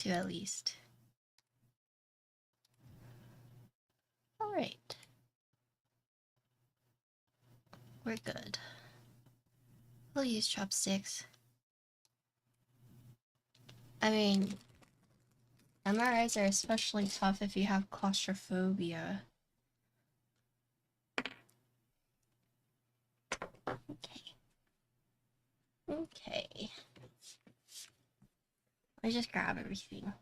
2 at least. Alright. We're good. We'll use chopsticks. I mean, MRIs are especially tough if you have claustrophobia. Okay. Okay. I just grab everything.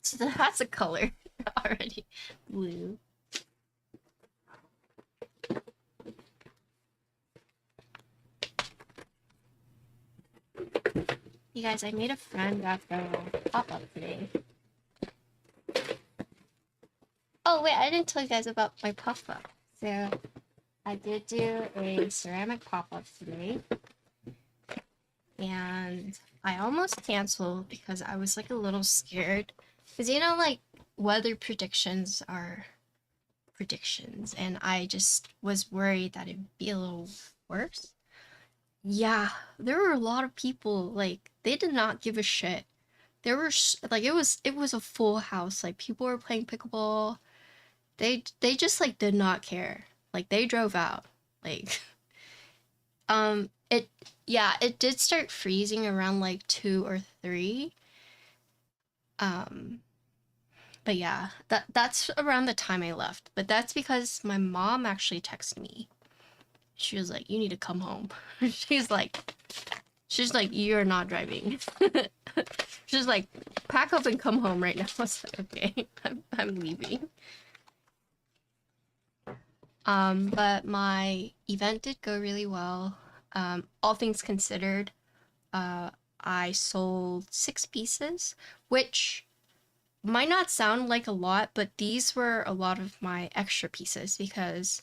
So that's a color already. Blue. You guys, I made a friend after a pop-up today. Oh wait, I didn't tell you guys about my pop-up. So I did do a ceramic pop-up today. And I almost canceled because I was like a little scared. Because you know, like, weather predictions are predictions. And I just was worried that it'd be a little worse. Yeah, there were a lot of people, like, they did not give a shit. There were, like, it was a full house. Like, people were playing pickleball. They just, like, did not care. Like, they drove out. Like, it did start freezing around, like, 2 or 3. But yeah, that's around the time I left. But that's because my mom actually texted me. She was like, you need to come home. She's like, you're not driving. She's like, pack up and come home right now. I was like, okay, I'm leaving. But my event did go really well. All things considered, I sold 6 pieces, which might not sound like a lot, but these were a lot of my extra pieces because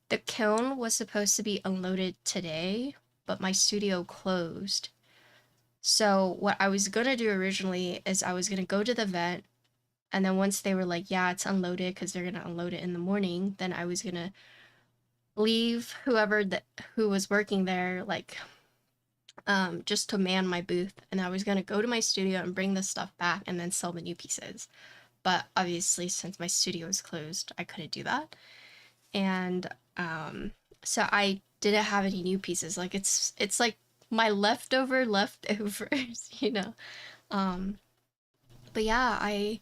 the kiln was supposed to be unloaded today, but my studio closed. So what I was gonna do originally is I was gonna go to the event, and then once they were like, yeah, it's unloaded because they're gonna unload it in the morning, then I was gonna leave who was working there, like, just to man my booth, and I was gonna go to my studio and bring the stuff back and then sell the new pieces. But obviously, since my studio is closed, I couldn't do that. And so I didn't have any new pieces. Like, it's like my leftovers, you know. But yeah, I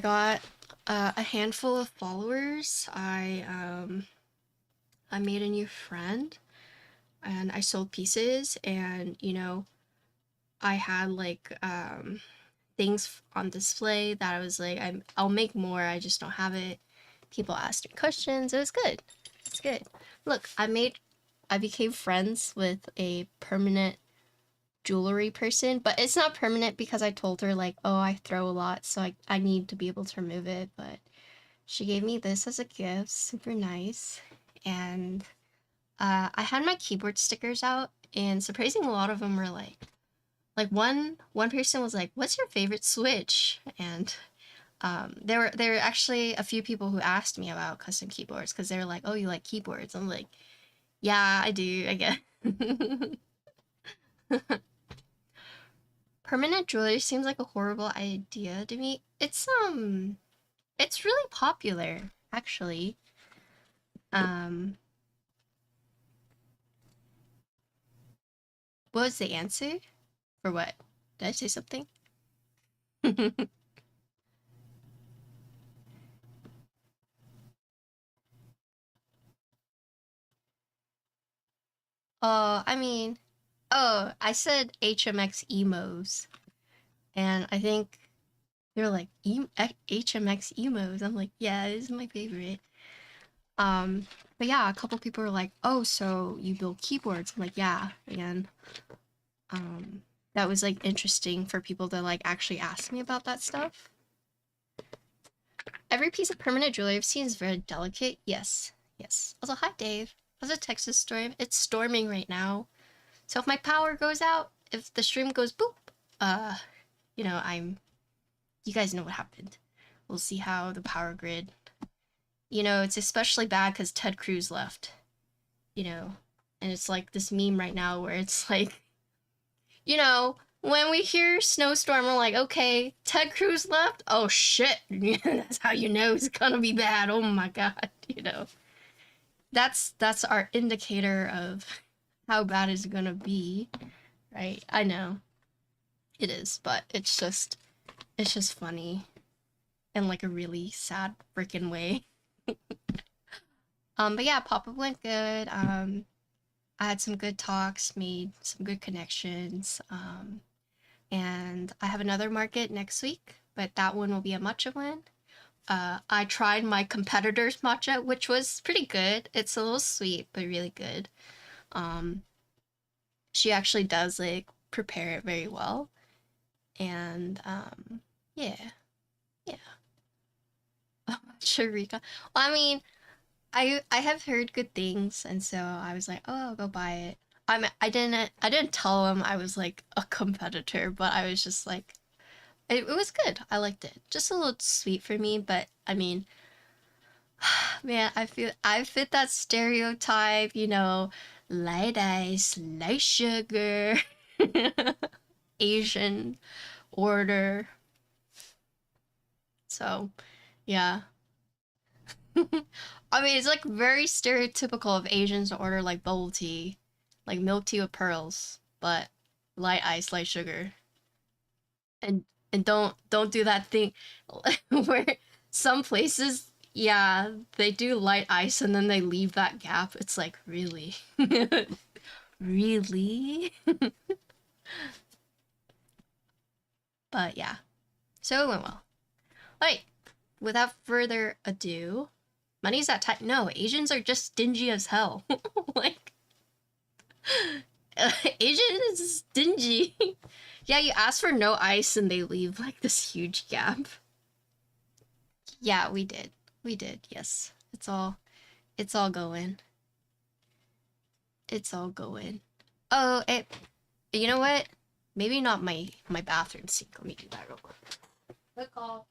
got a handful of followers. I made a new friend, and I sold pieces, and you know, I had like things on display that I was like, I'll make more, I just don't have it. People asked me questions. It was good. It's good. Look, I became friends with a permanent jewelry person, but it's not permanent because I told her like, oh, I throw a lot, so I need to be able to remove it. But she gave me this as a gift, super nice. And I had my keyboard stickers out, and surprisingly, a lot of them were like one person was like, what's your favorite Switch? And there were actually a few people who asked me about custom keyboards because they were like, oh, you like keyboards? I'm like, yeah, I do, I guess. Permanent jewelry seems like a horrible idea to me. It's really popular, actually. What was the answer? For what? Did I say something? I mean, oh, I said HMX emos, and I think they're like HMX emos. I'm like, yeah, this is my favorite. But yeah, a couple people were like, oh, so you build keyboards? I'm like, yeah, and that was like interesting for people to like actually ask me about that stuff. Every piece of permanent jewelry I've seen is very delicate. Yes, yes. Also, hi Dave. How's a Texas storm? It's storming right now. So if my power goes out, if the stream goes boop, you know, you guys know what happened. We'll see how the power grid, you know, it's especially bad because Ted Cruz left. you know, and it's like this meme right now where it's like, you know, when we hear snowstorm, we're like, okay, Ted Cruz left. Oh shit, that's how you know it's gonna be bad. Oh my god, you know, that's our indicator of how bad it's gonna be, right? I know it is, but it's just funny in like a really sad freaking way. But yeah, pop up went good. I had some good talks, made some good connections. And I have another market next week, but that one will be a matcha one. I tried my competitor's matcha, which was pretty good. It's a little sweet, but really good. Um, she actually does like prepare it very well, and yeah, yeah. Sharika. Well, I mean, I have heard good things, and so I was like, oh, I'll go buy it. I didn't tell him I was like a competitor, but I was just like, it was good. I liked it. Just a little sweet for me, but I mean, man, I feel I fit that stereotype, you know, light ice, light sugar, Asian order. So, yeah. I mean, it's like very stereotypical of Asians to order like bubble tea, like milk tea with pearls, but light ice, light sugar. And don't do that thing where some places, yeah, they do light ice and then they leave that gap. It's like, really? Really? But yeah, so it went well. All right, without further ado, money's that tight. No, Asians are just stingy as hell. Like, Asian is stingy. Yeah, you ask for no ice and they leave like this huge gap. Yeah, we did. We did. Yes. It's all going. It's all going. Oh, it you know what? Maybe not my bathroom sink. Let me do that real quick. Good call.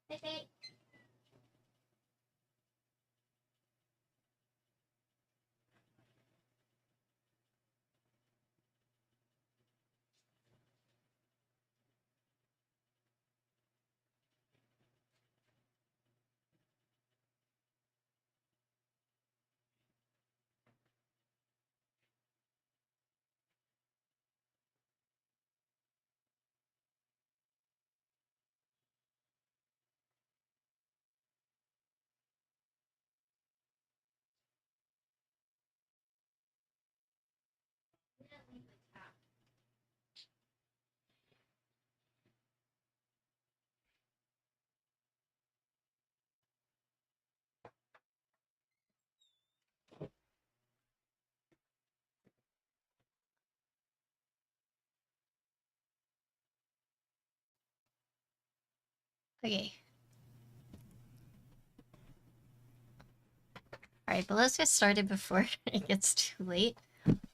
Hey, hey. Okay. All right, but let's get started before it gets too late.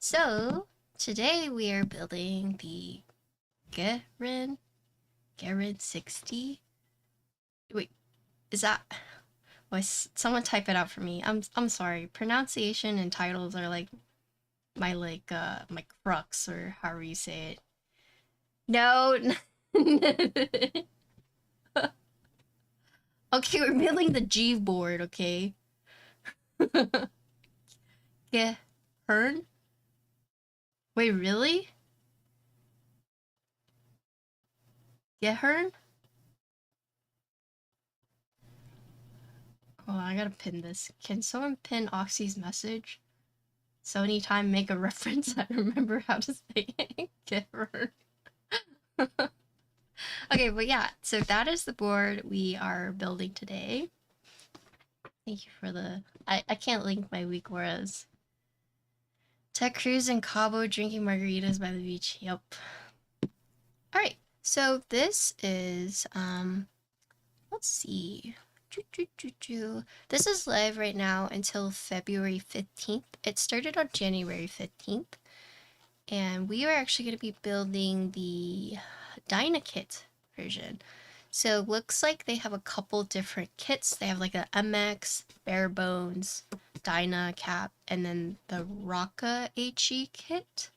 So, today we are building the Gehirn60. Wait, is that someone type it out for me. I'm sorry. Pronunciation and titles are like my crux or however you say it. No. Okay, we're building the G board, okay? Yeah. Hearn? Wait, really? Gehirn? Oh, I gotta pin this. Can someone pin Oxy's message? So anytime make a reference, I remember how to say it. Gehirn. Okay, but yeah, so that is the board we are building today. Thank you for the... I can't link my week whereas. Tech cruise in Cabo drinking margaritas by the beach. Yep. Alright, so this is, let's see. This is live right now until February 15th. It started on January 15th. And we are actually going to be building the Dynakit version. So looks like they have a couple different kits. They have like a MX, Bare Bones, Dyna Cap, and then the Rocka HE kit.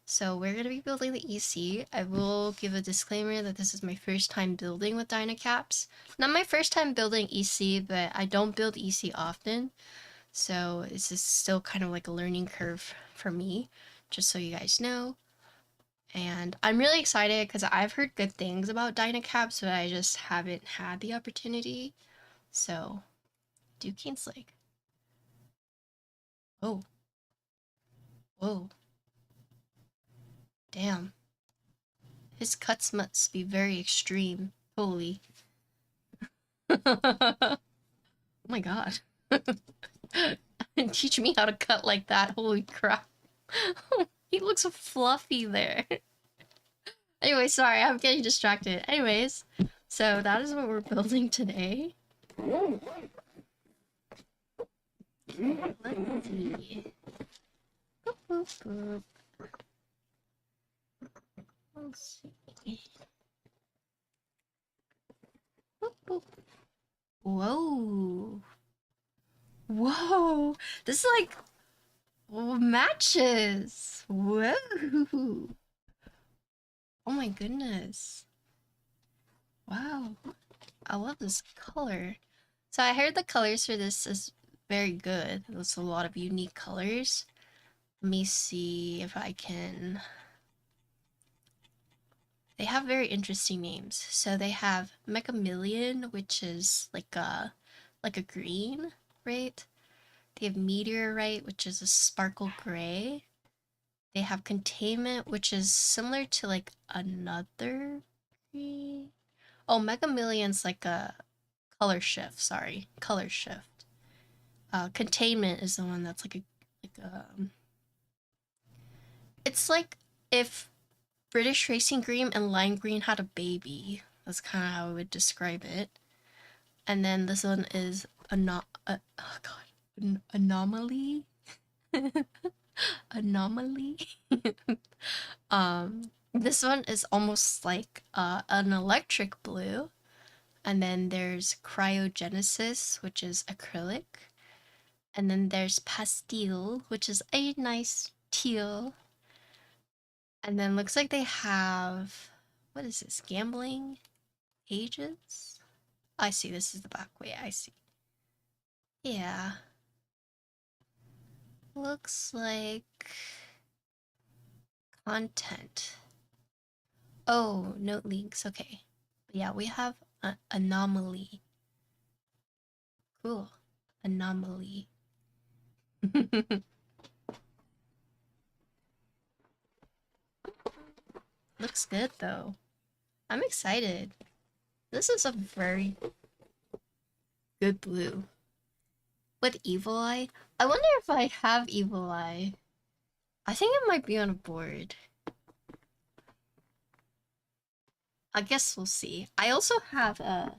So we're going to be building the EC. I will give a disclaimer that this is my first time building with Dynacaps. Not my first time building EC, but I don't build EC often. So this is still kind of like a learning curve for me, just so you guys know. And I'm really excited because I've heard good things about Dynacaps, but I just haven't had the opportunity. So, Duke's like, oh, whoa, damn. His cuts must be very extreme. Holy. Oh my god. Teach me how to cut like that. Holy crap. He looks fluffy there. Anyway, sorry, I'm getting distracted. Anyways, so that is what we're building today. Let's see. Boop, boop, boop. Let's see. Boop, boop. Whoa. Whoa. This is like matches. Whoa. Oh my goodness. Wow. I love this color. So I heard the colors for this is very good. There's a lot of unique colors. Let me see if I can... They have very interesting names. So they have Mechamillion, which is like a green, right? They have Meteorite, which is a sparkle gray. They have Containment, which is similar to like another green. Oh, Megamillion's like a color shift, sorry. Color shift. Containment is the one that's like a it's like if British Racing Green and Lime Green had a baby. That's kind of how I would describe it. And then this one is oh god, anomaly. Anomaly. This one is almost like an electric blue. And then there's cryogenesis, which is acrylic. And then there's pastille, which is a nice teal. And then looks like they have, what is this, gambling ages? I see, this is the back way, I see. Yeah. Looks like content. Oh, note links, okay. But yeah, we have anomaly. Cool. Anomaly. Looks good though. I'm excited. This is a very good blue. With Evil Eye? I wonder if I have Evil Eye. I think it might be on a board. I guess we'll see. I also have I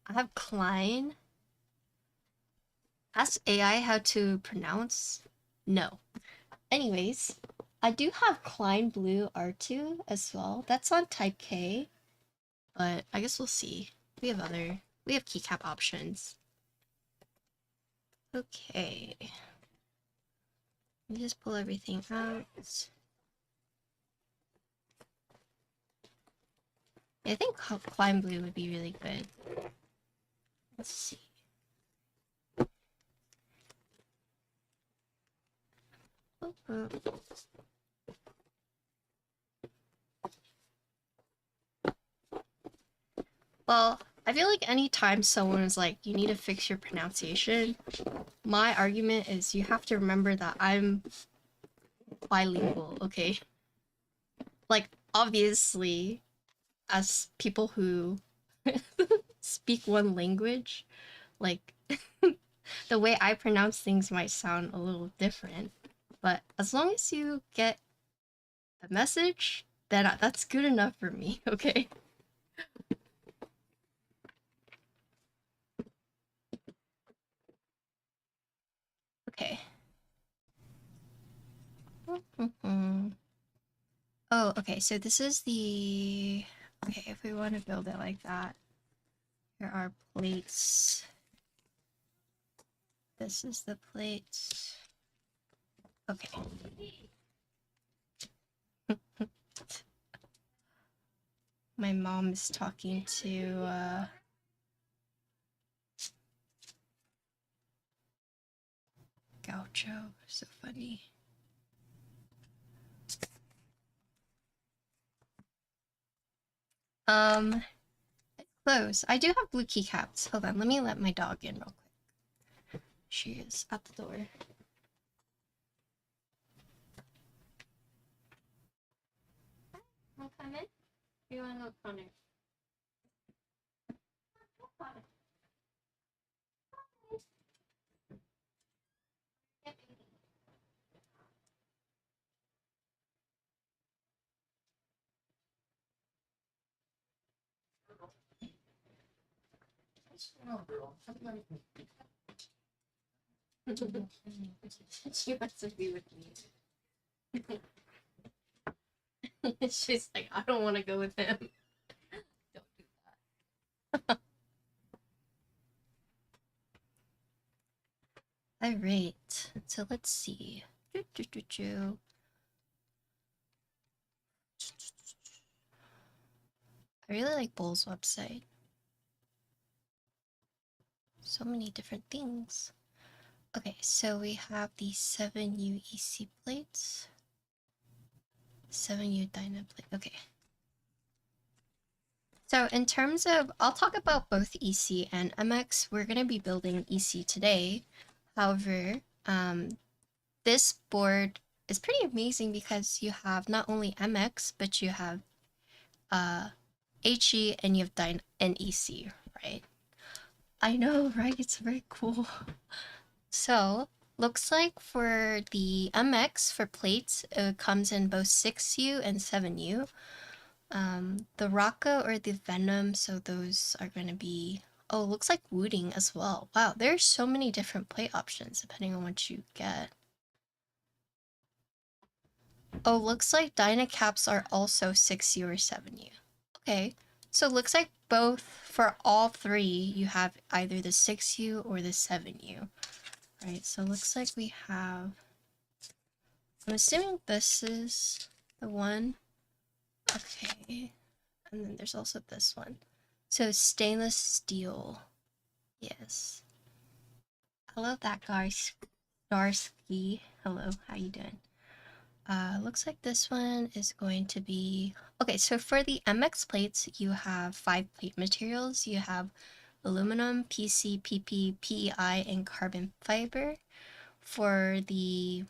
have Klein. Ask AI how to pronounce. No. Anyways, I do have Klein Blue R2 as well. That's on Type K. But I guess we'll see. We have keycap options. Okay. Let me just pull everything out. I think Klein Blue would be really good. Let's see. Well, I feel like anytime someone's like, you need to fix your pronunciation, my argument is you have to remember that I'm bilingual, okay? Like, obviously, as people who speak one language, like, the way I pronounce things might sound a little different. But as long as you get the message, then that's good enough for me, okay? Okay. Oh, okay, so this is the Okay, if we want to build it like that, here are plates. This is the plate. Okay. My mom is talking to Gaucho. So funny. It's close. I do have blue keycaps. Hold on, let me let my dog in real quick. She is at the door. Wanna come in? Or you wanna go Connor? She wants to be with me. She's like, I don't want to go with him. Don't do that. Alright, so let's see. I really like Bull's website. So many different things. Okay, so we have the 7U EC plates. 7U Dyna plate. Okay. So in terms of, I'll talk about both EC and MX. We're going to be building EC today. However, this board is pretty amazing because you have not only MX, but you have HE and you have Dyna and EC, right? I know, right? It's very cool. So, looks like for the MX for plates, it comes in both 6U and 7U. The Rocka or the Venom, so those are going to be... Oh, looks like Wooting as well. Wow, there's so many different plate options depending on what you get. Oh, looks like Dyna caps are also 6U or 7U. Okay, so it looks like both, for all three, you have either the 6U or the 7U. Right, so it looks like we have... I'm assuming this is the one. Okay, and then there's also this one. So stainless steel. Yes. I love that guy, Starsky. Hello, how you doing? Looks like this one is going to be... Okay, so for the MX plates, you have 5 plate materials. You have aluminum, PC, PP, PEI, and carbon fiber. For the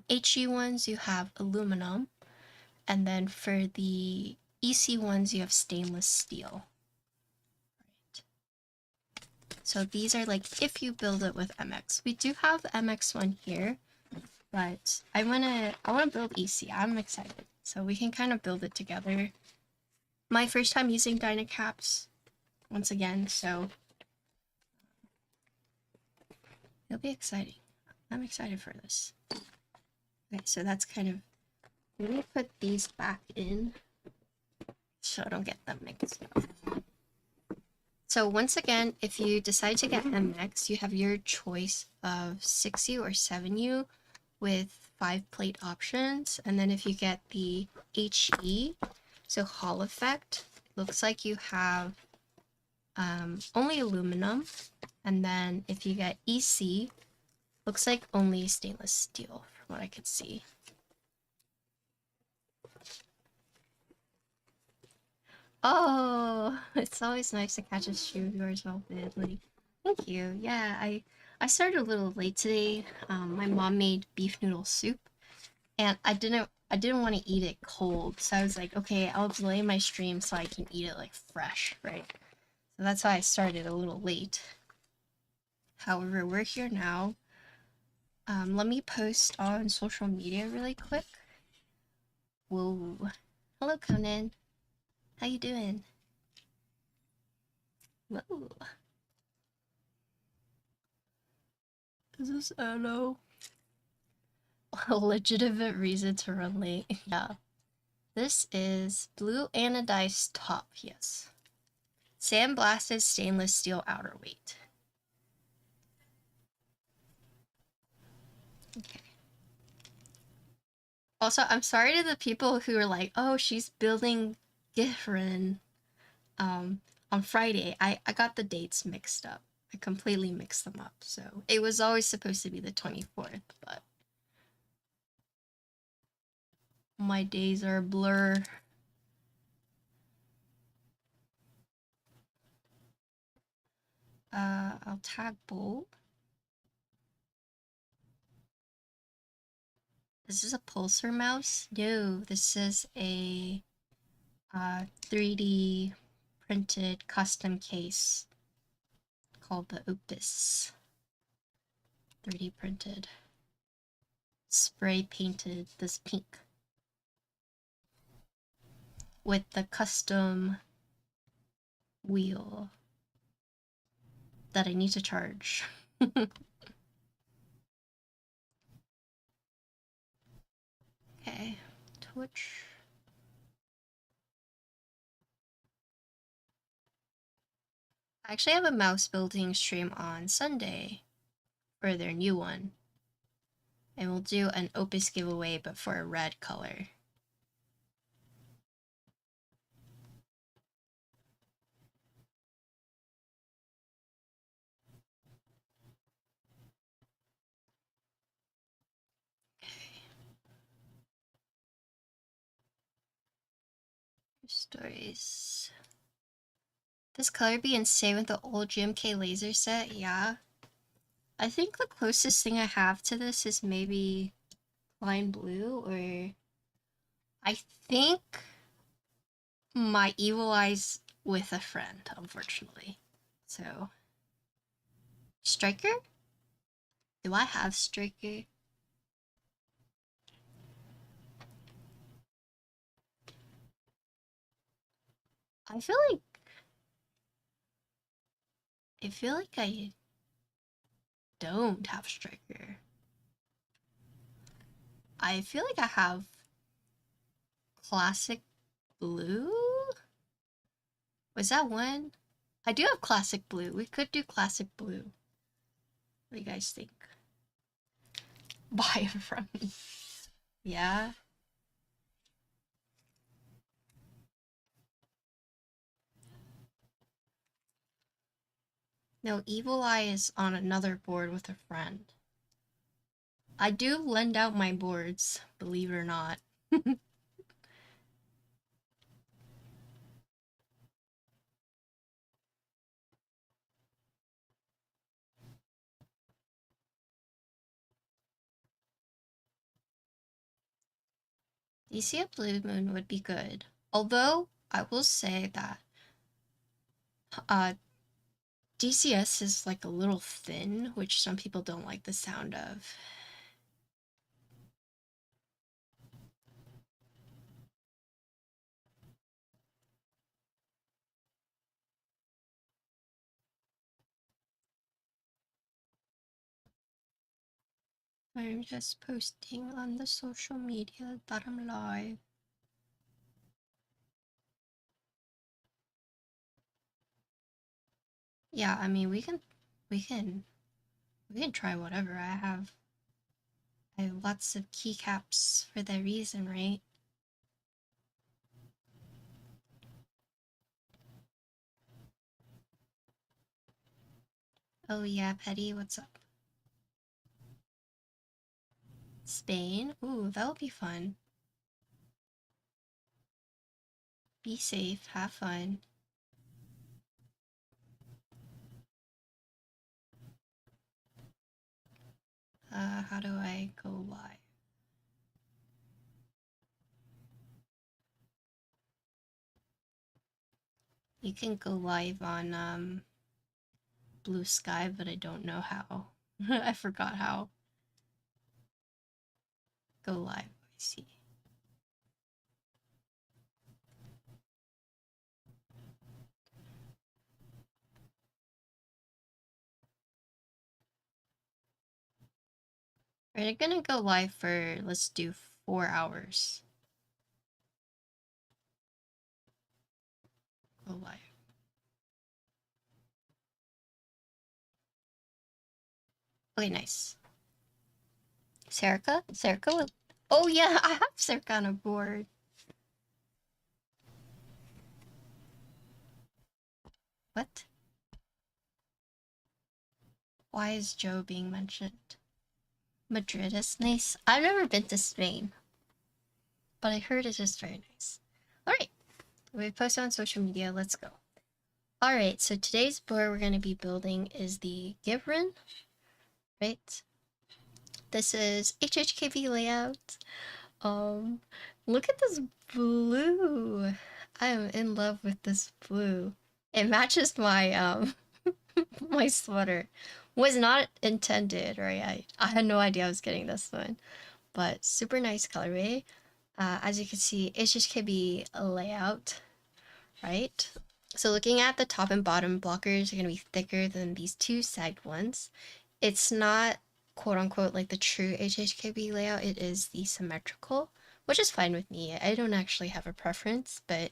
HE ones, you have aluminum. And then for the EC ones, you have stainless steel. Right. So these are like if you build it with MX. We do have the MX one here, but I wanna build EC. I'm excited. So we can kind of build it together. My first time using Dynacaps once again, so it'll be exciting. I'm excited for this. Okay, so that's kind of... Let me put these back in so I don't get them mixed up. So once again, if you decide to get MX, you have your choice of 6U or 7U with 5 plate options. And then if you get the HE, so Hall Effect, looks like you have only aluminum. And then if you get EC, looks like only stainless steel from what I could see. Oh, it's always nice to catch a shoe of yours well fitly. Thank you. Yeah, I started a little late today. My mom made beef noodle soup, and I didn't want to eat it cold, so I was like, okay, I'll delay my stream so I can eat it like fresh, right? So that's why I started a little late. However, we're here now. Let me post on social media really quick. Whoa. Hello, Conan. How you doing? Whoa. Is this Anno? A legitimate reason to run late. Yeah. This is blue anodized top, yes. Sandblasted stainless steel outerweight. Okay. Also, I'm sorry to the people who are like, oh, she's building Gehirn on Friday. I got the dates mixed up. I completely mixed them up. So it was always supposed to be the 24th, but my days are a blur. I'll tag Bolt. This is a pulsar mouse? No, this is a 3D printed custom case called the Opus. 3D printed. Spray painted this pink. With the custom wheel that I need to charge. Okay, Twitch. I actually have a mouse building stream on Sunday for their new one. And we'll do an Opus giveaway, but for a red color. Stories. This color be insane with the old GMK laser set, yeah. I think the closest thing I have to this is maybe Line Blue, or I think my Evil Eyes with a friend, unfortunately. So, Striker? Do I have Striker? I feel like I don't have Striker. I feel like I have Classic Blue? Was that one? I do have Classic Blue. We could do Classic Blue. What do you guys think? Buy it from me. Yeah? No, Evil Eye is on another board with a friend. I do lend out my boards, believe it or not. DC a Blue Moon would be good. Although, I will say that uh, DCS is like a little thin, which some people don't like the sound of. I'm just posting on the social media that I'm live. Yeah, I mean we can try whatever. I have lots of keycaps for that reason, right? Oh yeah, Petty, what's up? Spain? Ooh, that would be fun. Be safe, have fun. How do I go live? You can go live on Blue Sky, but I don't know how. I forgot how. Go live, I see. We're gonna go live for, let's do 4 hours. go live. Okay, nice. Serica? Serica will... Oh yeah, I have Serica on a board. What? Why is Joe being mentioned? Madrid is nice. I've never been to Spain, but I heard it is very nice. Alright, we posted on social media, let's go. Alright, so today's board we're going to be building is the Gehirn, right? This is HHKB layout. Look at this blue. I am in love with this blue. It matches my my sweater. Was not intended, right? I had no idea I was getting this one, but super nice colorway. As you can see, HHKB layout, right? So looking at the top and bottom blockers are going to be thicker than these two side ones. It's not quote unquote like the true HHKB layout, it is the symmetrical, which is fine with me. I don't actually have a preference, but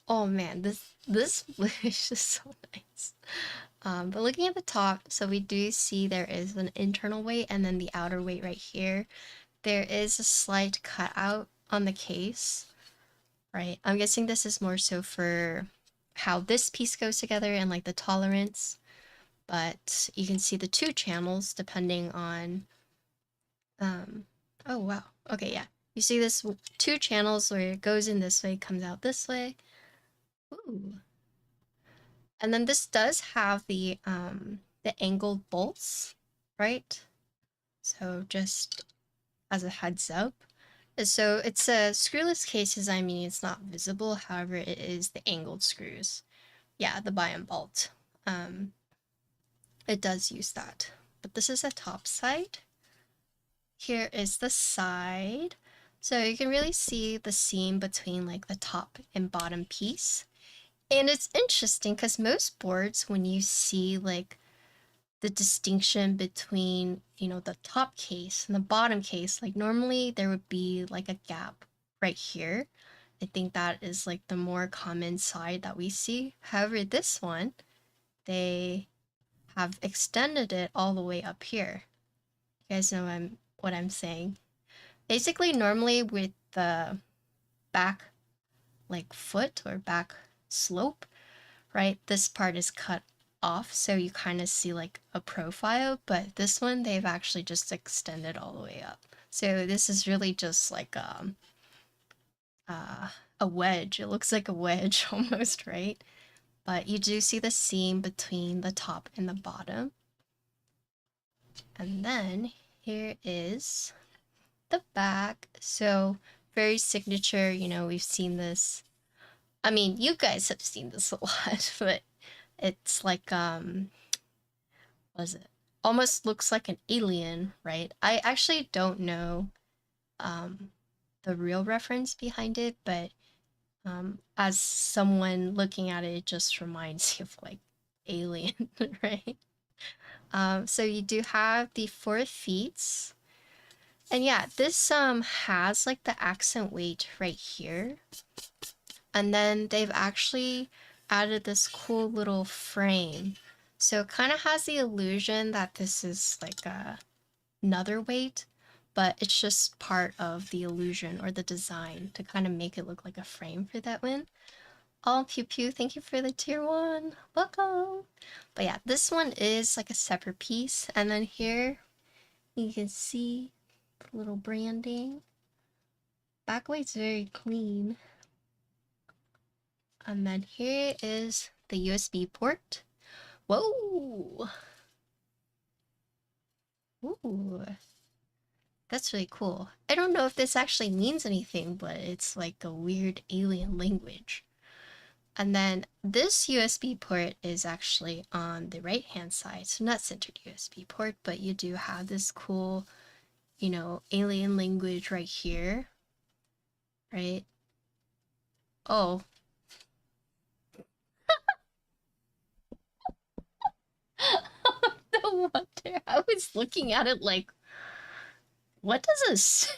oh man, this blue is just so nice. But looking at the top, so we do see there is an internal weight and then the outer weight right here. There is a slight cutout on the case, right? I'm guessing this is more so for how this piece goes together and like the tolerance, but you can see the two channels depending on, oh wow, okay, yeah. You see this two channels where it goes in this way, comes out this way. Ooh. And then this does have the angled bolts, right? So just as a heads up. So it's a screwless case design, meaning it's not visible. However, it is the angled screws. Yeah, the buy and bolt. It does use that. But this is the top side. Here is the side. So you can really see the seam between like the top and bottom piece. And it's interesting because most boards, when you see like the distinction between, you know, the top case and the bottom case, like normally there would be like a gap right here. I think that is like the more common side that we see. However, this one, they have extended it all the way up here. You guys know what I'm saying. Basically, normally with the back like foot or back slope, right, this part is cut off, so you kind of see like a profile, but this one they've actually just extended all the way up. So this is really just like a wedge. It looks like a wedge almost, right? But you do see the seam between the top and the bottom. And then here is the back. So very signature, you know, we've seen this. I mean, you guys have seen this a lot, but it's like, what is it? Almost looks like an alien, right? I actually don't know the real reference behind it, but as someone looking at it, it just reminds you of like Alien, right? So you do have the 4 feet. And yeah, this has like the accent weight right here. And then they've actually added this cool little frame. So it kind of has the illusion that this is like another weight, but it's just part of the illusion or the design to kind of make it look like a frame for that one. Oh, Pew Pew, thank you for the tier 1. Welcome. But yeah, this one is like a separate piece. And then here you can see the little branding. Back weight's very clean. And then here is the USB port. Whoa! Ooh. That's really cool. I don't know if this actually means anything, but it's like a weird alien language. And then this USB port is actually on the right hand side, so not centered USB port, but you do have this cool, you know, alien language right here, right? Oh. No wonder. I was looking at it like, what does this?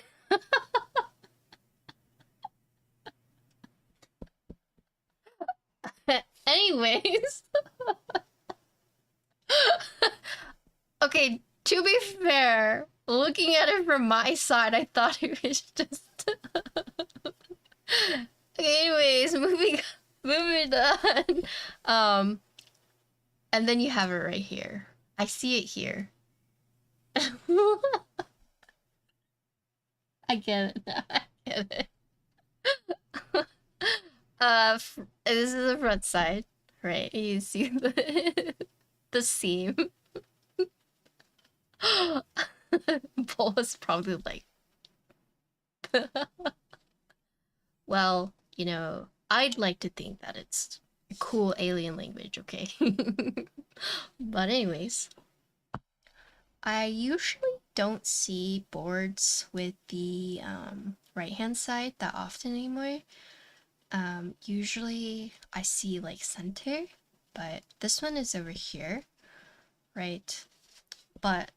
Anyways, okay, to be fair, looking at it from my side, I thought it was just. Okay, anyways, moving on. Um, and then you have it right here. I see it here. I get it now. I get it. This is the front side, right? You see the seam. Paul was probably like, well, I'd like to think that it's a cool alien language, okay? But anyways, I usually don't see boards with the right hand side that often anymore. Usually I see like center, but this one is over here, right? But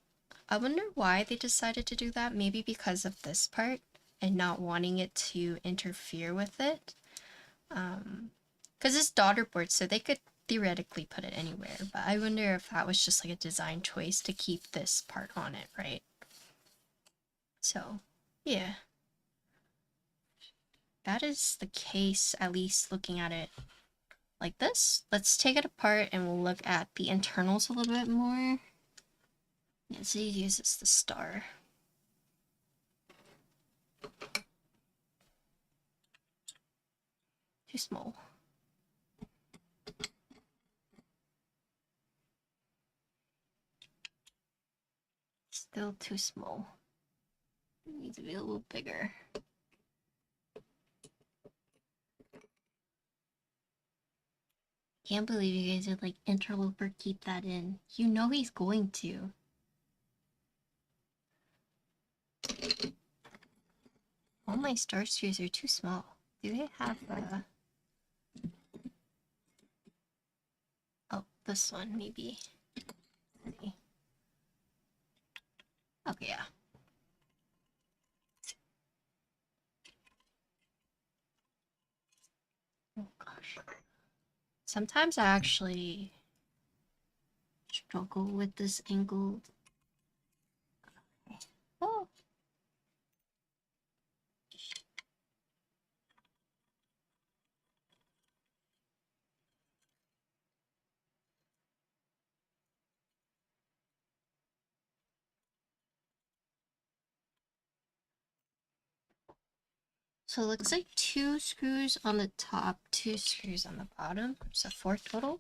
I wonder why they decided to do that. Maybe because of this part and not wanting it to interfere with it. Because it's daughter board, so they could theoretically put it anywhere. But I wonder if that was just like a design choice to keep this part on it, right? So, yeah. That is the case, at least looking at it like this. Let's take it apart and we'll look at the internals a little bit more. Yeah, so he uses the star. Too small. Still too small. It needs to be a little bigger. Can't believe you guys would like interloper keep that in. You know he's going to. All my star spheres are too small. Do they have oh, this one maybe. Okay, yeah. Oh gosh. Sometimes I actually struggle with this angle. Oh. So it looks like 2 screws on the top, 2 screws on the bottom. So 4 total.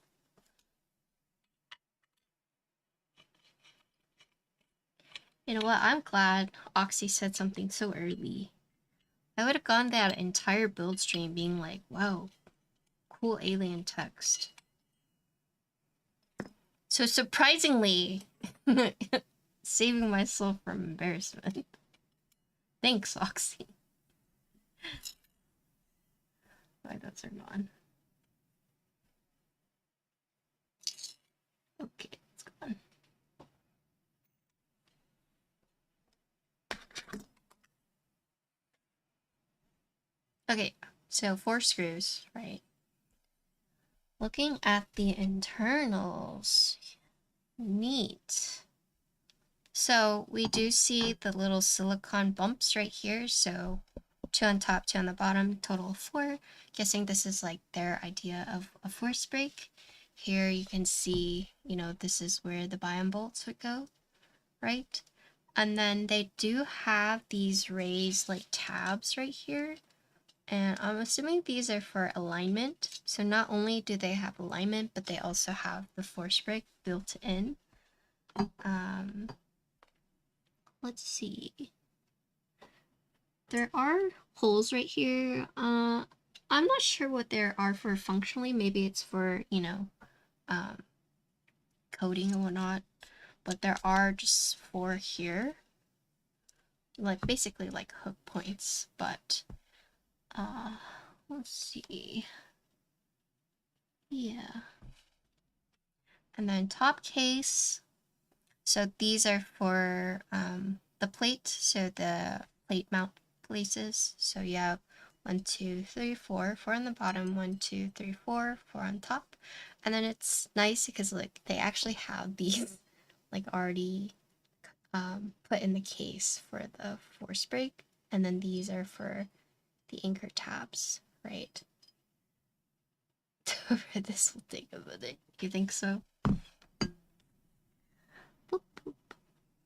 You know what? I'm glad Oxy said something so early. I would have gone that entire build stream being like, wow, cool alien text. So surprisingly, saving myself from embarrassment. Thanks, Oxy. My dots are gone. Okay, it's gone. Okay, so 4 screws, right? Looking at the internals, neat. So we do see the little silicone bumps right here. So 2 on top, 2 on the bottom, total of 4. Guessing this is like their idea of a force break. Here you can see, this is where the biome bolts would go, right? And then they do have these raised like tabs right here. And I'm assuming these are for alignment. So not only do they have alignment, but they also have the force break built in. Let's see. There are holes right here. I'm not sure what there are for functionally. Maybe it's for, coding and whatnot. But there are just 4 here. Like basically like hook points, but let's see. Yeah. And then top case. So these are for the plate, so the plate mount places. So you have 1, 2, 3, 4, 4 on the bottom, 1, 2, 3, 4, 4 on top. And then it's nice because like they actually have these like already put in the case for the force brake, and then these are for the anchor tabs, right? This will take a minute. You think so? Boop, boop.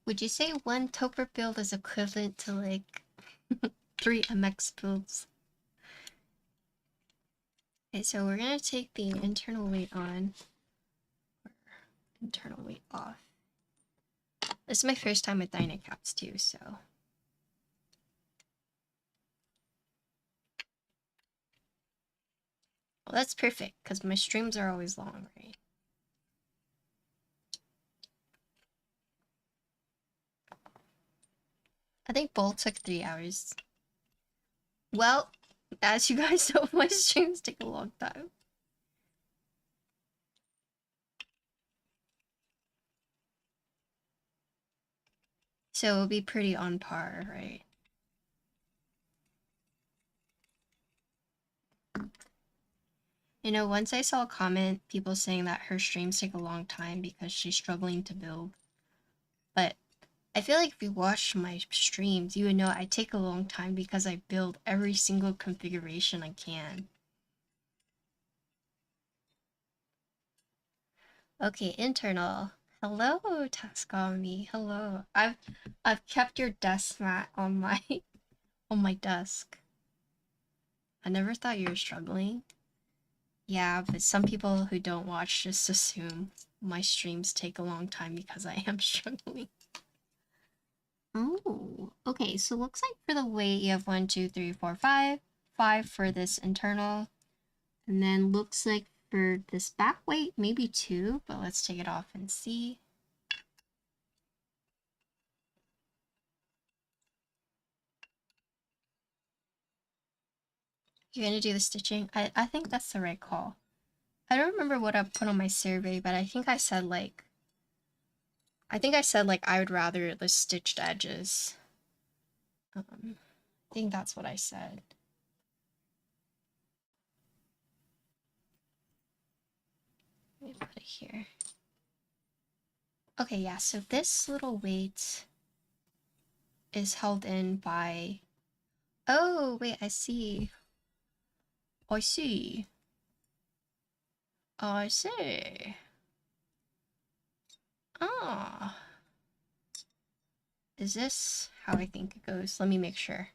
Would you say one Topper build is equivalent to like 3 MX builds? Okay, so we're gonna take the internal weight on, or internal weight off. This is my first time with Dynacaps too, so. Well, that's perfect, because my streams are always long, right? I think both took 3 hours. Well, as you guys know, my streams take a long time. So it'll be pretty on par, right? You know, once I saw a comment, people saying that her streams take a long time because she's struggling to build. But I feel like if you watch my streams, you would know I take a long time because I build every single configuration I can. Okay, internal. Hello, Tascami. Hello. I've kept your desk mat on my on my desk. I never thought you were struggling. Yeah, but some people who don't watch just assume my streams take a long time because I am struggling. Oh, okay, so looks like for the weight you have 1, 2, 3, 4, 5. 5 for this internal. And then looks like for this back weight, maybe 2, but let's take it off and see. You're gonna do the stitching? I think that's the right call. I don't remember what I put on my survey, but I think I said like I would rather the stitched edges. I think that's what I said. Let me put it here. Okay, yeah, so this little weight is held in by... Oh, wait, I see. I see. I see. Ah. Is this how I think it goes? Let me make sure.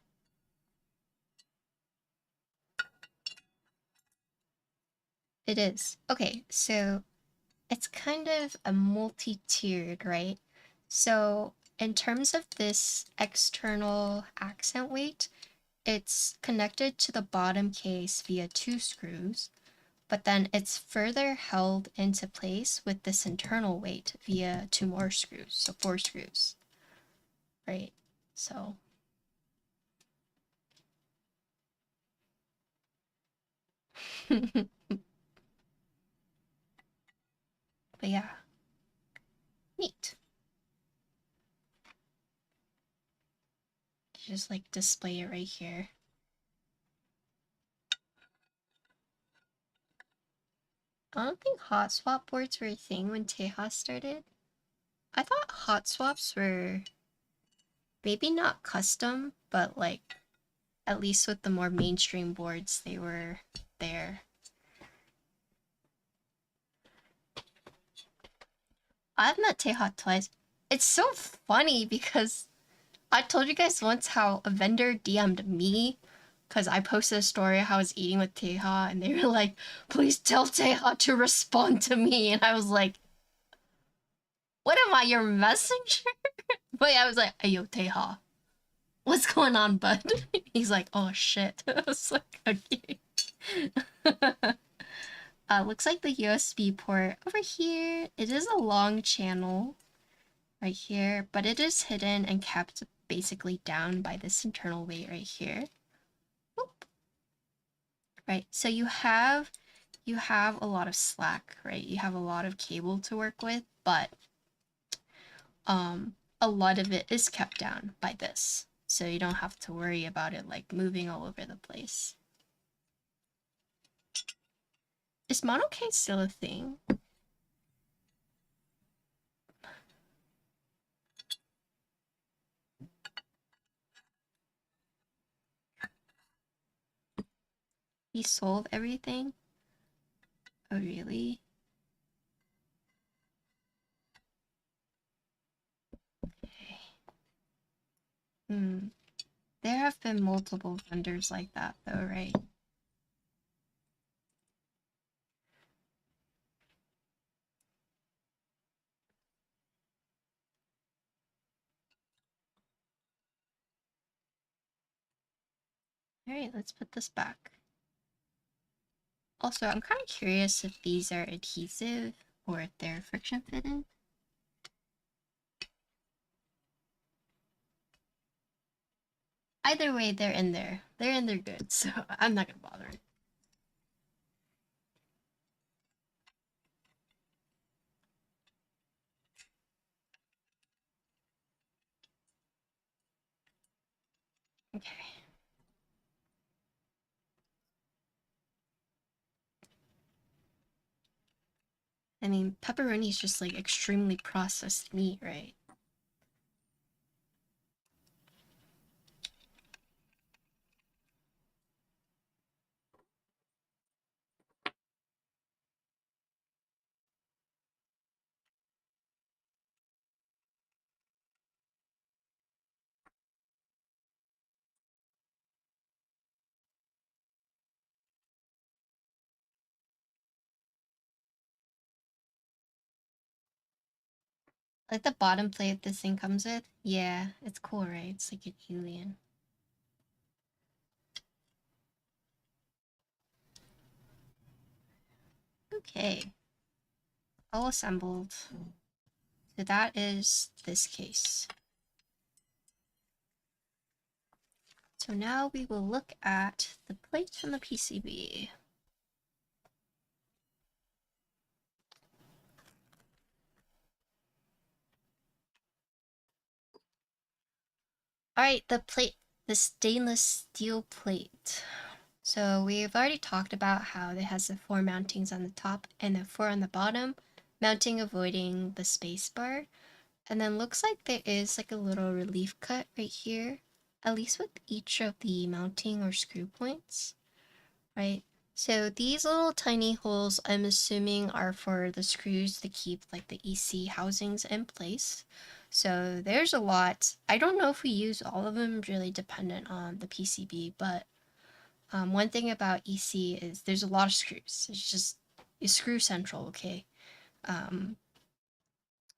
It is. Okay, so it's kind of a multi-tiered, right? So in terms of this external accent weight, it's connected to the bottom case via 2 screws, but then it's further held into place with this internal weight via 2 more screws, so 4 screws, right? So but yeah, neat. Just like display it right here. I don't think hot swap boards were a thing when Tejas started. I thought hot swaps were maybe not custom, but like at least with the more mainstream boards, they were there. I've met Teja twice. It's so funny because I told you guys once how a vendor DM'd me because I posted a story how I was eating with Teja, and they were like, please tell Teja to respond to me. And I was like, what am I, your messenger? But yeah, I was like, hey, yo, Teja, what's going on, bud? He's like, oh shit. I was like, okay. Looks like the USB port over here. It is a long channel right here, but it is hidden and kept basically down by this internal weight right here. Oop. Right, so you have a lot of slack, right? You have a lot of cable to work with, but a lot of it is kept down by this. so you don't have to worry about it like moving all over the place. Is monocase still a thing? He sold everything? Oh, really? Okay. Hmm. There have been multiple vendors like that, though, right? Alright, let's put this back. Also, I'm kind of curious if these are adhesive or if they're friction fitted. Either way, they're in there. They're in there good, so I'm not gonna bother. Okay. I mean, pepperoni is just like extremely processed meat, right? Like the bottom plate this thing comes with? Yeah, it's cool, right? It's like an alien. Okay. All assembled. So that is this case. So now we will look at the plate from the PCB. Alright, the stainless steel plate. So we've already talked about how it has the 4 mountings on the top and the 4 on the bottom, mounting avoiding the space bar. And then looks like there is like a little relief cut right here, at least with each of the mounting or screw points, right? So these little tiny holes, I'm assuming, are for the screws to keep like the EC housings in place. So there's a lot. I don't know if we use all of them, really dependent on the PCB, but one thing about EC is there's a lot of screws. It's screw central, okay? Um,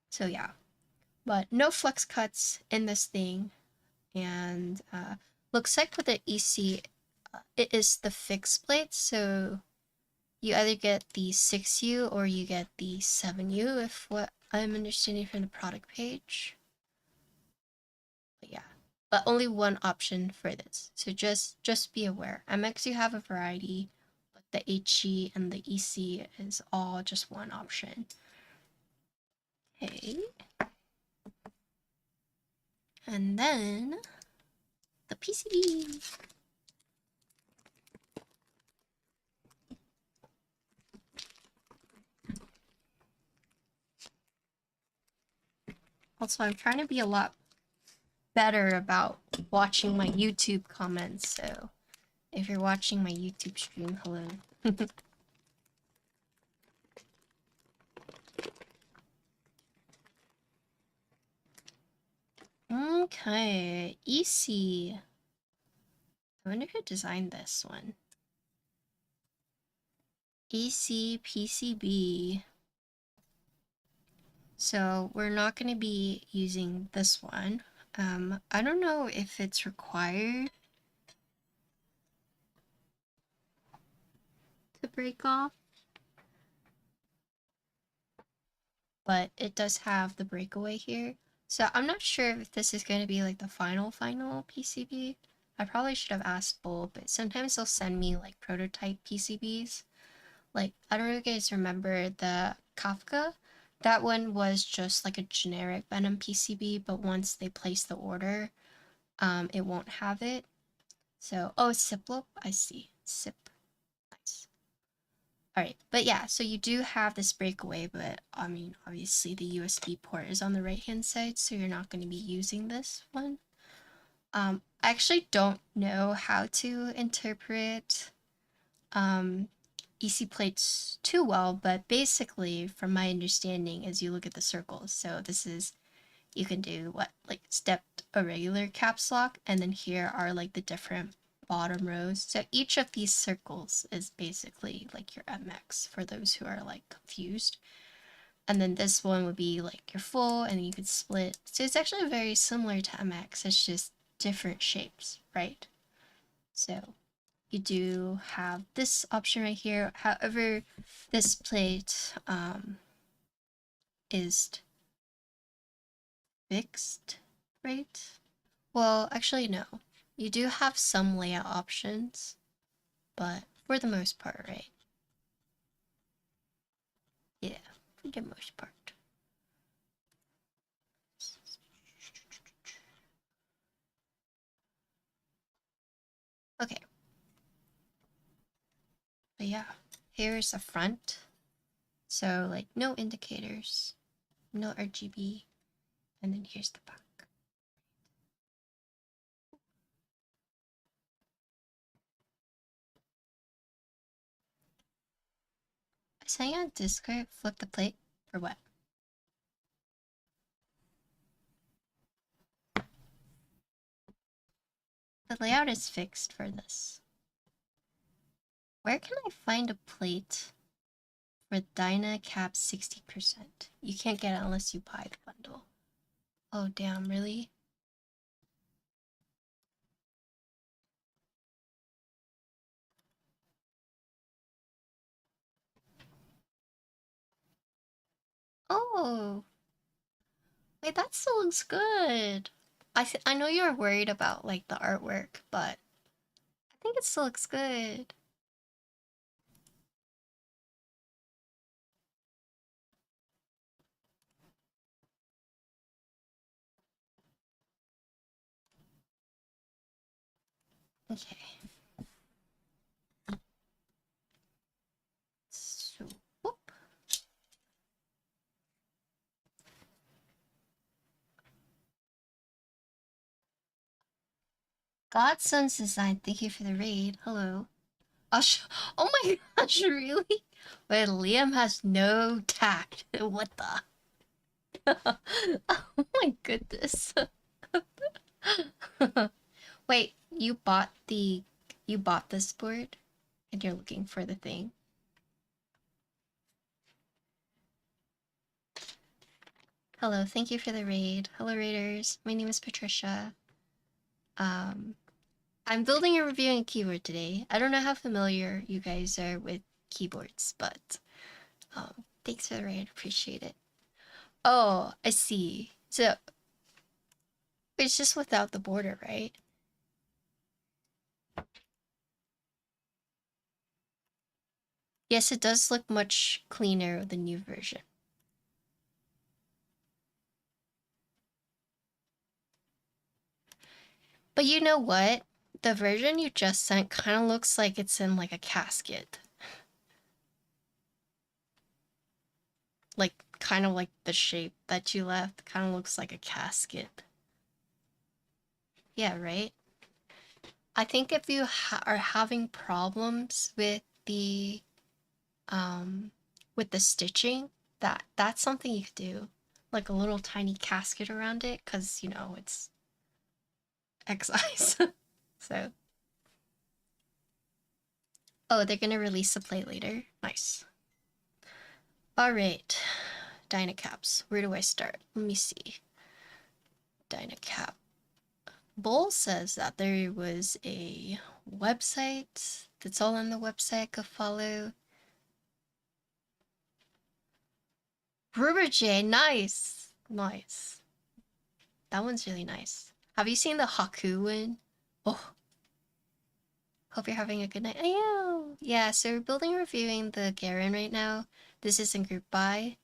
so yeah, but no flex cuts in this thing. And looks like with the EC, it is the fixed plate, so you either get the 6U or you get the 7U, if what I'm understanding from the product page. But yeah, but only one option for this, so just be aware. MX, you have a variety, but the HE and the EC is all just one option. Okay, and then the PCB. Also, I'm trying to be a lot better about watching my YouTube comments, so if you're watching my YouTube stream, hello. Okay, EC. I wonder who designed this one. EC PCB. So we're not going to be using this one. I don't know if it's required to break off, but it does have the breakaway here. So I'm not sure if this is going to be like the final PCB. I probably should have asked Bull, but sometimes they'll send me like prototype PCBs. Like, I don't know if you guys remember the Kafka. That one was just like a generic Venom PCB, but once they placed the order, it won't have it. So, oh, Ziploc, I see. Zip, nice. All right, but yeah, so you do have this breakaway, but I mean, obviously the USB port is on the right-hand side, so you're not going to be using this one. I actually don't know how to interpret EC plates too well, but basically, from my understanding, as you look at the circles, so this is, you can do what, like stepped a regular caps lock, and then here are like the different bottom rows. So each of these circles is basically like your MX for those who are like confused. And then this one would be like your full, and you could split. So it's actually very similar to MX, it's just different shapes, right? So you do have this option right here. However, this plate is fixed, right? Well, actually, no. You do have some layout options, but for the most part, right? Yeah, for the most part. Okay. But yeah, here's the front. So, like, no indicators, no RGB, and then here's the back. I sang on Discord, flip the plate, for what? The layout is fixed for this. Where can I find a plate for Dynacap 60%? You can't get it unless you buy the bundle. Oh damn, really? Oh, wait, that still looks good. I know you're worried about like the artwork, but I think it still looks good. Okay. So, whoop. Godson's design, thank you for the raid. Hello. Oh my gosh, really? Wait, Liam has no tact. What the? Oh my goodness. Wait, you bought this board and you're looking for the thing? Hello, thank you for the raid. Hello raiders, my name is Patricia. I'm building and reviewing a keyboard today. I don't know how familiar you guys are with keyboards, but thanks for the raid, appreciate it. Oh, I see. So it's just without the border, right? Yes, it does look much cleaner with the new version. But you know what? The version you just sent kind of looks like it's in like a casket. Like, kind of like the shape that you left kind of looks like a casket. Yeah, right? I think if you are having problems um with the stitching, that's something you could do. Like a little tiny casket around it, because you know it's excise. So, oh, they're gonna release the plate later. Nice. All right, Dynacaps. Where do I start? Let me see. Dynacap. Bull says that there was a website that's all on the website I could follow. Rubber J, nice. Nice. That one's really nice. Have you seen the Haku one? Oh, hope you're having a good night. I am. Yeah, so we're building and reviewing the Gehirn right now. This is in group buy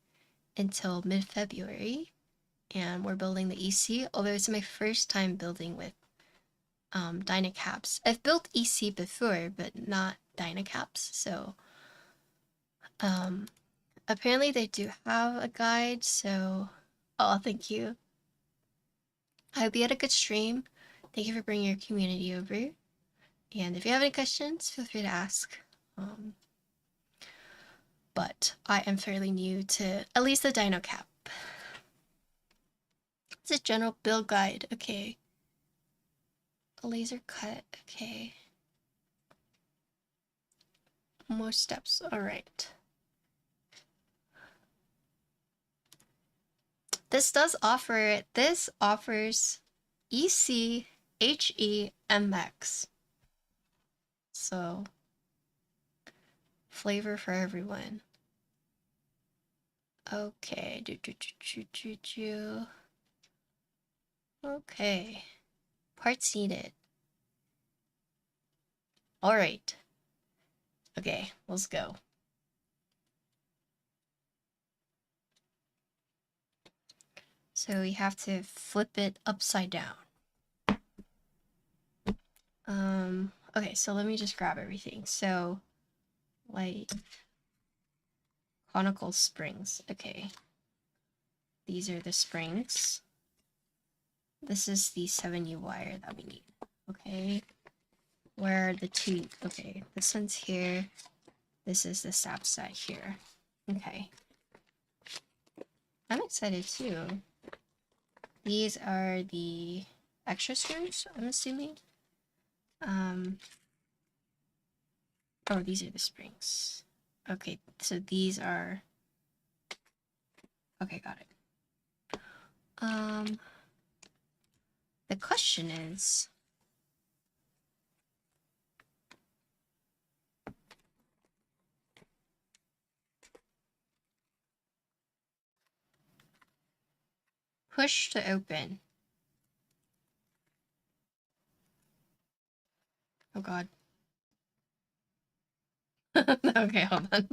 until mid-February. And we're building the EC, although it's my first time building with Dynacaps. I've built EC before, but not Dynacaps, so apparently they do have a guide, so oh, thank you. I hope you had a good stream. Thank you for bringing your community over. And if you have any questions, feel free to ask. But I am fairly new to at least the Dino Cap. It's a general build guide. Okay. A laser cut. Okay. More steps. All right. This offers EC, HE, MX. So, flavor for everyone. Okay. Okay. Parts needed. All right. Okay, let's go. So we have to flip it upside down. Okay, so let me just grab everything. So, like, conical springs. Okay. These are the springs. This is the 7U wire that we need. Okay. Where are the two? Okay, this one's here. This is the stab set here. Okay. I'm excited too. These are the extra screws, I'm assuming. Oh, these are the springs. Okay, so these are... Okay, got it. The question is... Push to open. Oh god. Okay, hold on.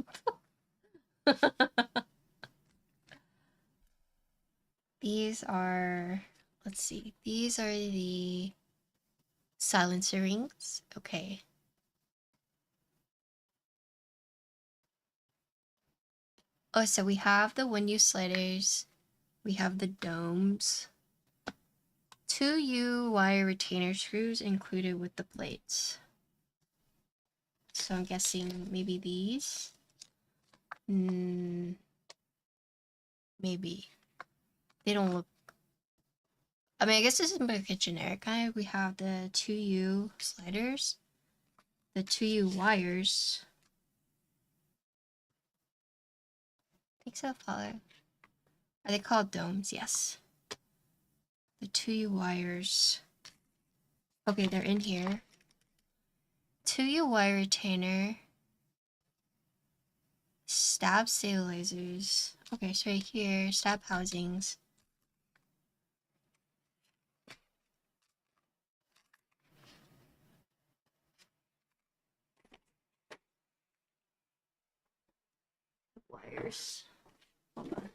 These are... Let's see. These are the silencer rings. Okay. Oh, so we have the 1U sliders. We have the domes. 2U wire retainer screws included with the plates. So I'm guessing maybe these. Maybe. They don't look... I mean, I guess this is like a generic guide. We have the 2U sliders. The 2U wires. I think so, follow. Are they called domes? Yes. The 2U wires. Okay, they're in here. 2U wire retainer. Stab stabilizers. Okay, so right here, stab housings. Wires. Hold on.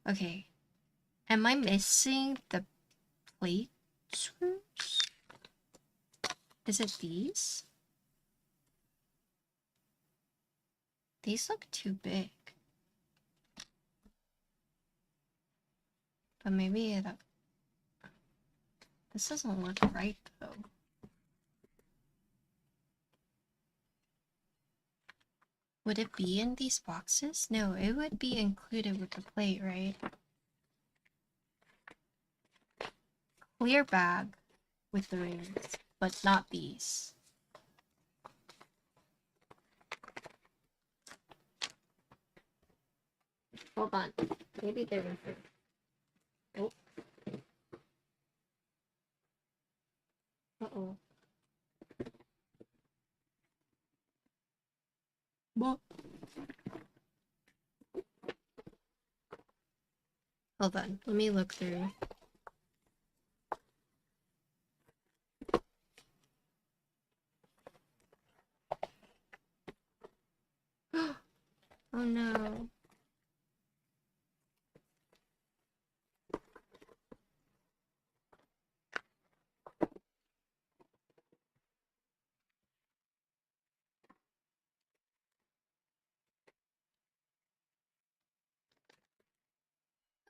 Okay. Am I missing the plate screws? Is it these? These look too big. But maybe this doesn't look right though. Would it be in these boxes? No, it would be included with the plate, right? Clear bag with the rings, but not these. Hold on. Maybe they're in here. Oh. Uh-oh. What? Hold on, let me look through. Oh no.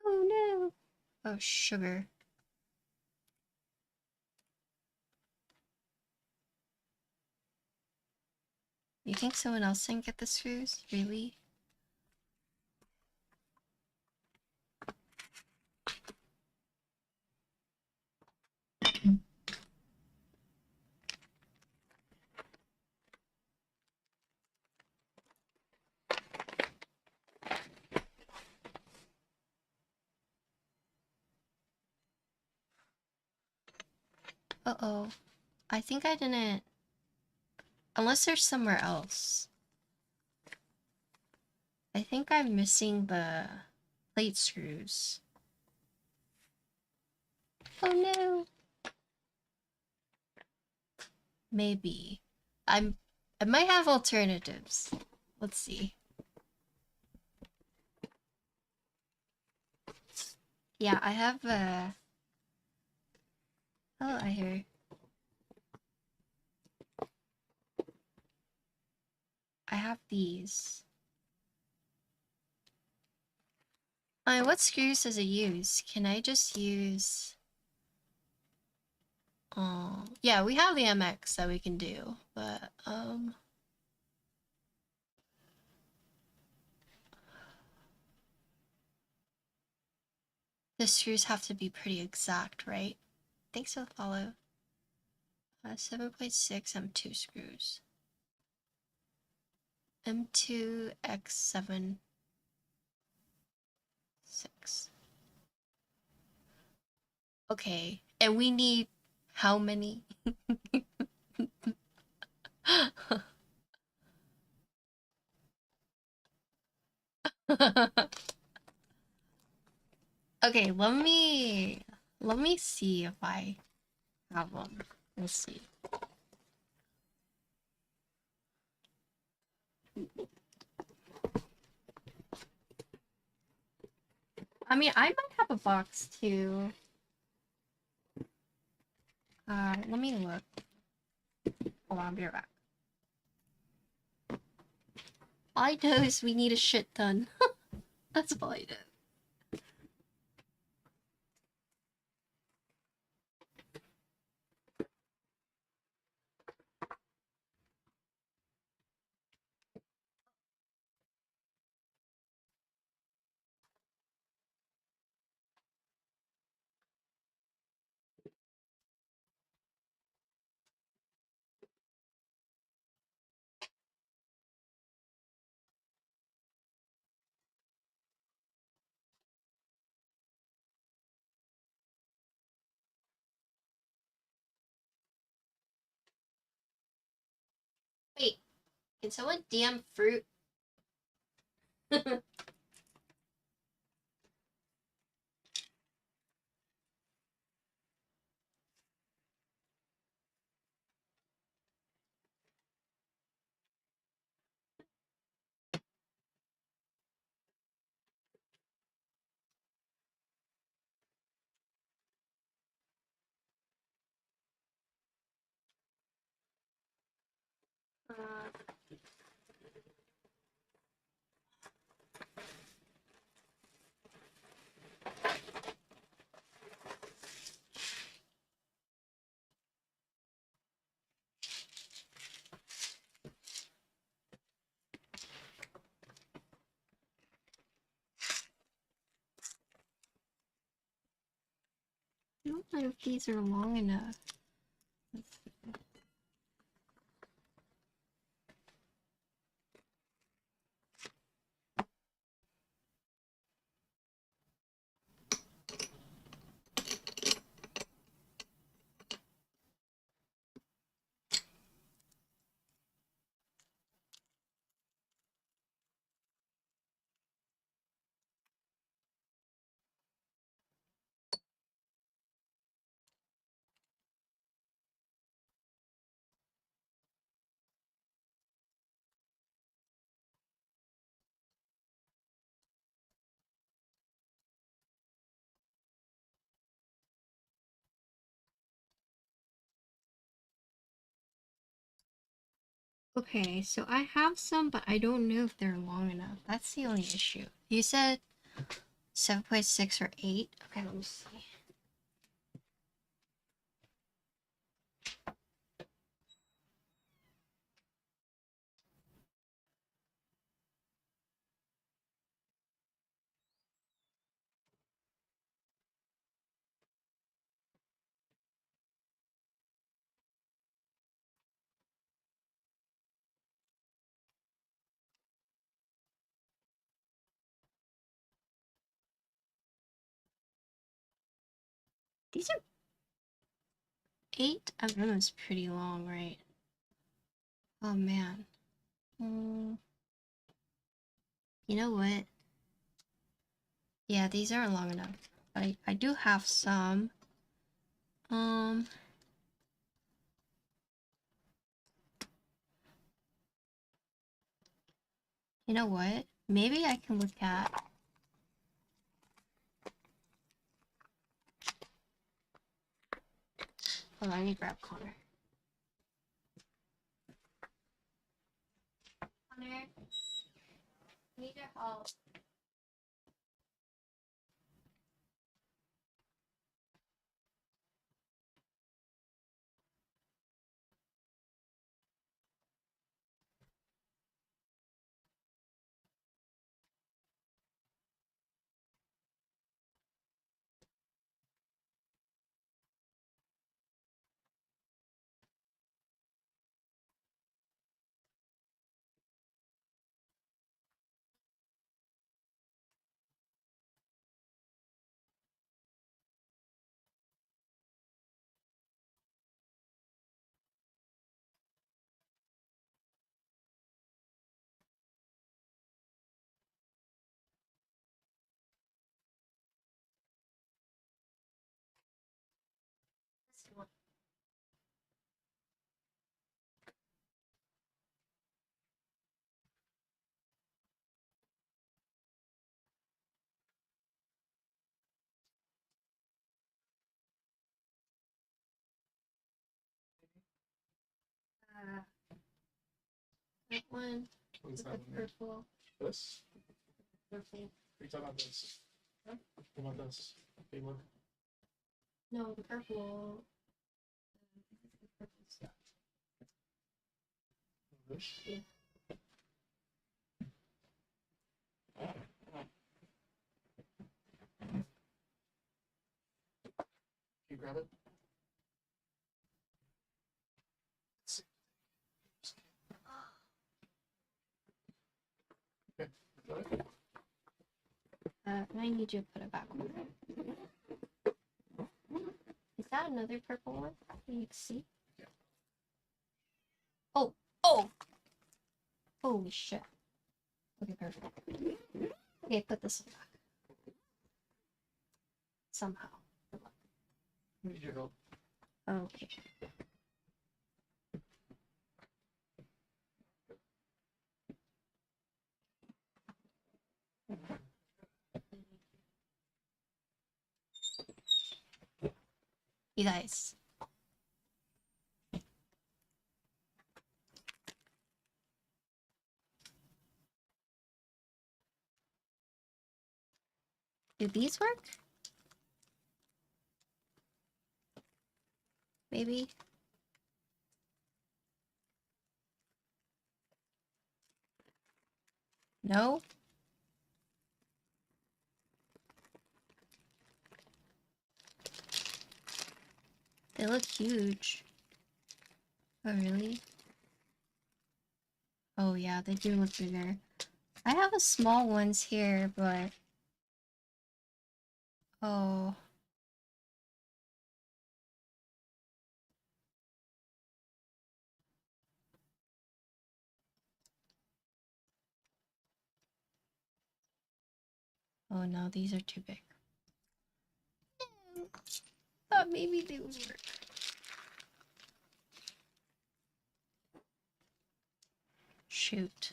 Oh no. Oh, sugar. You think someone else didn't get the screws? Really? Uh-oh. I think I didn't... Unless there's somewhere else. I think I'm missing the plate screws. Oh no. Maybe. I might have alternatives. Let's see. Yeah, I have oh, I hear. I have these. What screws does it use? Can I just use... yeah, we have the MX that we can do, but, the screws have to be pretty exact, right? Thanks for the follow. 7.6 M2 screws. M2 X7 6. Okay, and we need how many? Okay, let me see if I have them. Let's see. I mean, I might have a box too. Let me look. Hold on, I'll be right back. All I know is we need a shit ton. That's all I know. Wait, can someone DM fruit? I don't know if these are long enough. Okay, so I have some, but I don't know if they're long enough. That's the only issue. You said 7.6 or 8? Okay, let me see. These are 8 mm is pretty long, right? Oh man. You know what? Yeah, these aren't long enough. I do have some. Um, you know what? Maybe I can look at. Hold on, I need to grab Connor. Connor, I need your help. That one. What's With that the one there? purple. This? Purple. Are you talking about this? Huh? What about this? Big one? No, the purple. The purple stuff. This? Yeah. Can you grab it? Okay. Got it? I need you to put it back on. Is that another purple one? Can you see? Yeah. Oh, oh! Holy shit. Okay, perfect. Okay, put this one back. Somehow. I need your help. Okay. You guys. Do these work? Maybe? No? They look huge. Oh, really? Oh, yeah, they do look bigger. I have a small ones here, but... Oh... Oh no, these are too big. Thought maybe they would work. Shoot.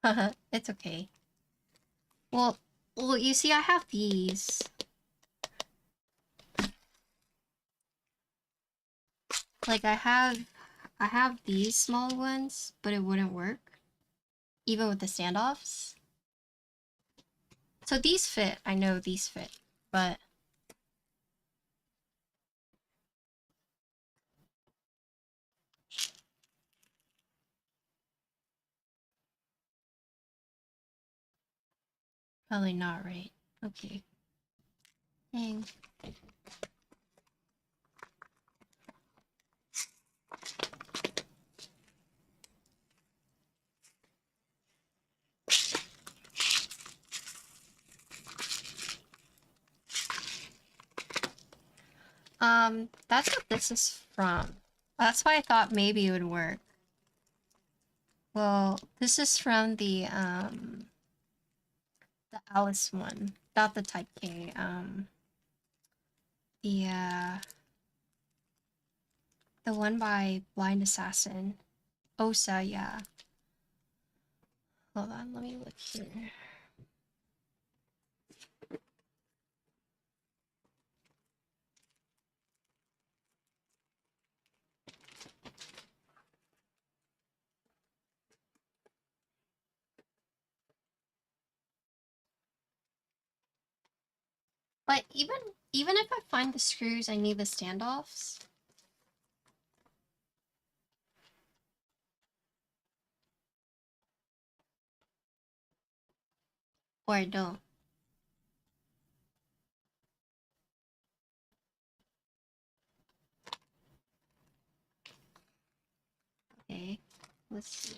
Haha, it's okay. Well, you see, I have these. Like I have these small ones, but it wouldn't work even with the standoffs. So these fit. I know these fit, but probably not right. Okay. Dang. That's what this is from. That's why I thought maybe it would work. Well, this is from the Alice one, not the Type K. The the one by Blind Assassin. Osa, yeah. Hold on, let me look here. But even if I find the screws, I need the standoffs. Or I don't. Okay, let's see.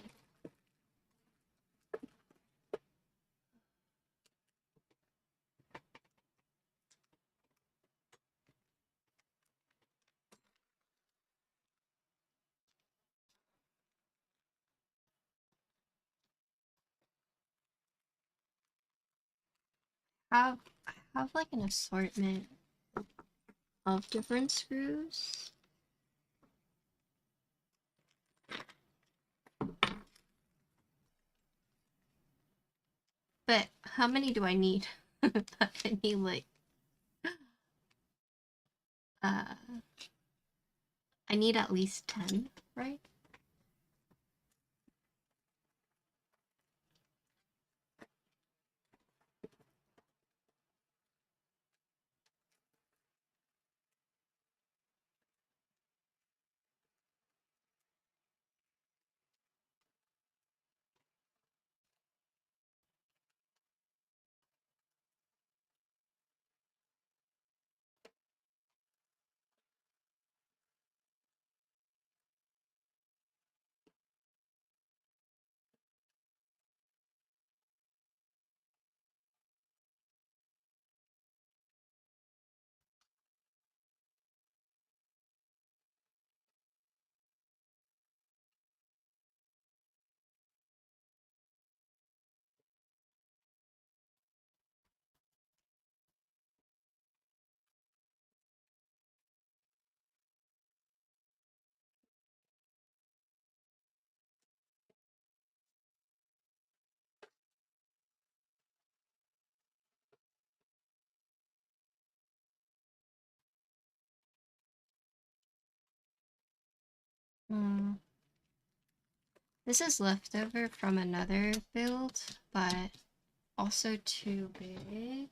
I have like an assortment of different screws. But how many do I need? I need like uh I need at least 10, right? Hmm. This is leftover from another build, but also too big.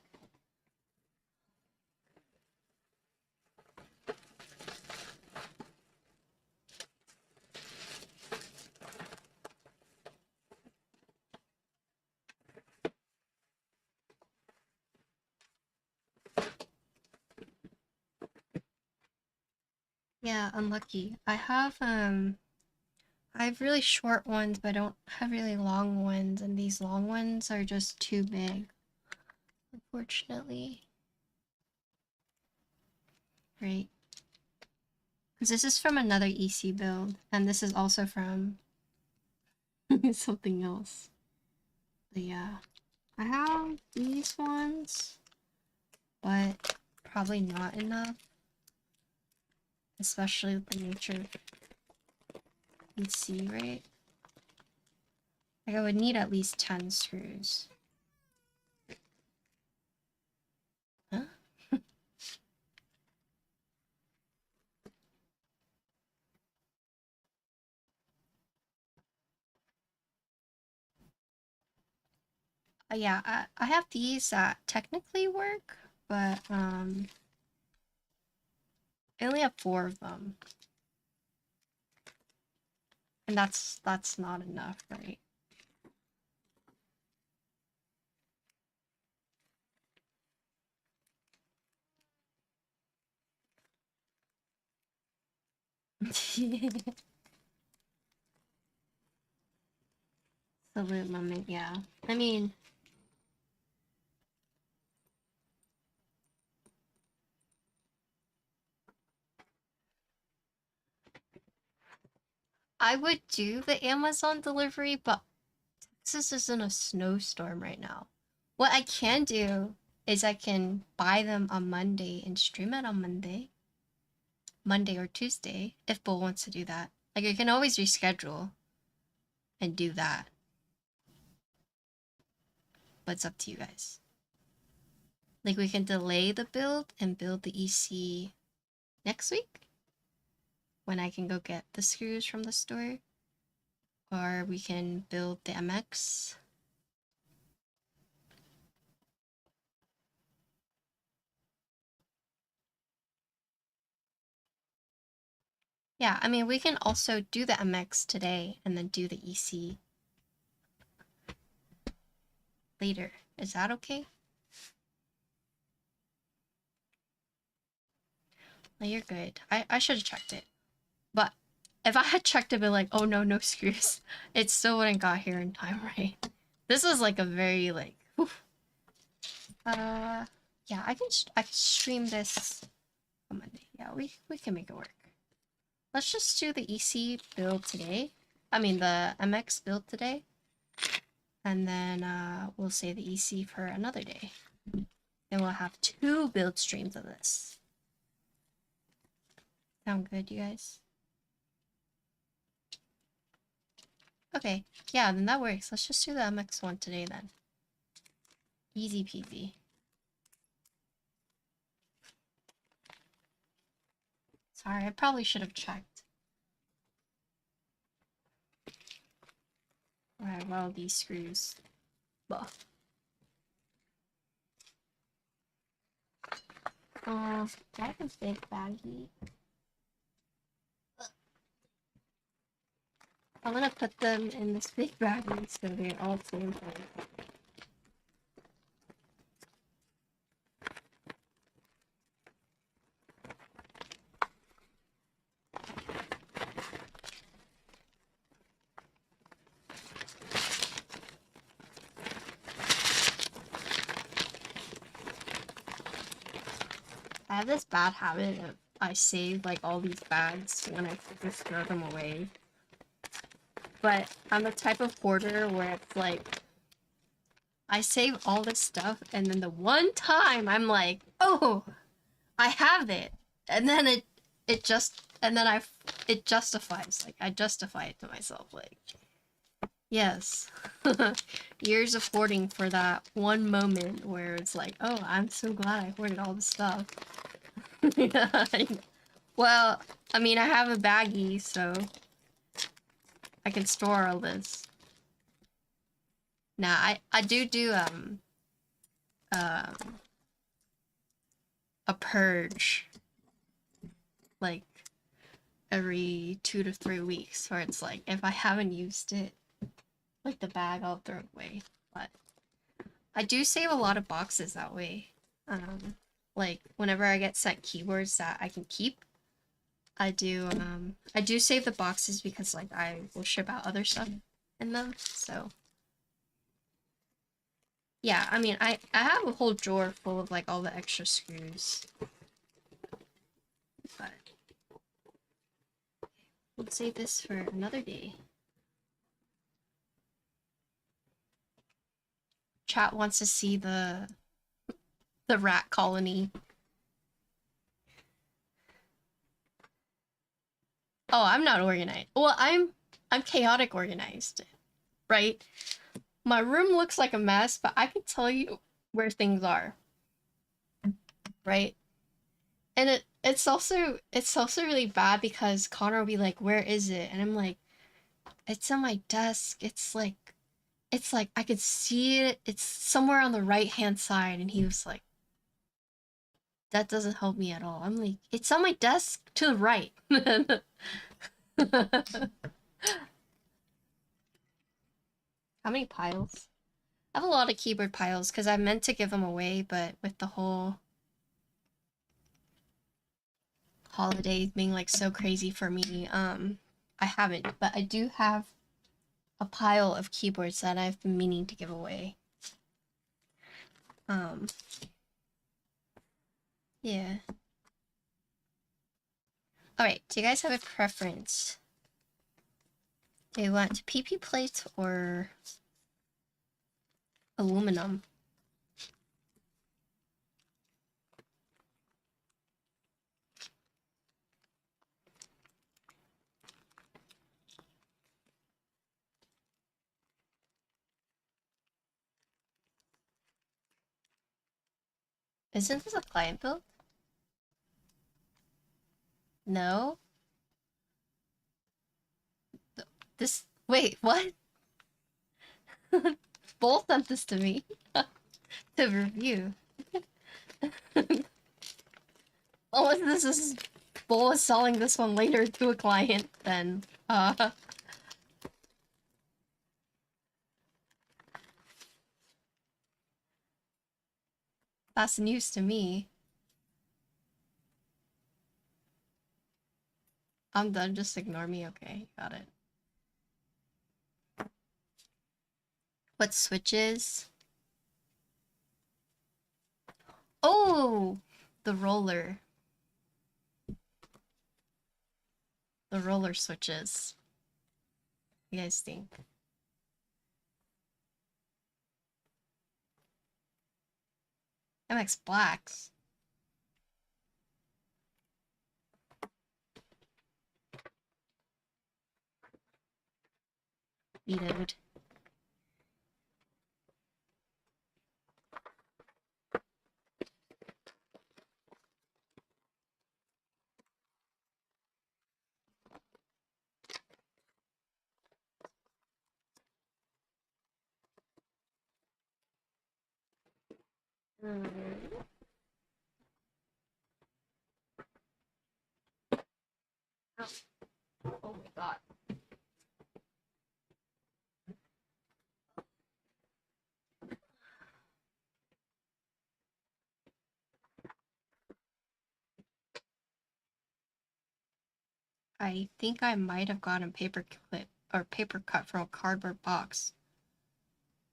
Yeah, unlucky. I have really short ones, but I don't have really long ones, and these long ones are just too big, unfortunately. Right. Because this is from another EC build, and this is also from something else. But yeah, I have these ones, but probably not enough, especially with the nature of EC, right? Like I would need at least 10 screws. Huh? Yeah, I have these that technically work, but I only have 4 of them. And that's not enough, right? Salute moment, yeah. I mean, I would do the Amazon delivery, but Texas is in a snowstorm right now. What I can do is I can buy them on Monday and stream it on Monday or Tuesday, if Bull wants to do that. Like, I can always reschedule and do that, but it's up to you guys. Like, we can delay the build and build the EC next week when I can go get the screws from the store, or we can build the MX. Yeah, I mean, we can also do the MX today and then do the EC later. Is that okay? No, you're good. I should have checked it. But if I had checked it, be like, oh no, no screws, it still wouldn't got here in time, right? This is like a very like, oof. Yeah, I can stream this on Monday. Yeah, we can make it work. Let's just do the EC build today. I mean the MX build today, and then we'll save the EC for another day. Then we'll have 2 build streams of this. Sound good, you guys? Okay, yeah, then that works. Let's just do the MX one today then. Easy peasy. Sorry, I probably should have checked. Alright, well, these screws. Bah. I have a big baggie. I'm gonna put them in this big baggie so they're all same thing. I have this bad habit of I save like all these bags when I just throw them away. But I'm the type of hoarder where it's like I save all this stuff and then the one time I'm like, oh, I have it, and then it just and then it justifies, like I justify it to myself, like yes. Years of hoarding for that one moment where it's like, oh, I'm so glad I hoarded all the stuff. Well, I mean, I have a baggie, so I can store all this. Now, I do um a purge like every 2 to 3 weeks, where it's like if I haven't used it, like the bag, I'll throw it away. But I do save a lot of boxes that way. Like whenever I get sent keywords that I can keep, I do save the boxes because like I will ship out other stuff in them. So yeah, I mean I have a whole drawer full of like all the extra screws. But we'll save this for another day. Chat wants to see the rat colony. Oh, I'm not organized. Well, I'm chaotic organized, right? My room looks like a mess, but I can tell you where things are, right? And it's also really bad because Connor will be like, "Where is it?" And I'm like, "It's on my desk. It's like it's like I could see it. It's somewhere on the right hand side, and he was like, "That doesn't help me at all." I'm like, "It's on my desk to the right." How many piles? I have a lot of keyboard piles because I meant to give them away, but with the whole holidays being like so crazy for me, I haven't. But I do have a pile of keyboards that I've been meaning to give away. Um, yeah. All right. Do you guys have a preference? Do you want PP plates or aluminum? Isn't this a client build? No. This. Wait. What? Both sent this to me to review. Unless this is Bull is selling this one later to a client, then that's news to me. I'm done, just ignore me. Okay, got it. What switches? Oh, the roller. The roller switches. What do you guys think? MX Blacks. Vetoed. Oh. Oh my god. I think I might have gotten paper clip or paper cut from a cardboard box.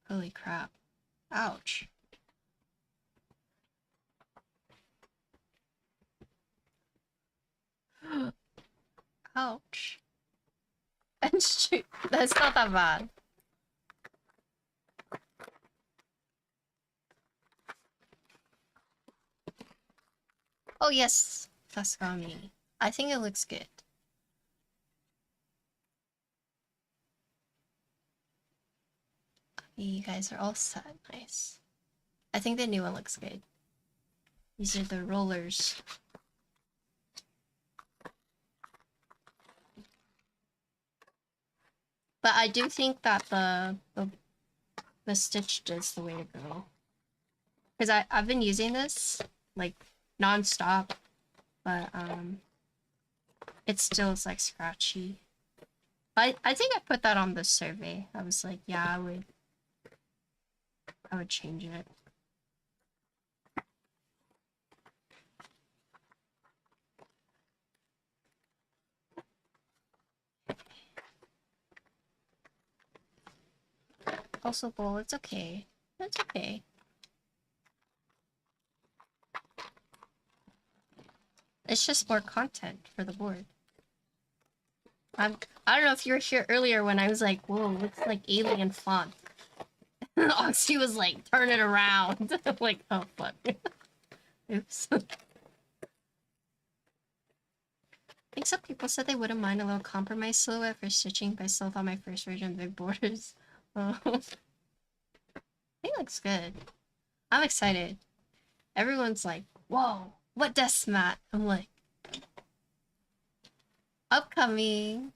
Holy crap. Ouch. Ouch. And shoot, that's not that bad. Oh yes, Tuscany. I think it looks good. You guys are all set. Nice. I think the new one looks good. These are the rollers. But I do think that the stitched is the way to go. Because I've been using this like non-stop, but it still is like scratchy. I think I put that on the survey. I was like, yeah, I would change it. Also, Bull, it's okay. It's okay. It's just more content for the board. I don't know if you were here earlier when I was like, whoa, looks like alien font. Oxy was like, turn it around. I'm like, oh fuck. Oops. I think some people said they wouldn't mind a little compromise silhouette for stitching, but I still thought my first version of big borders. Oh. I think it looks good. I'm excited. Everyone's like, whoa, what desk mat? I'm like, upcoming.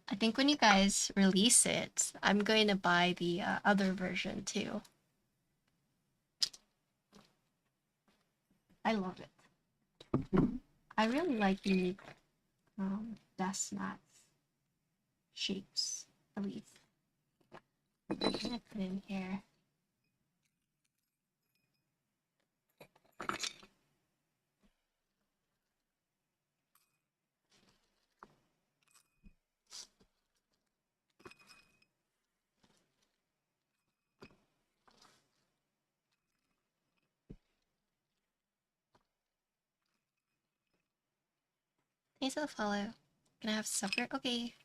I think when you guys release it, I'm going to buy the other version too. I love it. I really like unique desk mats shapes, at least. I'm gonna put in here. Thanks for the follow. Gonna have supper? Okay.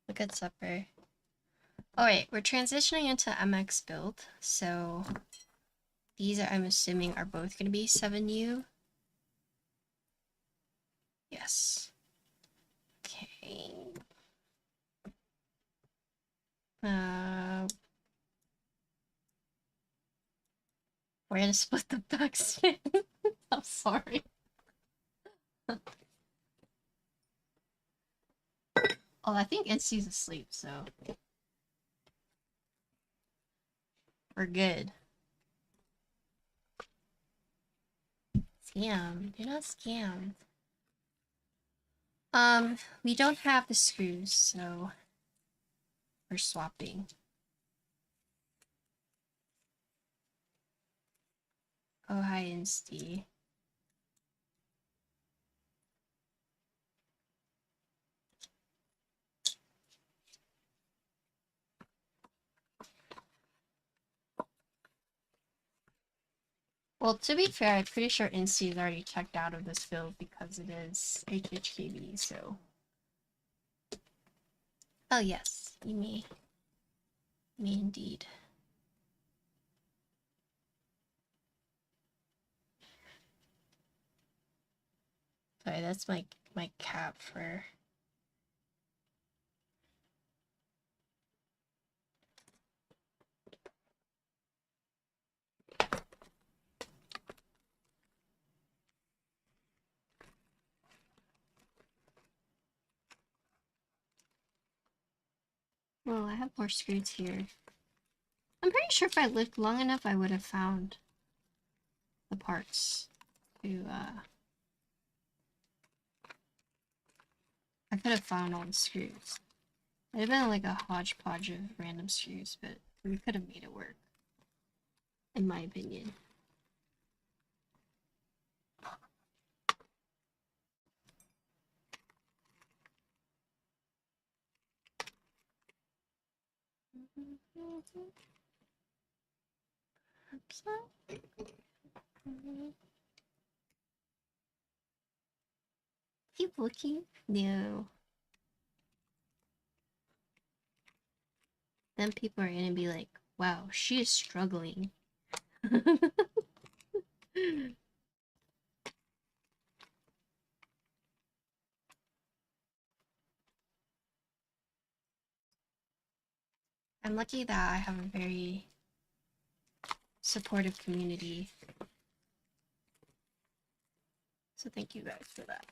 A good supper. Alright, we're transitioning into MX build, so these are, I'm assuming, are both gonna be 7U. Yes. Okay. We're gonna split the backspin. I'm sorry. Oh, I think NC's asleep, so we're good. Scam. You're not scammed. We don't have the screws, so we're swapping. Oh, hi, Insty. Well, to be fair, I'm pretty sure Insty is already checked out of this build because it is HHKB, so. Oh, yes, you may. Me indeed. Sorry, that's my cap for. Well, I have more screws here. I'm pretty sure if I lived long enough, I would have found the parts to, I could have found all the screws. It'd have been like a hodgepodge of random screws, but we could have made it work, in my opinion. Keep looking? No. Then people are gonna be like, wow, she is struggling. I'm lucky that I have a very supportive community. So thank you guys for that.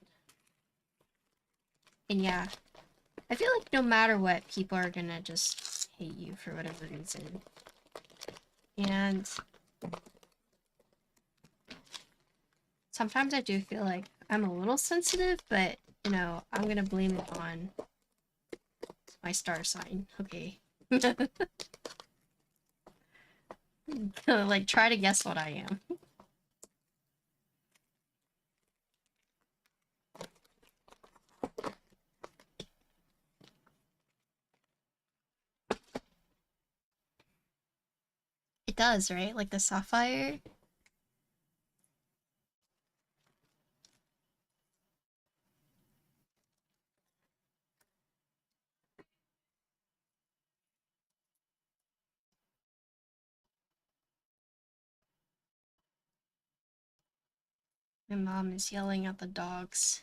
And yeah, I feel like no matter what, people are gonna just hate you for whatever reason. And sometimes I do feel like I'm a little sensitive, but you know, I'm gonna blame it on my star sign. Okay. Like, try to guess what I am. It does, right? Like the sapphire. My mom is yelling at the dogs.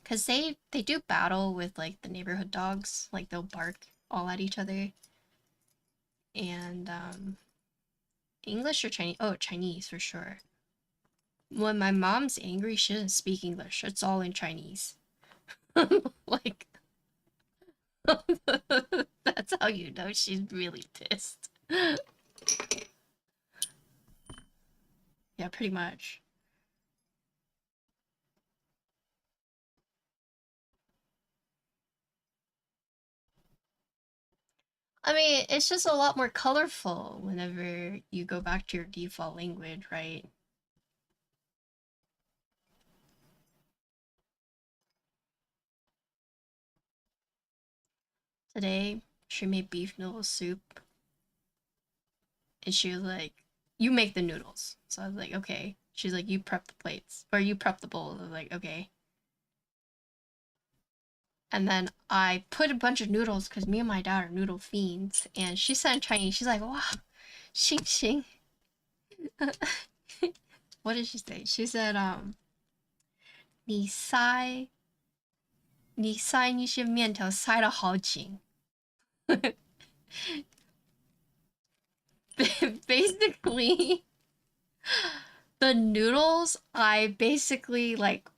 Cause they do battle with like the neighborhood dogs. Like they'll bark all at each other. And English or Chinese? Oh, Chinese for sure. when my mom's angry, she doesn't speak English. It's all in Chinese. Like, that's how you know she's really pissed. Yeah, pretty much. I mean, it's just a lot more colorful whenever you go back to your default language, right? Today, she made beef noodle soup, and she was like, "You make the noodles." So I was like, "Okay." She's like, "You prep the plates, or you prep the bowls." I was like, "Okay." And then I put a bunch of noodles because me and my dad are noodle fiends. And she said in Chinese, she's like, "Wow, xing xing." What did she say? She said, 你塞那些面条塞得好紧." Basically, the noodles, I basically like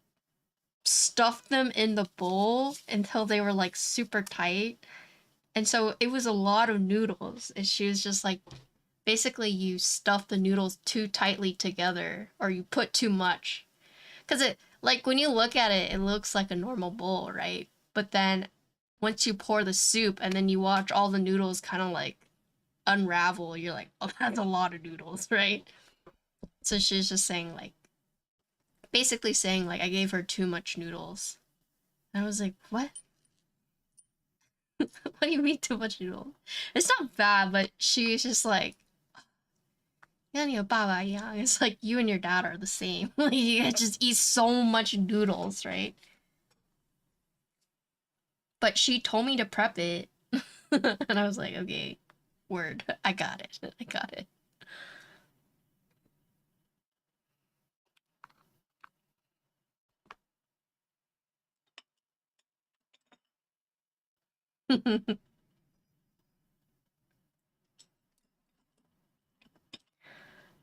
stuffed them in the bowl until they were like super tight. And so it was a lot of noodles. And she was just like, basically, you stuff the noodles too tightly together or you put too much. Because it, like, when you look at it, it looks like a normal bowl, right? But then once you pour the soup and then you watch all the noodles kind of like unravel, you're like, oh, that's a lot of noodles, right? So she's just saying, like, basically saying, like, I gave her too much noodles. And I was like, what? What do you mean too much noodles? It's not bad, but she's just like, 像你的爸爸一样. It's like you and your dad are the same. Like you just eat so much noodles, right? But she told me to prep it. And I was like, okay, word. I got it. I got it.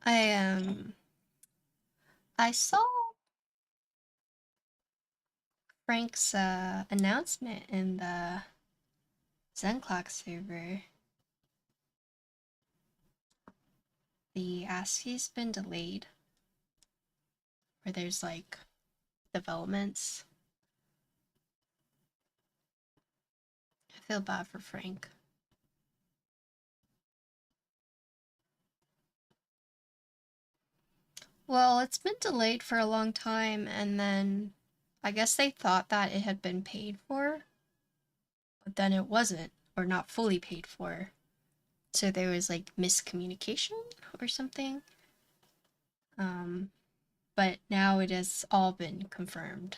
I I saw Frank's announcement in the Zen Clock server. The ASCII's been delayed, where there's like developments. I feel bad for Frank. Well, it's been delayed for a long time, and then I guess they thought that it had been paid for, but then it wasn't, or not fully paid for. So there was like miscommunication or something. Um, but now it has all been confirmed.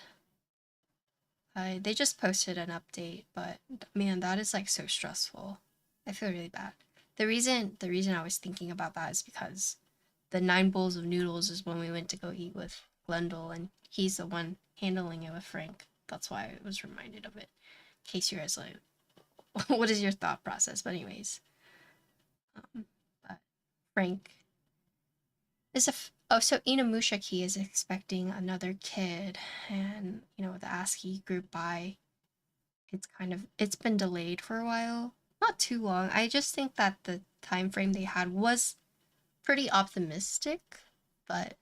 They just posted an update, but man, that is like so stressful. I feel really bad. The reason I was thinking about that is because the 9 bowls of noodles is when we went to go eat with Glendale, and he's the one handling it with Frank. That's why I was reminded of it. In case you guys like, what is your thought process? But anyways, but Frank is oh, so Inamushaki is expecting another kid, and the ASCII group buy, it's been delayed for a while. Not too long. I just think that the time frame they had was pretty optimistic, but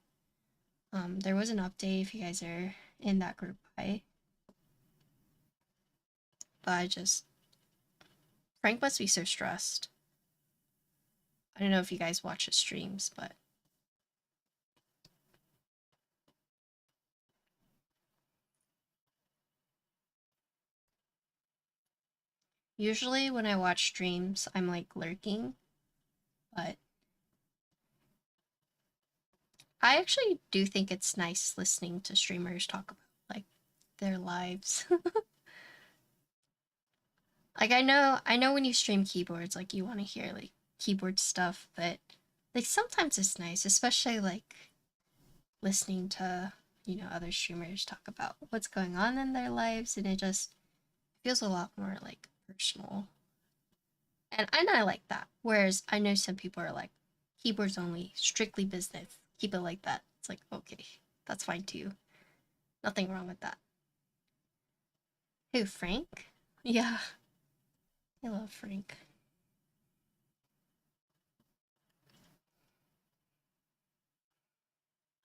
there was an update if you guys are in that group buy. But Frank must be so stressed. I don't know if you guys watch his streams, but usually when I watch streams, I'm like lurking, but I actually do think it's nice listening to streamers talk about like their lives. Like I know when you stream keyboards, like you want to hear like keyboard stuff, but like sometimes it's nice, especially like listening to, other streamers talk about what's going on in their lives, and it just feels a lot more like personal. And I like that. Whereas I know some people are like keyboards only, strictly business. Keep it like that. It's like, okay, that's fine too. Nothing wrong with that. Who, Frank? Yeah, I love Frank.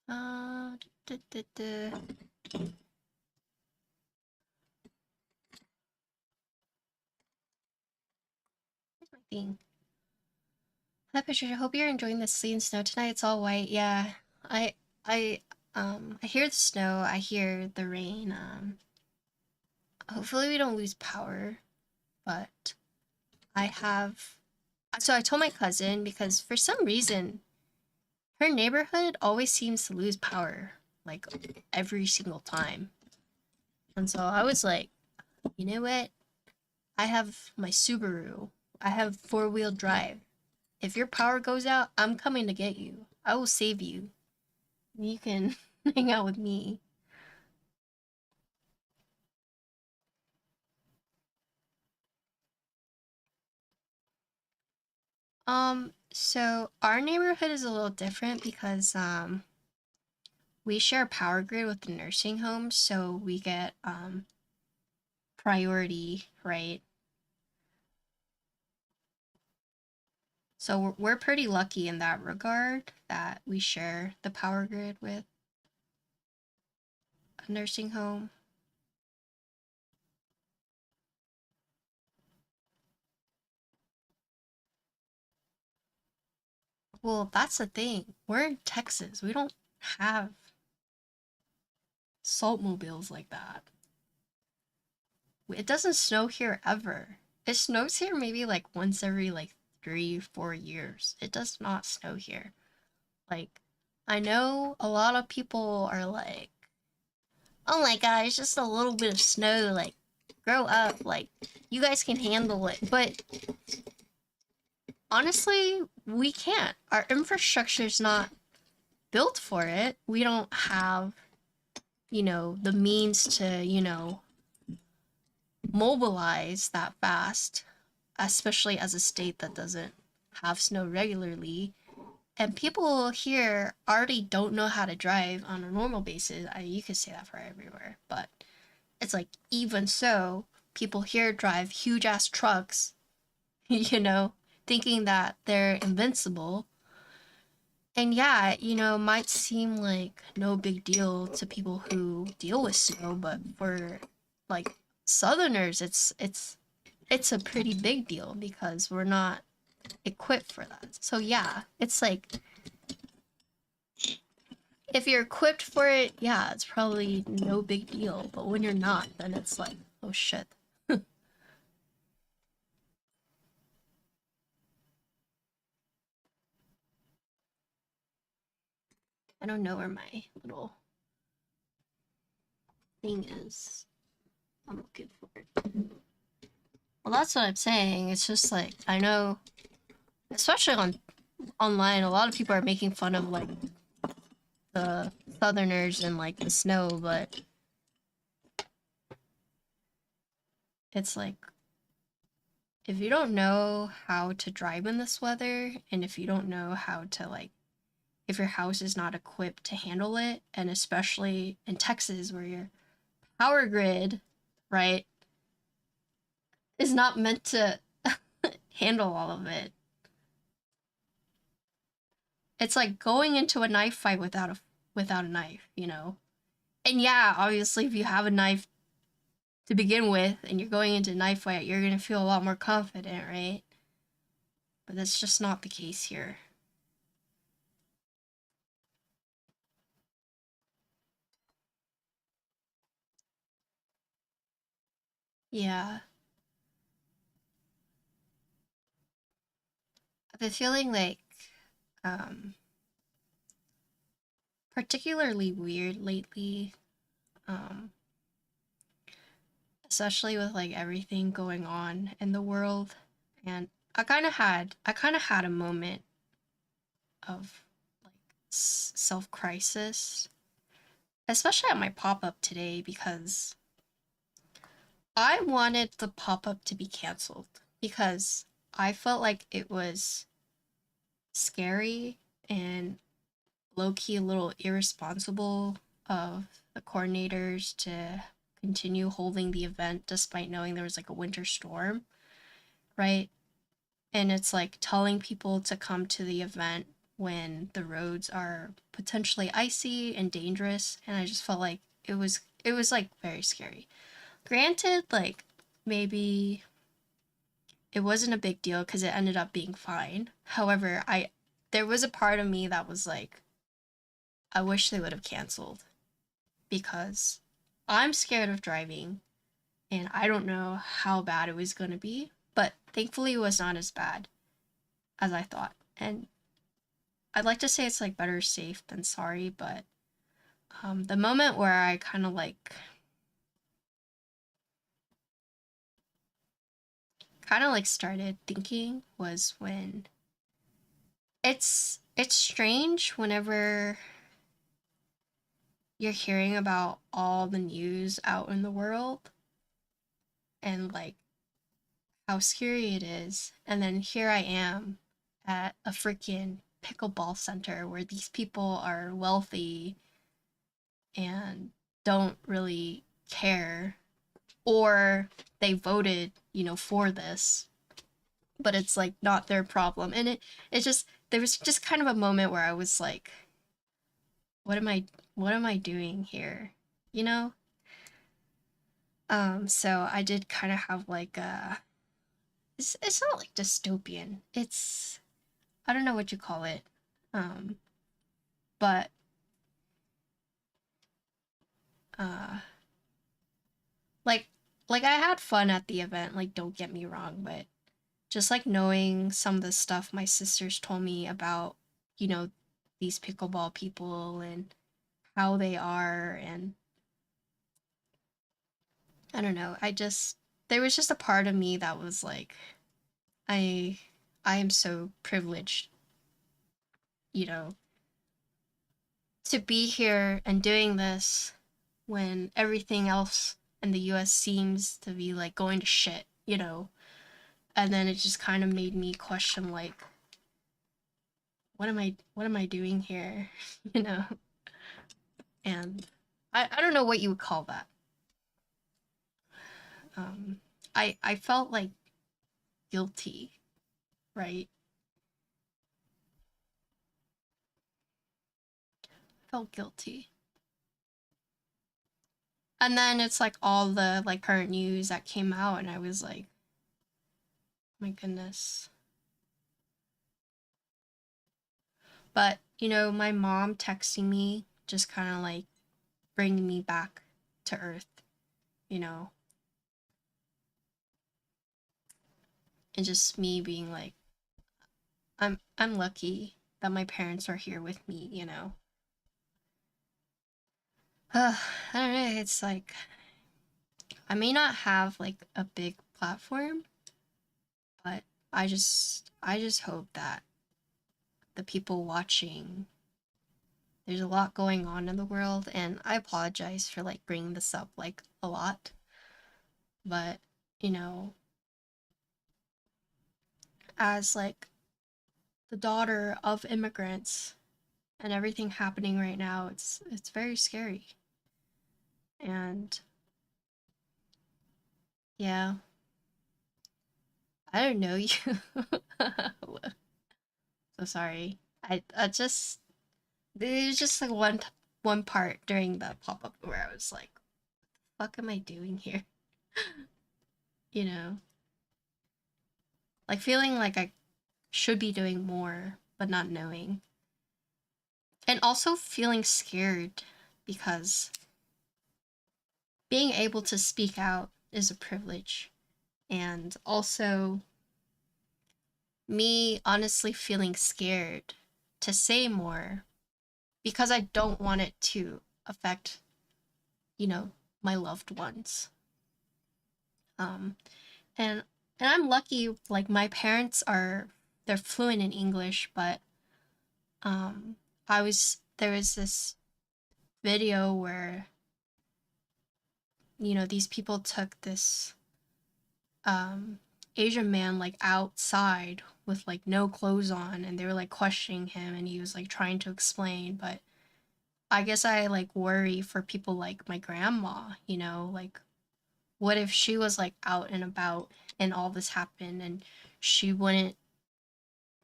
Uh, duh, duh, duh, duh. Where's my thing? Hi, Patricia. I hope you're enjoying the sleet and snow tonight. It's all white. Yeah, I, I, I hear the snow. I hear the rain. Hopefully we don't lose power, but I have. So I told my cousin because for some reason her neighborhood always seems to lose power like every single time. And so I was like, you know what? I have my Subaru. I have four-wheel drive. If your power goes out, I'm coming to get you. I will save you. You can hang out with me. So our neighborhood is a little different because we share a power grid with the nursing home, so we get priority, right? So we're pretty lucky in that regard that we share the power grid with a nursing home. Well, that's the thing. We're in Texas. We don't have salt mobiles like that. It doesn't snow here ever. It snows here maybe like once every like 3, 4 years. It does not snow here. Like, I know a lot of people are like, oh my god, it's just a little bit of snow. Like, grow up. Like, you guys can handle it. But honestly, we can't. Our infrastructure's not built for it. We don't have, the means to, mobilize that fast, especially as a state that doesn't have snow regularly. And people here already don't know how to drive on a normal basis. You could say that for everywhere, but it's like, even so, people here drive huge ass trucks, thinking that they're invincible. And yeah, might seem like no big deal to people who deal with snow, but for like southerners, it's a pretty big deal because we're not equipped for that. So yeah, it's like if you're equipped for it, yeah, it's probably no big deal. But when you're not, then it's like, oh shit. I don't know where my little thing is. I'm looking for it. Well, that's what I'm saying. It's just like, I know, especially online, a lot of people are making fun of like the southerners and like the snow, but it's like, if you don't know how to drive in this weather, and if you don't know how to like, if your house is not equipped to handle it, and especially in Texas where your power grid, right, is not meant to handle all of it. It's like going into a knife fight without a knife. And yeah, obviously if you have a knife to begin with and you're going into a knife fight, you're going to feel a lot more confident, right? But that's just not the case here. Yeah. I've been feeling like um particularly weird lately. Um Especially with like everything going on in the world. And I kind of had a moment of like self crisis, especially at my pop up today because I wanted the pop up to be canceled because I felt like it was scary and low key a little irresponsible of the coordinators to continue holding the event despite knowing there was like a winter storm, right? And it's like telling people to come to the event when the roads are potentially icy and dangerous, and I just felt like it was like very scary. Granted, like maybe it wasn't a big deal because it ended up being fine. However, I there was a part of me that was like, I wish they would have canceled because I'm scared of driving and I don't know how bad it was going to be, but thankfully it was not as bad as I thought. And I'd like to say it's like better safe than sorry, but the moment where I kind of like started thinking was when it's strange whenever you're hearing about all the news out in the world and like how scary it is. And then here I am at a freaking pickleball center where these people are wealthy and don't really care, or they voted, for this, but it's like not their problem. And it just there was just kind of a moment where I was like, what am I doing here? You know? So I did kind of have like a it's not like dystopian. It's I don't know what you call it. Um, but uh like like I had fun at the event, like don't get me wrong, but just like knowing some of the stuff my sisters told me about, you know, these pickleball people and how they are, and I don't know, there was just a part of me that was like, I I am so privileged, you know, to be here and doing this when everything else in the US seems to be like going to shit. And then it just kind of made me question like, what am I doing here? you know? And I don't know what you would call that. Um I felt like guilty, right? Felt guilty. And then it's like all the like current news that came out and I was like, my goodness. But, my mom texting me just kind of like bringing me back to earth, you know, and just me being like, I'm lucky that my parents are here with me. I don't know, it's like I may not have like a big platform, but I just hope that the people watching, there's a lot going on in the world, and I apologize for like bringing this up like a lot, but you know, as like the daughter of immigrants and everything happening right now, it's very scary. And yeah, I don't know you. So sorry. I just there's just like one part during the pop up where I was like, "Fuck, am I doing here?" You know, like feeling like I should be doing more, but not knowing, and also feeling scared because being able to speak out is a privilege, and also me honestly feeling scared to say more because I don't want it to affect, you know, my loved ones. Um, and and I'm lucky. Like my parents they're fluent in English, but um, there was this video where these people took this um Asian man like outside with like no clothes on, and they were like questioning him, and he was like trying to explain. But I guess I like worry for people like my grandma, you know, like what if she was like out and about and all this happened and she wouldn't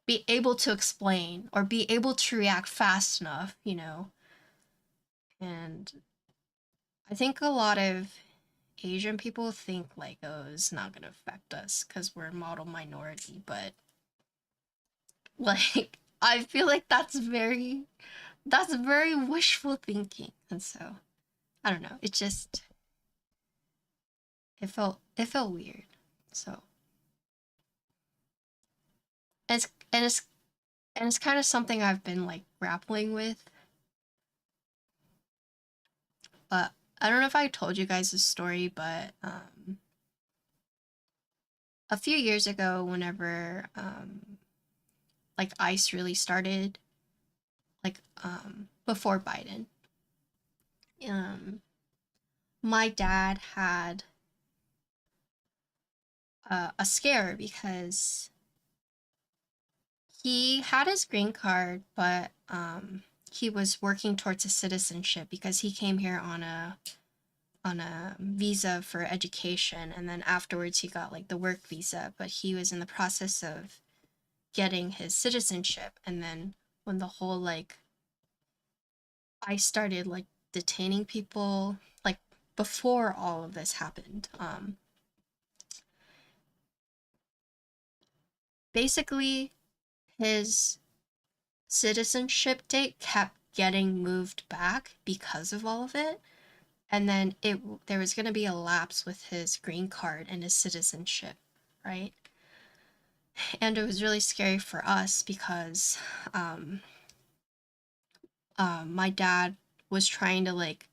be able to explain or be able to react fast enough, you know? And I think a lot of Asian people think like, oh, it's not gonna affect us because we're a model minority, but like I feel like that's very wishful thinking. And so I don't know. It just it felt weird. So and it's kind of something I've been like grappling with. But I don't know if I told you guys this story, but a few years ago, whenever like ICE really started, like before Biden, um, my dad had a scare because he had his green card, but he was working towards a citizenship because he came here on a visa for education, and then afterwards he got like the work visa, but he was in the process of getting his citizenship. And then when the whole like I started like detaining people, like before all of this happened, basically his citizenship date kept getting moved back because of all of it. And then there was going to be a lapse with his green card and his citizenship, right? And it was really scary for us because um, my dad was trying to like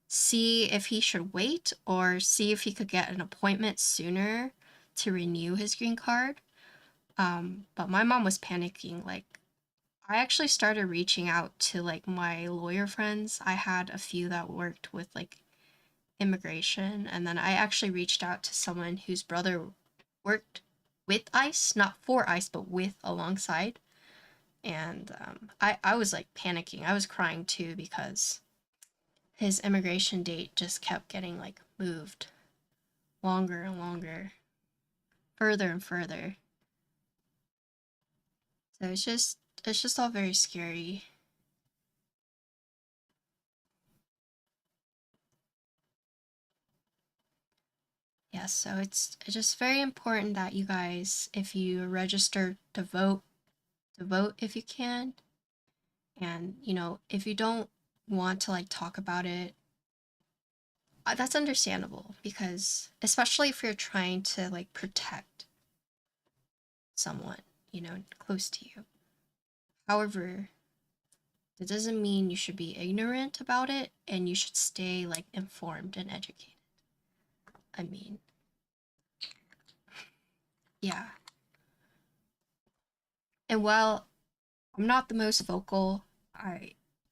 see if he should wait or see if he could get an appointment sooner to renew his green card. But my mom was panicking. Like, I actually started reaching out to like my lawyer friends. I had a few that worked with like immigration, and then I actually reached out to someone whose brother worked with ICE, not for ICE, but with alongside. And I was like panicking. I was crying too because his immigration date just kept getting like moved longer and longer, further and further. So it's just all very scary. Yeah, so it's just very important that you guys, if you register to vote if you can. And, you know, if you don't want to like talk about it, that's understandable because especially if you're trying to like protect someone, you know, close to you. However, that doesn't mean you should be ignorant about it, and you should stay like informed and educated. I mean, yeah. And while I'm not the most vocal,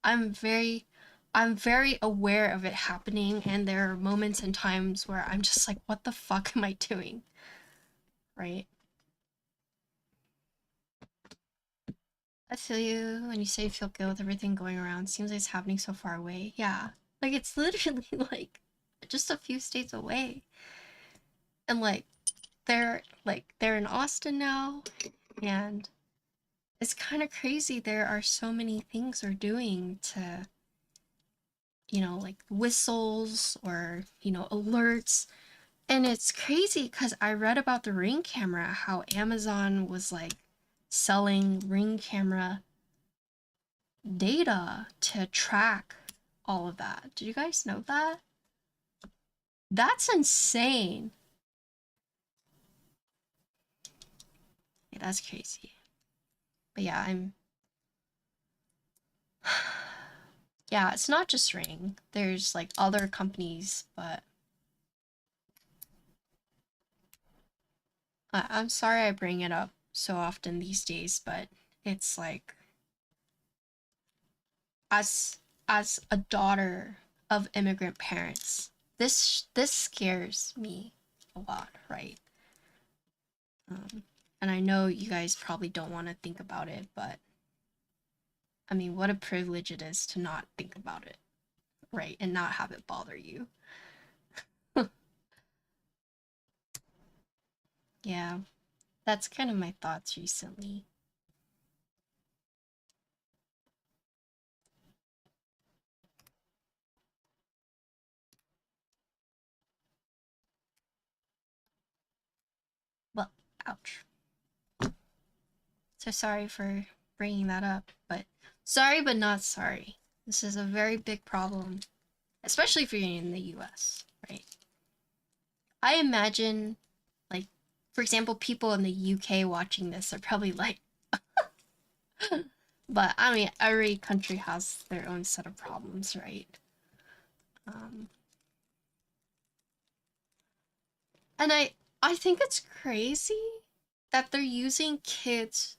I'm very I'm very aware of it happening, and there are moments and times where I'm just like, what the fuck am I doing? Right? I feel you when you say you feel good with everything going around. Seems like it's happening so far away. Yeah. Like it's literally just a few states away. And they're in Austin now, and it's kind of crazy. There are so many things they're doing to, you know, like whistles or, you know, alerts. And it's crazy because I read about the Ring camera, how Amazon was like selling Ring camera data to track all of that. Did you guys know that? That's insane. Yeah, that's crazy. But yeah, yeah, it's not just Ring. There's like other companies, but I'm sorry I bring it up so often these days, but it's like as as a daughter of immigrant parents, this scares me a lot, right? Um, And I know you guys probably don't want to think about it, but I mean, what a privilege it is to not think about it, right? And not have it bother you. Yeah, that's kind of my thoughts recently. Well, ouch. So sorry for bringing that up, but sorry, but not sorry. This is a very big problem, especially if you're in the US, right? I imagine, like, for example, people in the UK watching this are probably like, but I mean, every country has their own set of problems, right? Um, and I think it's crazy that they're using kids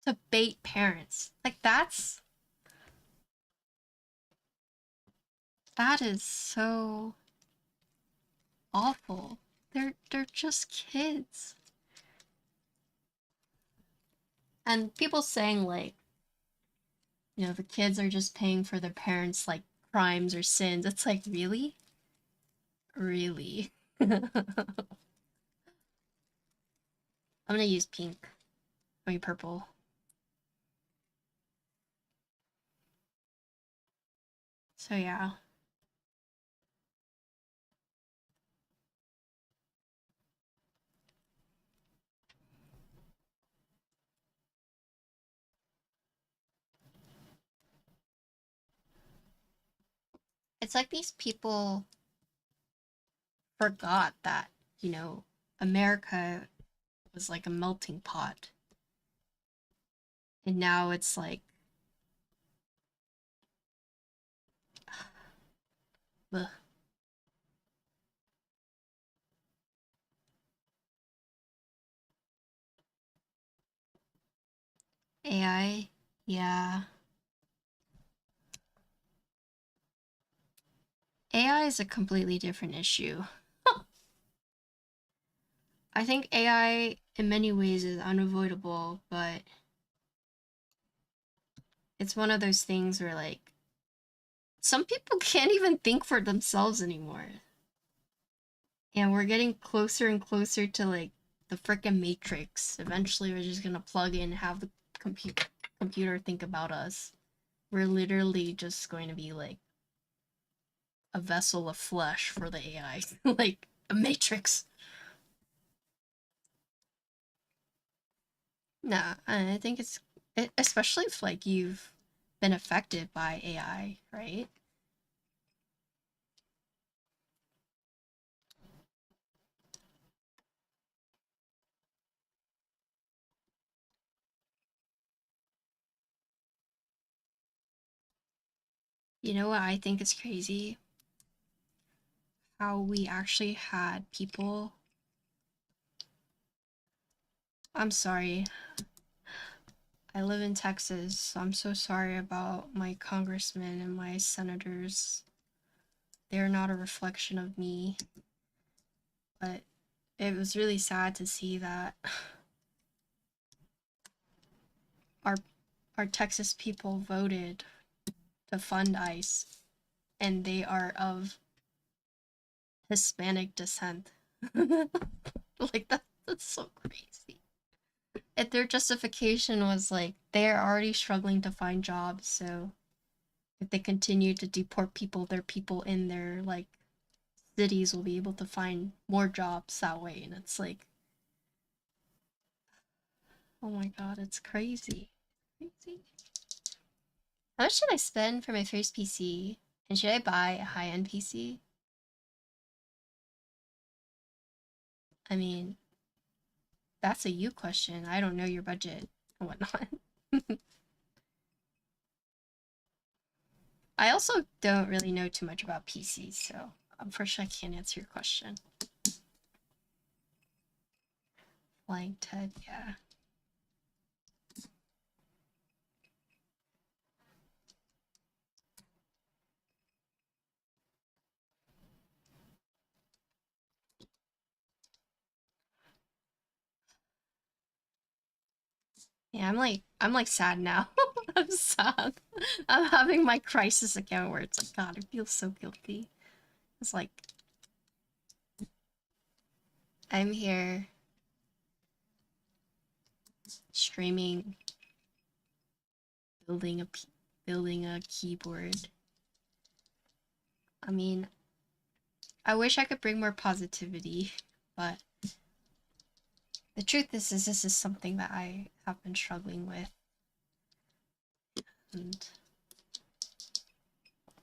to bait parents. Like that is so awful. They're just kids. And people saying like, the kids are just paying for their parents like crimes or sins. It's like, really? Really? I'm gonna use pink. I mean purple. So yeah. It's like these people forgot that, you know, America was like a melting pot. And now it's like, ugh. AI, yeah. AI is a completely different issue. I think AI in many ways is unavoidable, but it's one of those things where like some people can't even think for themselves anymore. And we're getting closer and closer to like the frickin' matrix. Eventually we're just gonna plug in, have the computer think about us. We're literally just going to be like a vessel of flesh for the AI. Like a matrix. Nah, I think especially if like you've been affected by AI, right? You know what I think is crazy? How we actually had people. I'm sorry. I live in Texas, so I'm so sorry about my congressmen and my senators. They're not a reflection of me, but it was really sad to see that our our Texas people voted to fund ICE and they are of Hispanic descent. Like that's so crazy. If their justification was like they're already struggling to find jobs, so if they continue to deport people, their people in their like cities will be able to find more jobs that way. And it's like, oh my god, it's crazy. Crazy. How much should I spend for my first PC? And should I buy a high-end PC? I mean, that's a you question. I don't know your budget and whatnot. I also don't really know too much about PCs, so unfortunately I can't answer your question. Flying Ted, yeah. Yeah, I'm like sad now. I'm sad. I'm having my crisis account where it's like, God, I feel so guilty. It's like I'm here streaming, building building a keyboard. I mean, I wish I could bring more positivity, but the truth is this is something that I have been struggling with, and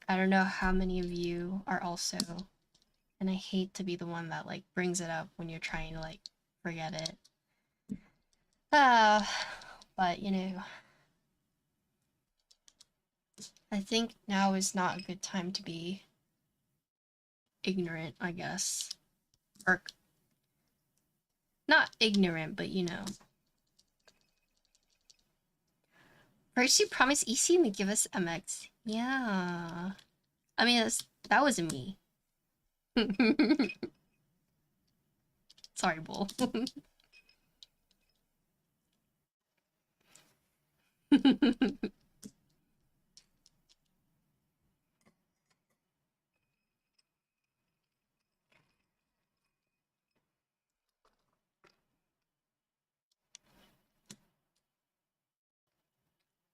I don't know how many of you are also, and I hate to be the one that like brings it up when you're trying to like forget it. Uh, but you know, I think now is not a good time to be ignorant, I guess. Or not ignorant, but you know. First you promise EC and then give us MX. Yeah. I mean, that wasn't me. Sorry, Bull.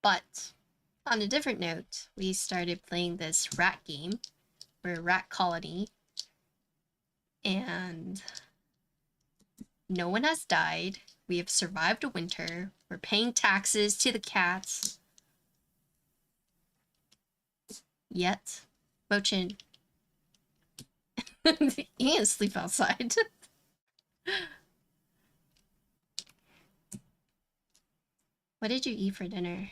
But on a different note, we started playing this rat game. We're a rat colony, and no one has died. We have survived a winter. We're paying taxes to the cats. Yet, Mochin, he can't sleep outside. What did you eat for dinner?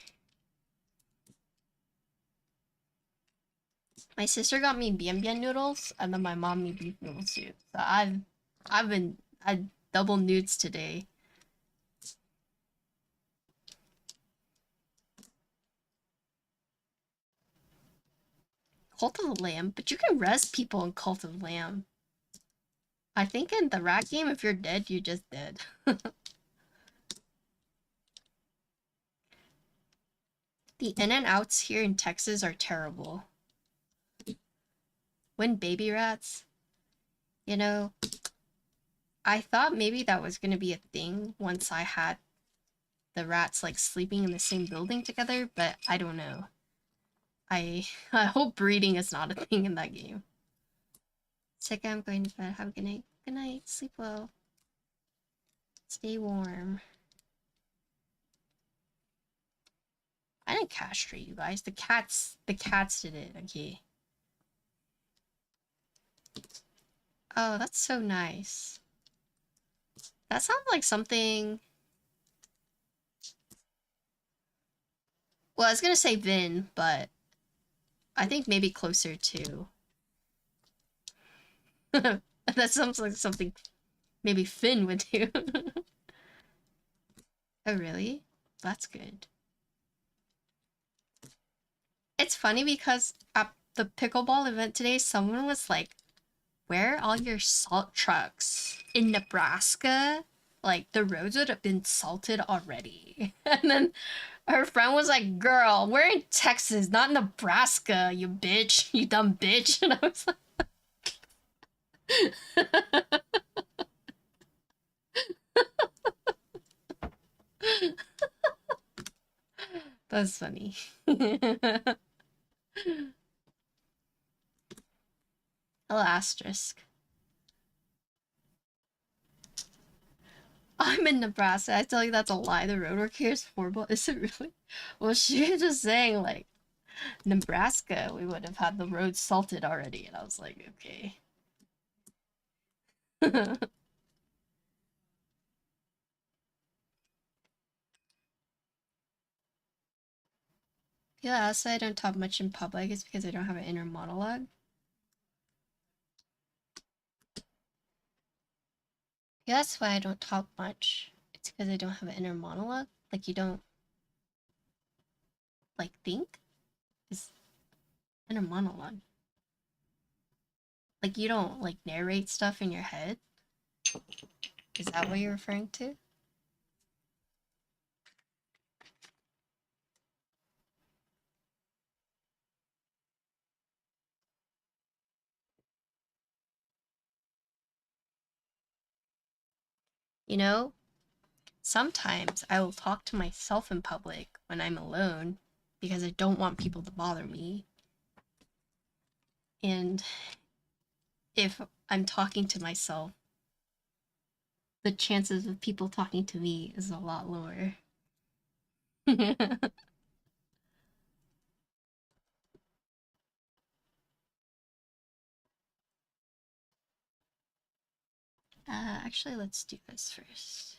My sister got me bian bian noodles, and then my mom made beef noodle soup. So I double nudes today. Cult of the Lamb, but you can res people in Cult of the Lamb. I think in the rat game, if you're dead, you're just dead. The in and outs here in Texas are terrible. When baby rats, you know, I thought maybe that was gonna be a thing once I had the rats like sleeping in the same building together, but I don't know. I I hope breeding is not a thing in that game. Second, I'm going to bed. Have a good night. Good night. Sleep well. Stay warm. I didn't castrate you guys. The cats did it. Okay. Oh, that's so nice. That sounds like something. Well, I was gonna say Vin, but I think maybe closer to. That sounds like something maybe Finn would do. Oh, really? That's good. It's funny because at the pickleball event today, someone was like, where are all your salt trucks? In Nebraska? Like, the roads would have been salted already. And then her friend was like, girl, we're in Texas, not Nebraska, you bitch. You dumb bitch. And I was like, that's funny. Hello, asterisk. I'm in Nebraska. I tell you that's a lie. The roadwork here is horrible. Is it really? Well, she was just saying, like, Nebraska, we would have had the roads salted already. And I was like, okay. Yeah, that's why I don't talk much in public. It's because I don't have an inner monologue. Yeah, that's why I don't talk much. It's because I don't have an inner monologue. Like, you don't, like, think? It's inner monologue. Like, you don't, like, narrate stuff in your head? Is that what you're referring to? You know, sometimes I will talk to myself in public when I'm alone because I don't want people to bother me. And if I'm talking to myself, the chances of people talking to me is a lot lower. Actually, let's do this first.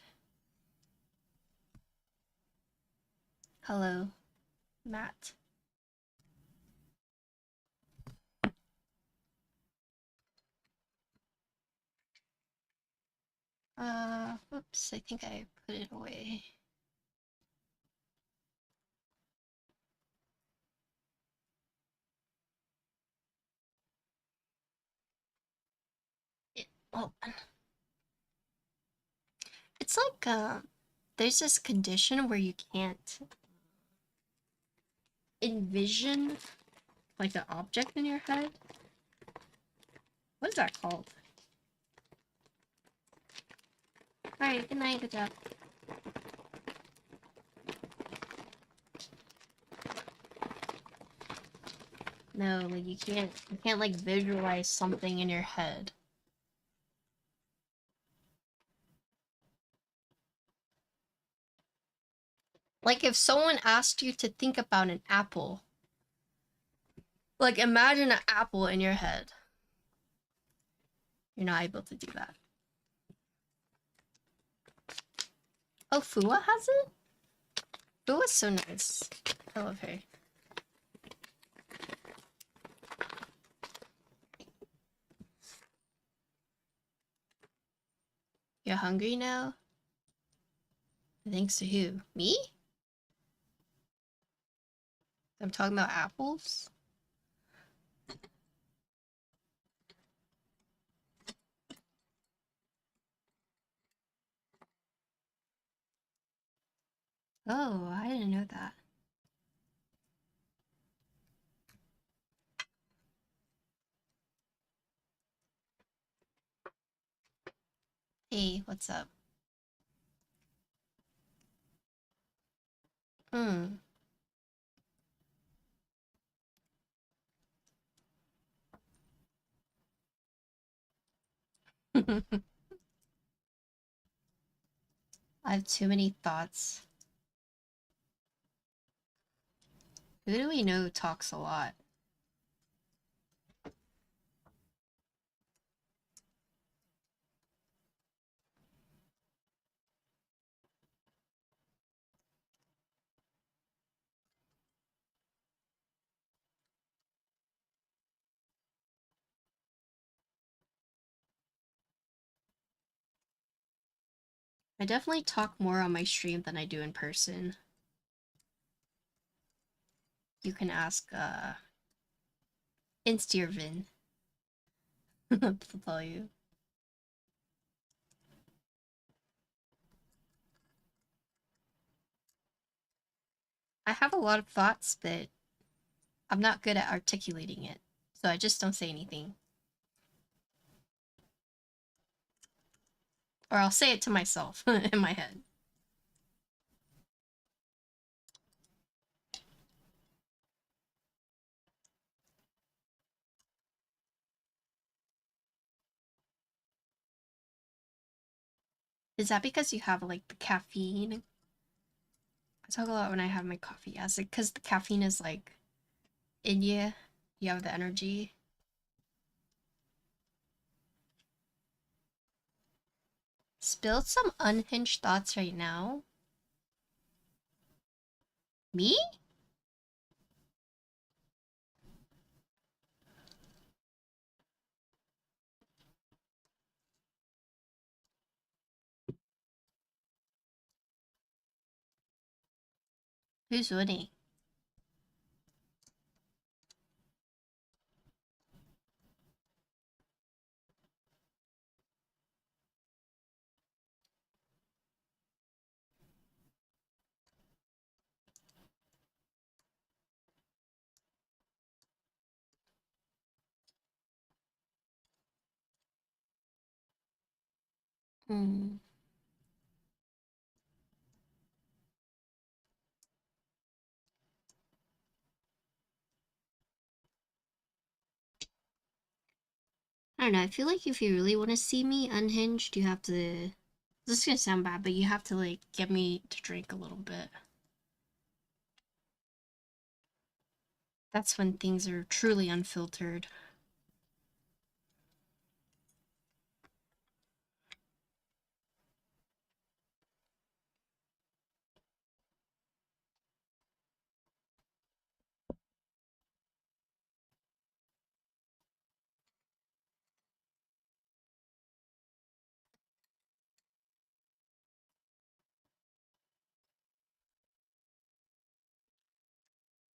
Hello, Matt. Oops, I think I put it away. Oh, it's like, there's this condition where you can't envision like an object in your head. What is that called? Alright, good night, good job. No, like you can't like visualize something in your head. Like if someone asked you to think about an apple, like imagine an apple in your head. You're not able to do that. Oh, Fua has it? Fua's so nice. I love her. You're hungry now? Thanks to who? Me? I'm talking about apples? Oh, I didn't know that. Hey, what's up? Hmm. I have too many thoughts. Who do we know talks a lot? I definitely talk more on my stream than I do in person. You can ask Instiervin to tell you. I have a lot of thoughts, but I'm not good at articulating it. So I just don't say anything. Or I'll say it to myself in my head. Is that because you have like the caffeine? I talk a lot when I have my coffee. Yes, because the caffeine is like in you. You have the energy. Spilled some unhinged thoughts right now. Me? Who's winning? Hmm. I don't know. I feel like if you really want to see me unhinged, you have to. This is gonna sound bad, but you have to like get me to drink a little bit. That's when things are truly unfiltered.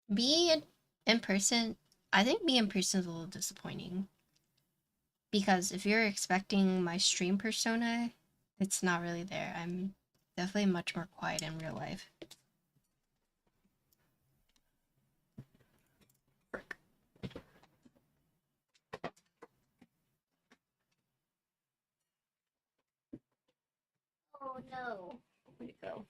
Me in person, I think me in person is a little disappointing because if you're expecting my stream persona, it's not really there. I'm definitely much more quiet in real life. Frick. Oh no. Where'd it go?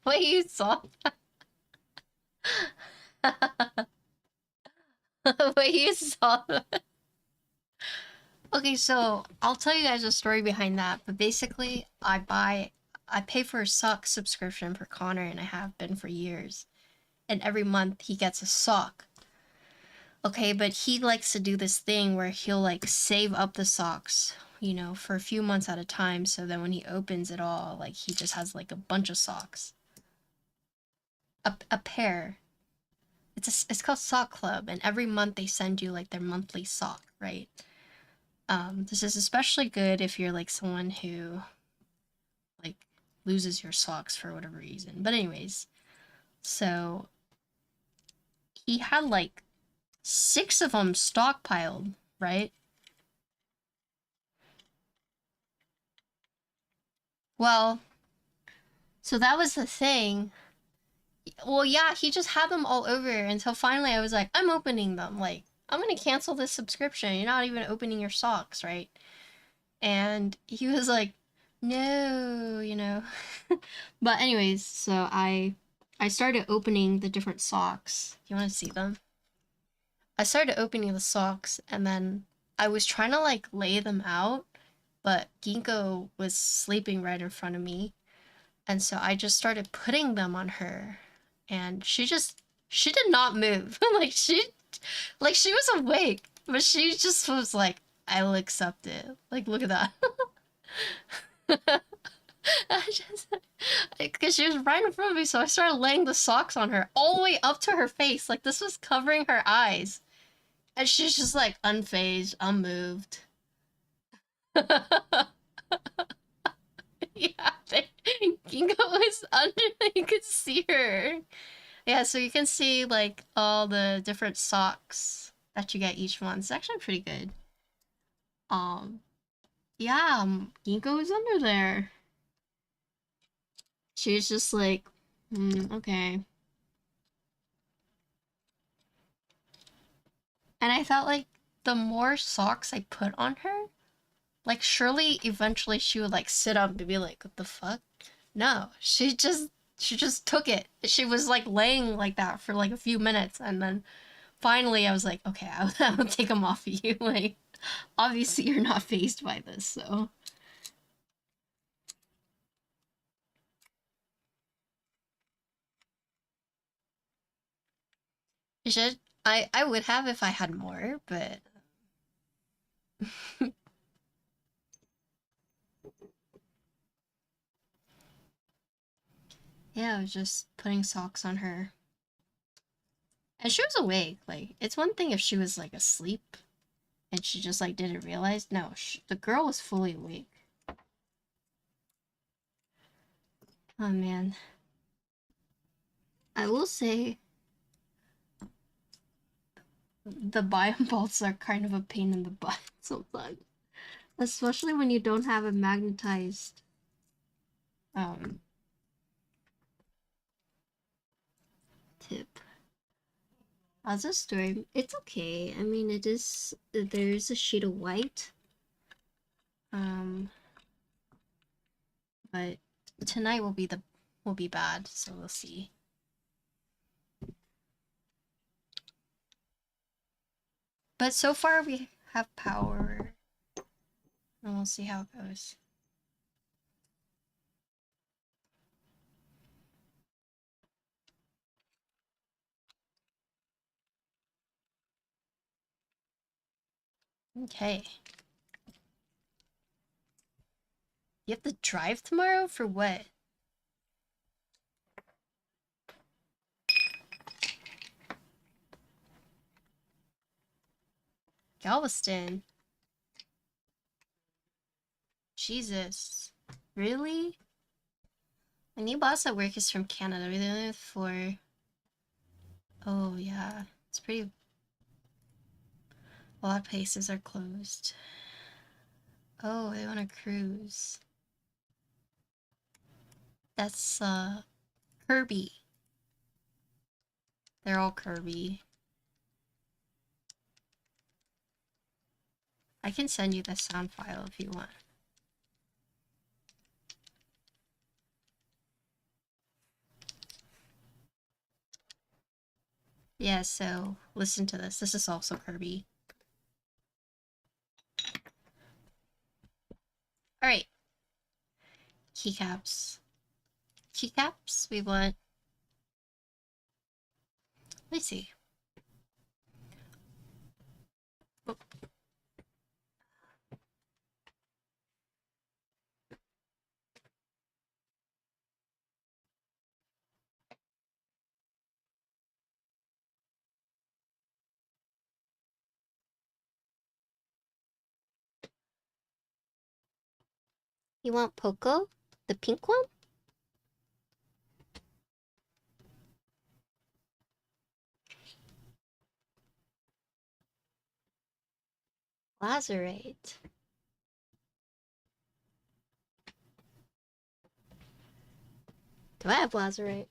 Wait, you saw that? Wait, you saw that? Okay, so I'll tell you guys a story behind that. But basically, I pay for a sock subscription for Connor, and I have been for years. And every month he gets a sock. Okay, but he likes to do this thing where he'll like save up the socks, you know, for a few months at a time. So then when he opens it all, like he just has like a bunch of socks, a pair. It's called Sock Club, and every month they send you like their monthly sock, right? This is especially good if you're like someone who like loses your socks for whatever reason. But anyways, so he had like 6 of them stockpiled, right? Well, so that was the thing. Well, yeah, he just had them all over until finally I was like, I'm opening them. Like, I'm gonna cancel this subscription. You're not even opening your socks, right? And he was like, no, you know. But anyways, so I started opening the different socks. Do you want to see them? I started opening the socks and then I was trying to like lay them out, but Ginkgo was sleeping right in front of me. And so I just started putting them on her and she did not move. Like she was awake, but she just was like, I will accept it. Like look at that. I just because she was right in front of me, so I started laying the socks on her all the way up to her face. Like this was covering her eyes. And she's just like unfazed, unmoved. Yeah, Gingo was under, you could see her. Yeah, so you can see like all the different socks that you get each month. It's actually pretty good. Um, yeah, Ginko is under there. She's just like, okay. And I felt like the more socks I put on her, like surely eventually she would like sit up and be like, what the fuck? No, she just took it. She was like laying like that for like a few minutes and then finally I was like, okay, I'll take them off of you. Like obviously you're not phased by this, so you should I would have if I had more, but yeah, I was just putting socks on her. And she was awake. Like it's one thing if she was like asleep and she just like didn't realize. No, the girl was fully awake. Oh man. I will say the biome bolts are kind of a pain in the butt sometimes. Especially when you don't have a magnetized Um, tip. How's the story? It's okay. I mean, it is. There's a sheet of white. Um, but tonight will be bad. So we'll see. But so far we have power, and we'll see how it goes. Okay. You have to drive tomorrow for what? Galveston. Jesus. Really? My new boss at work is from Canada. We're there for. Oh, yeah. It's pretty. A lot of places are closed. Oh, they want a cruise. That's, Kirby. They're all Kirby. I can send you the sound file if you want. Yeah, so listen to this. This is also Kirby. Alright. Keycaps. Keycaps, we want. Let me see. Oh, you want Poco? The pink one? Lazurite. Do I have Lazurite?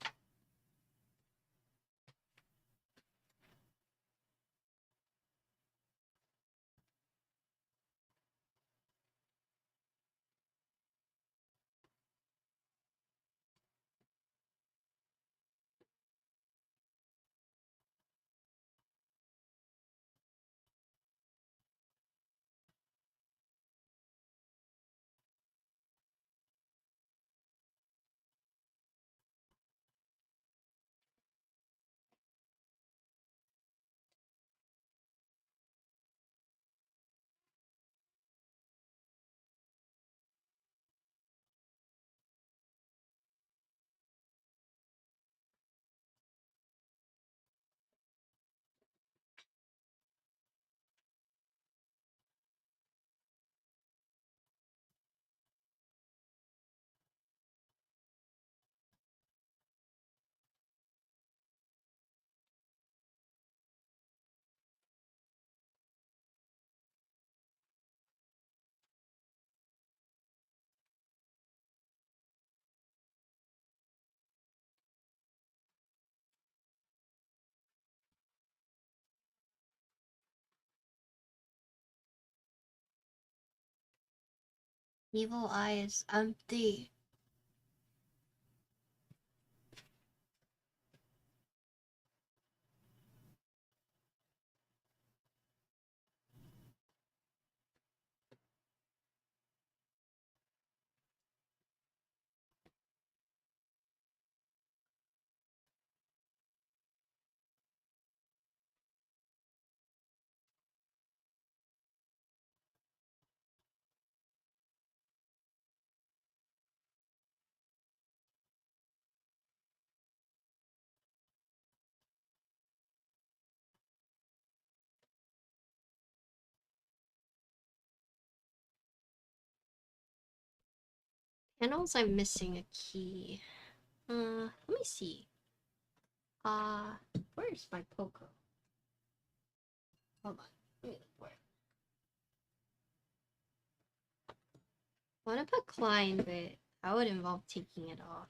Evil Eye is empty. Panels, I'm missing a key. Let me see. Where's my Poco? Hold on. Let me look for it. I want to put Klein, but That would involve taking it off.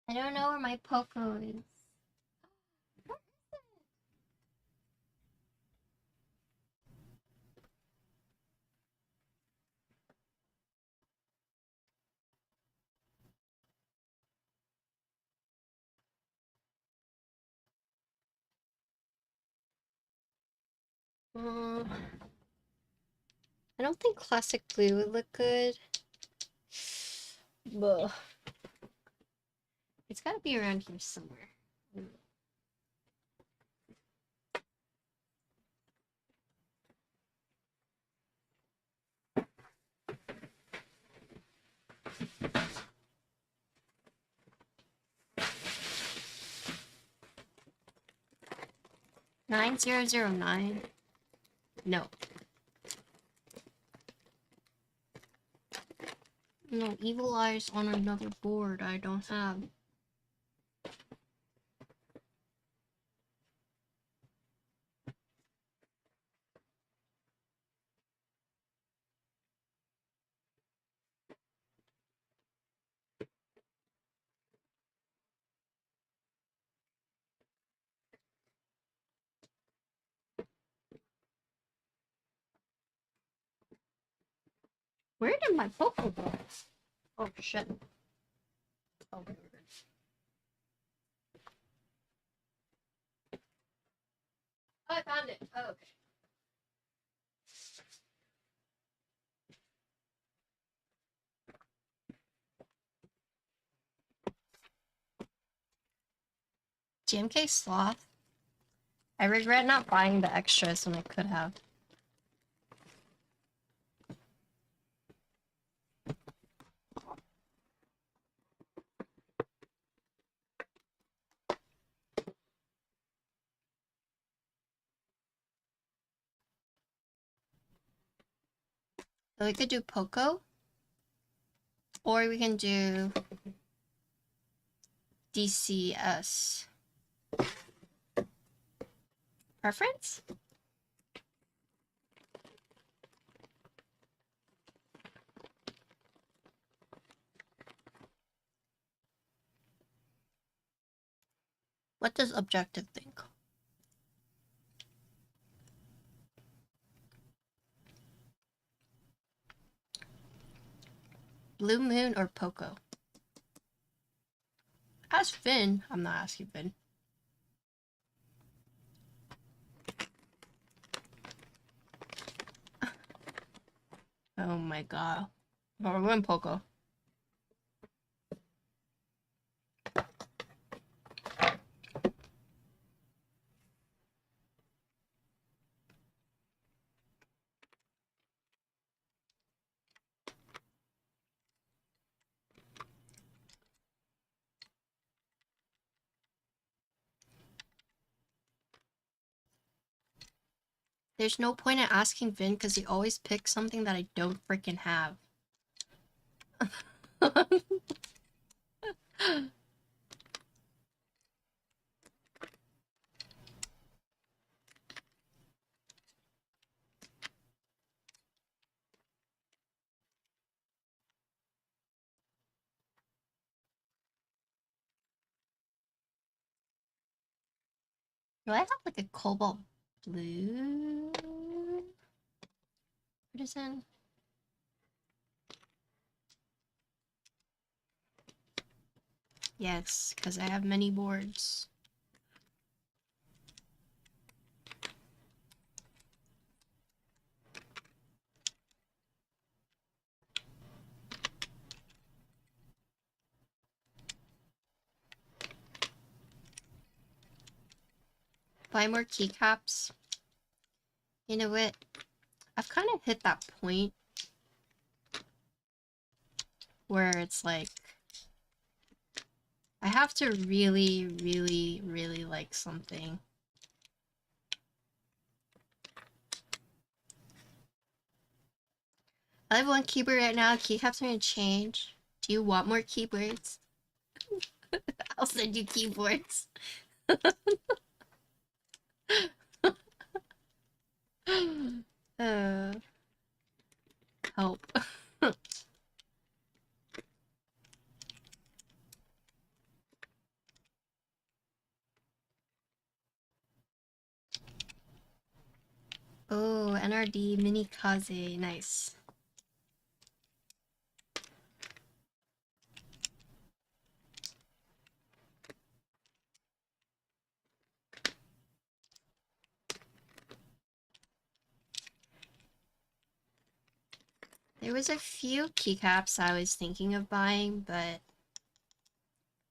I don't know where my Poco is. I don't think classic blue would look good. Ugh. It's gotta be around here somewhere. 9009? No. No, Evil Eye's on another board I don't have. Where did my Poco go? Oh shit. Oh, we're good. Oh, I found it. Oh, okay. GMK Sloth. I regret not buying the extras when I could have. So we could do Poco, or we can do DCS. Preference? What does Objective think? Blue Moon or Poco? Ask Finn. I'm not asking Finn. Oh my god. Oh, we're going Poco. There's no point in asking Vin because he always picks something that I don't freaking have. Do I have like a cobalt blue? What is that? Yes, because I have many boards. Buy more keycaps. You know what? I've kind of hit that point where it's like I have to really, really, really like something. I have one keyboard right now. Keycaps are gonna change. Do you want more keyboards? I'll send you keyboards. uh, help. Oh, NRD mini kaze, nice. There was a few keycaps I was thinking of buying, but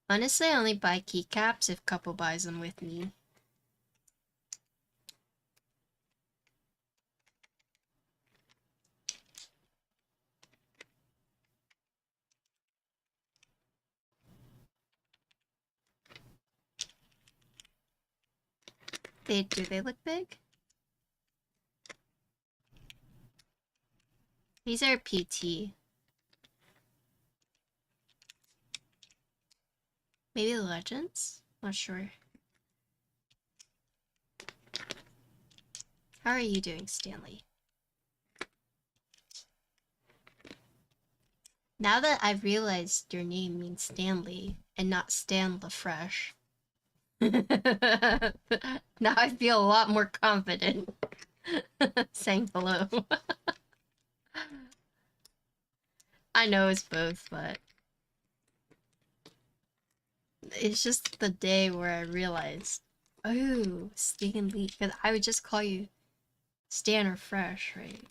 honestly, I only buy keycaps if couple buys them with me. Do they look big? These are PT. Maybe the Legends? Not sure. How are you doing, Stanley? Now that I've realized your name means Stanley and not Stan LaFresh, now I feel a lot more confident saying hello. I know it's both, but it's just the day where I realized, oh, Stanley, because I would just call you Stan or Fresh, right?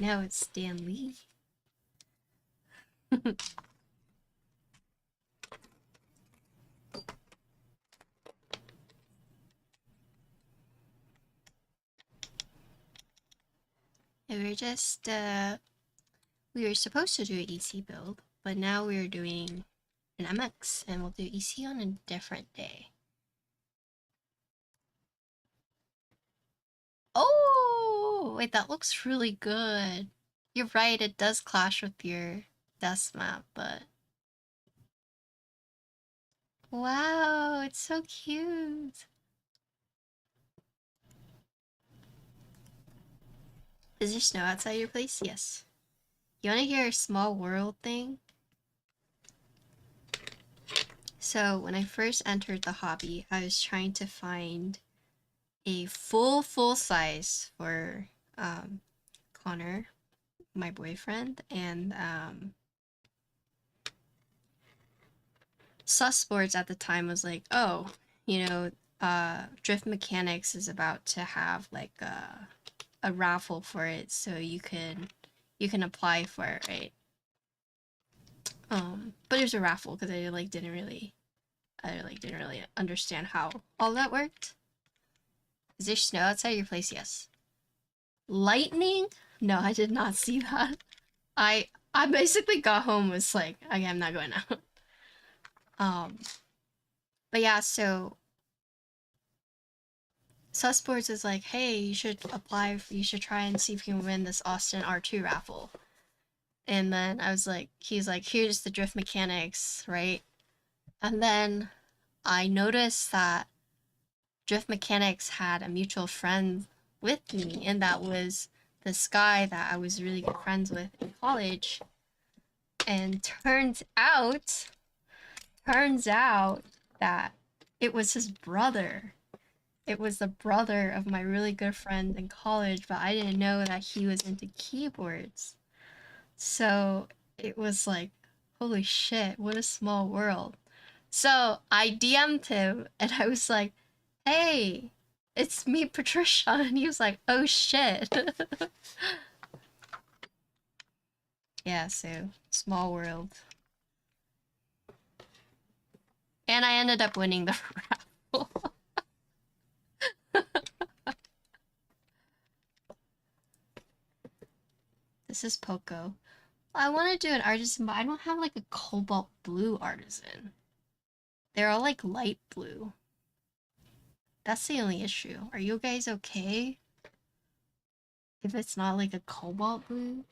Now it's Stanley. And we were supposed to do an EC build, but now we're doing an MX, and we'll do EC on a different day. Oh, wait, that looks really good. You're right, it does clash with your desk map, but wow, it's so cute. Is there snow outside your place? Yes. You want to hear a small world thing? So when I first entered the hobby, I was trying to find a full size for Connor, my boyfriend, and Sus Sports at the time was like, oh, you know, Drift Mechanics is about to have like a raffle for it, so you can apply for it, right? But it was a raffle because I didn't really understand how all that worked. Is there snow outside your place? Yes. Lightning? No, I did not see that. I basically got home was like, okay, I'm not going out. Um, but yeah, so Sussports is like, hey, you should apply. You should try and see if you can win this Austin R2 raffle. And then I was like, he's like, here's the drift mechanics, right? And then I noticed that drift mechanics had a mutual friend with me, and that was this guy that I was really good friends with in college. And turns out that it was his brother. It was the brother of my really good friend in college, but I didn't know that he was into keyboards. So it was like, holy shit, what a small world. So I DM'd him and I was like, hey, it's me, Patricia. And he was like, oh shit. Yeah, so small world. And I ended up winning the raffle. This is Poco. I want to do an artisan, but I don't have like a cobalt blue artisan. They're all like light blue. That's the only issue. Are you guys okay if it's not like a cobalt blue?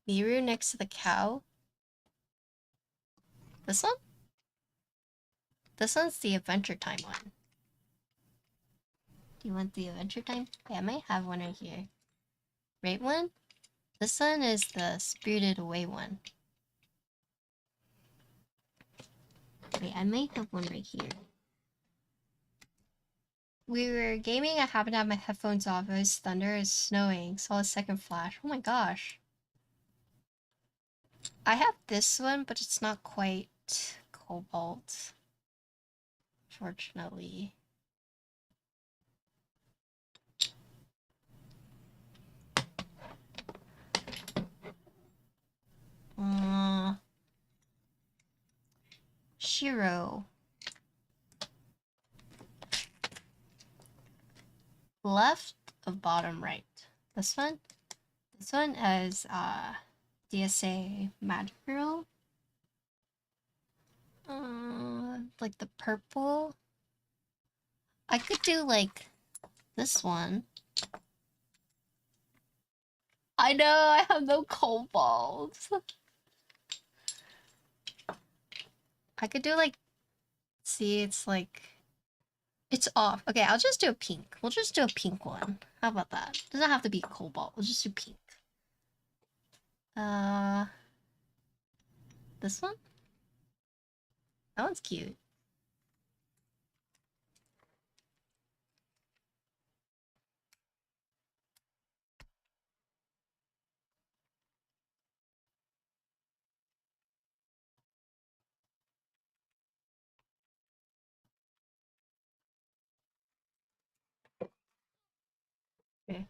Miru next to the cow. This one? This one's the Adventure Time one. Do you want the Adventure Time? Yeah, I might have one right here. Right one? This one is the Spirited Away one. Wait, I might have one right here. We were gaming, I happened to have my headphones off. It was thunder, it was snowing. Saw a second flash. Oh my gosh. I have this one, but it's not quite cobalt. Fortunately. Shiro. Left of bottom right. This one? This one is DSA Magic Girl. Like the purple. I could do like this one. I know, I have no cobalt. I could do like, see, it's like, it's off. Okay, I'll just do a pink. We'll just do a pink one. How about that? Doesn't have to be cobalt. We'll just do pink. This one? That one's cute. Okay.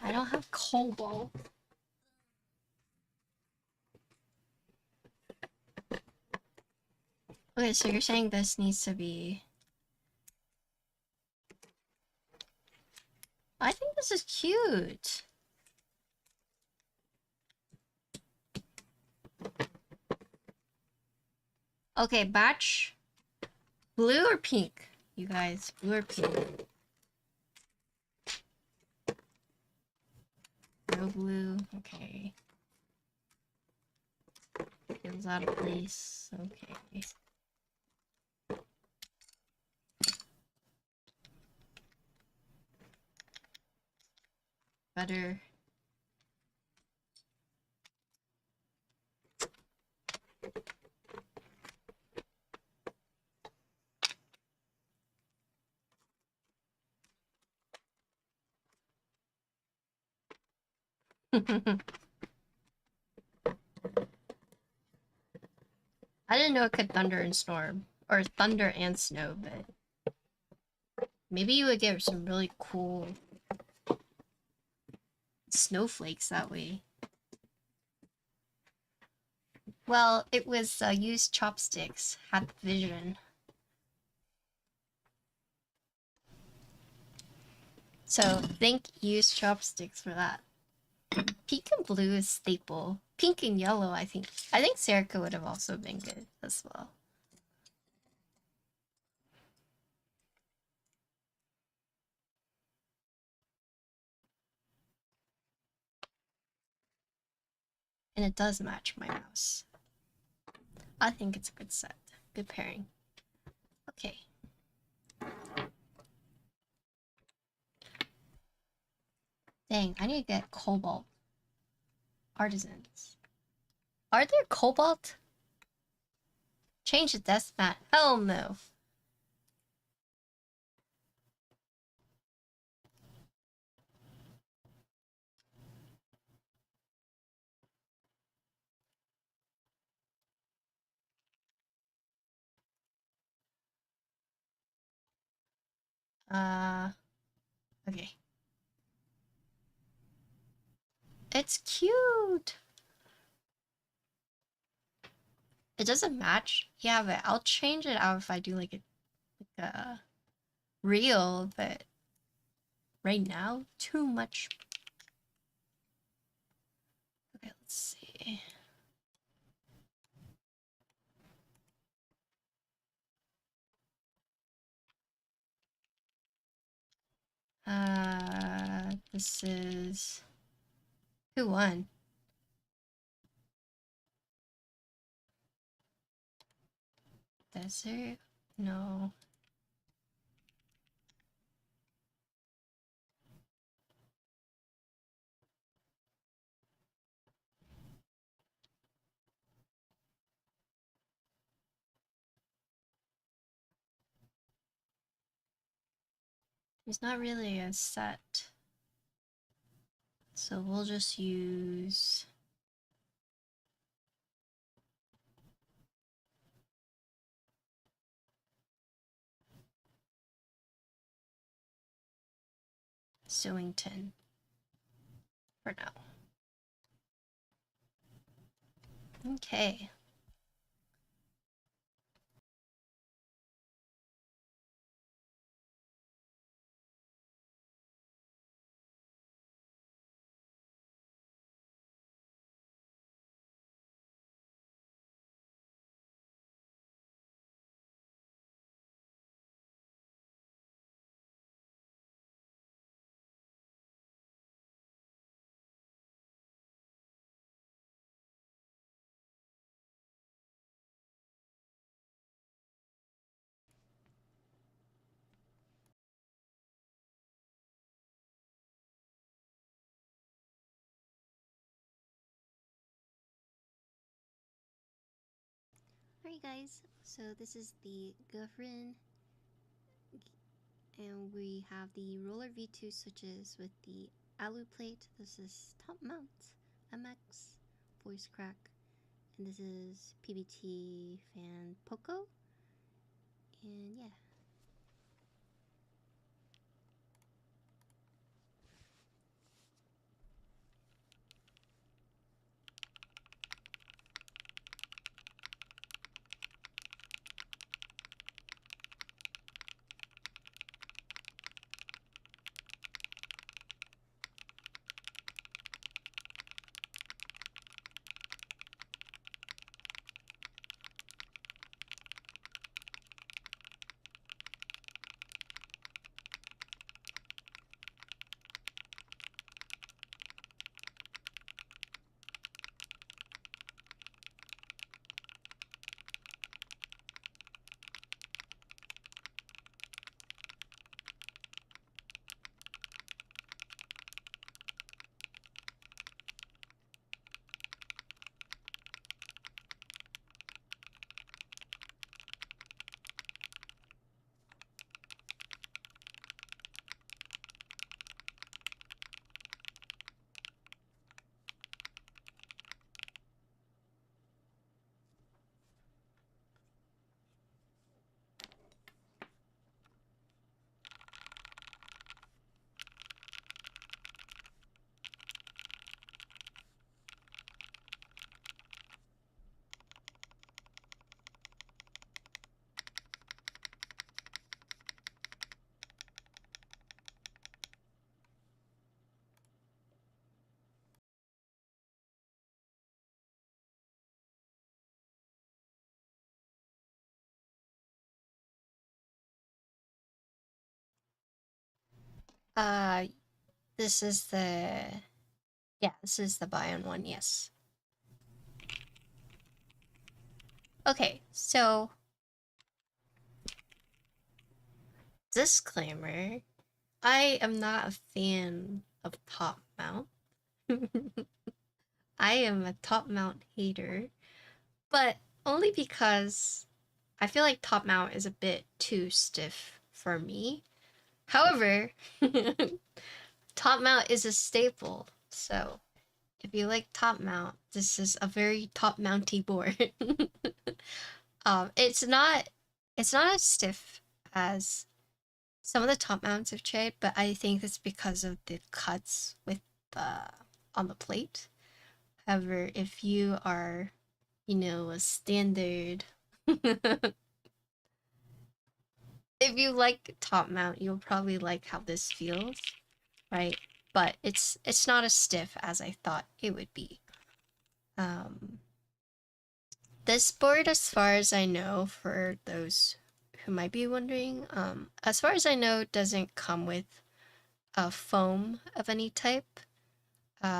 I don't have cobalt. Okay, so you're saying this needs to be... I think this is cute. Okay, batch. Blue or pink? You guys, blue or pink? No blue, okay. Feels out of place, okay. Better. I didn't know it could thunder and storm. Or thunder and snow, but maybe you would get some really cool snowflakes that way. Well, it was used chopsticks, had the vision. So think used chopsticks for that. Pink and blue is staple. Pink and yellow, I think. I think Serica would have also been good as well. And it does match my mouse. I think it's a good set. Good pairing. Okay. Dang, I need to get cobalt artisans. Are there cobalt? Change the death mat. Hell no. Uh, okay. It's cute. It doesn't match. Yeah, but I'll change it out if I do like a reel, but right now, too much. Okay, let's see. This is who won? Desert? No. There's not really a set. So we'll just use Sewington for now. Okay. Alright guys, so this is the Gehirn, and we have the roller V2 switches with the alu plate. This is top mount, MX, voice crack, and this is PBT fan Poco, and yeah. Uh, this is the this is the Bion one. Yes. Okay, so disclaimer: I am not a fan of top mount. I am a top mount hater, but only because I feel like top mount is a bit too stiff for me. However, top mount is a staple, so if you like top mount, this is a very top mounty board. It's not as stiff as some of the top mounts have tried, but I think that's because of the cuts with the on the plate. However, if you are, a standard, if you like top mount, you'll probably like how this feels, right? But it's not as stiff as I thought it would be. Um, this board, as far as I know, for those who might be wondering, as far as I know, doesn't come with a foam of any type.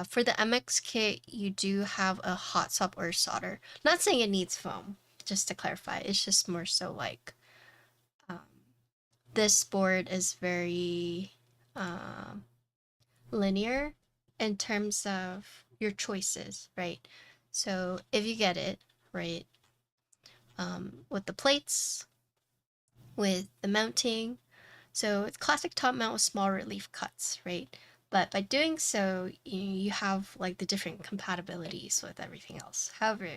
For the MX kit, you do have a hot swap or solder. Not saying it needs foam, just to clarify. It's just more so like um, this board is very linear in terms of your choices, right? So if you get it, right, with the plates, with the mounting, so it's classic top mount with small relief cuts, right? But by doing so, you have like the different compatibilities with everything else. However,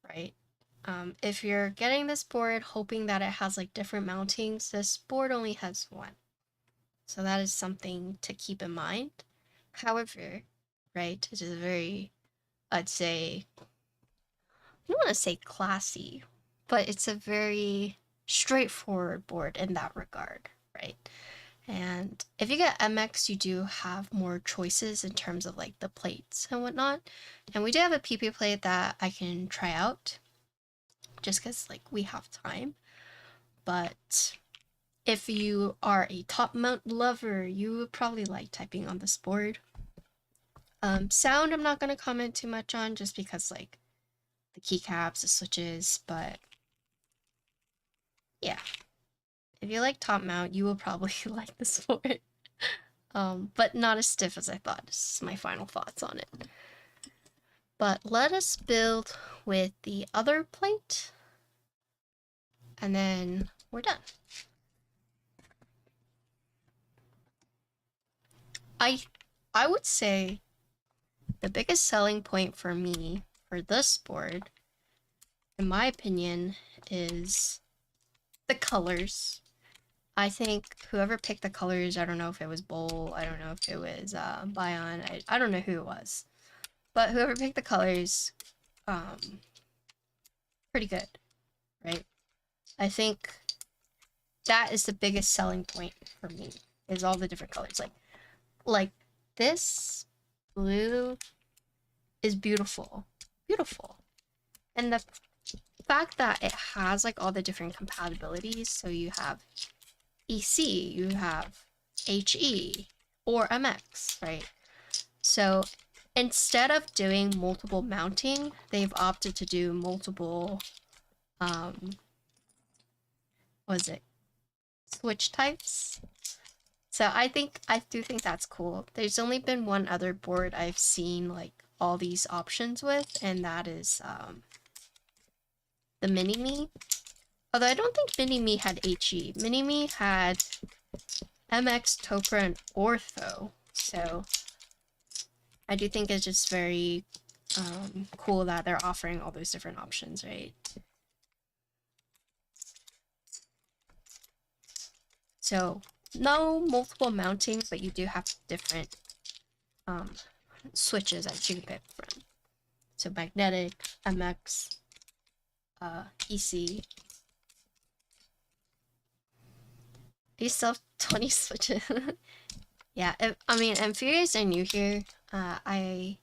right, if you're getting this board hoping that it has like different mountings, this board only has one. So that is something to keep in mind. However, right, it is very, I'd say, I don't want to say classy, but it's a very straightforward board in that regard, right? And if you get MX, you do have more choices in terms of like the plates and whatnot. And we do have a PP plate that I can try out just because like we have time. But if you are a top mount lover, you would probably like typing on this board. Sound, I'm not going to comment too much on just because like the keycaps, the switches, but yeah. If you like top mount, you will probably like this board. But not as stiff as I thought. This is my final thoughts on it. But let us build with the other plate, and then we're done. I would say the biggest selling point for me for this board, in my opinion, is the colors. I think whoever picked the colors, I don't know if it was Bowl, I don't know if it was Bion, I don't know who it was. But whoever picked the colors, pretty good, right? I think that is the biggest selling point for me, is all the different colors. Like this blue is beautiful. Beautiful. And the fact that it has like all the different compatibilities, so you have EC, you have HE, or MX, right? So instead of doing multiple mounting, they've opted to do multiple, what is it? Switch types. So I do think that's cool. There's only been one other board I've seen like all these options with, and that is the Mini Me. Although I don't think Mini Me had HE. Mini Me had MX, Topra, and Ortho. So I do think it's just very cool that they're offering all those different options, right? So no multiple mounting, but you do have different switches that you can pick from. So magnetic, MX, EC. You still have 20 switches. Yeah, I mean, I'm furious I'm new here. I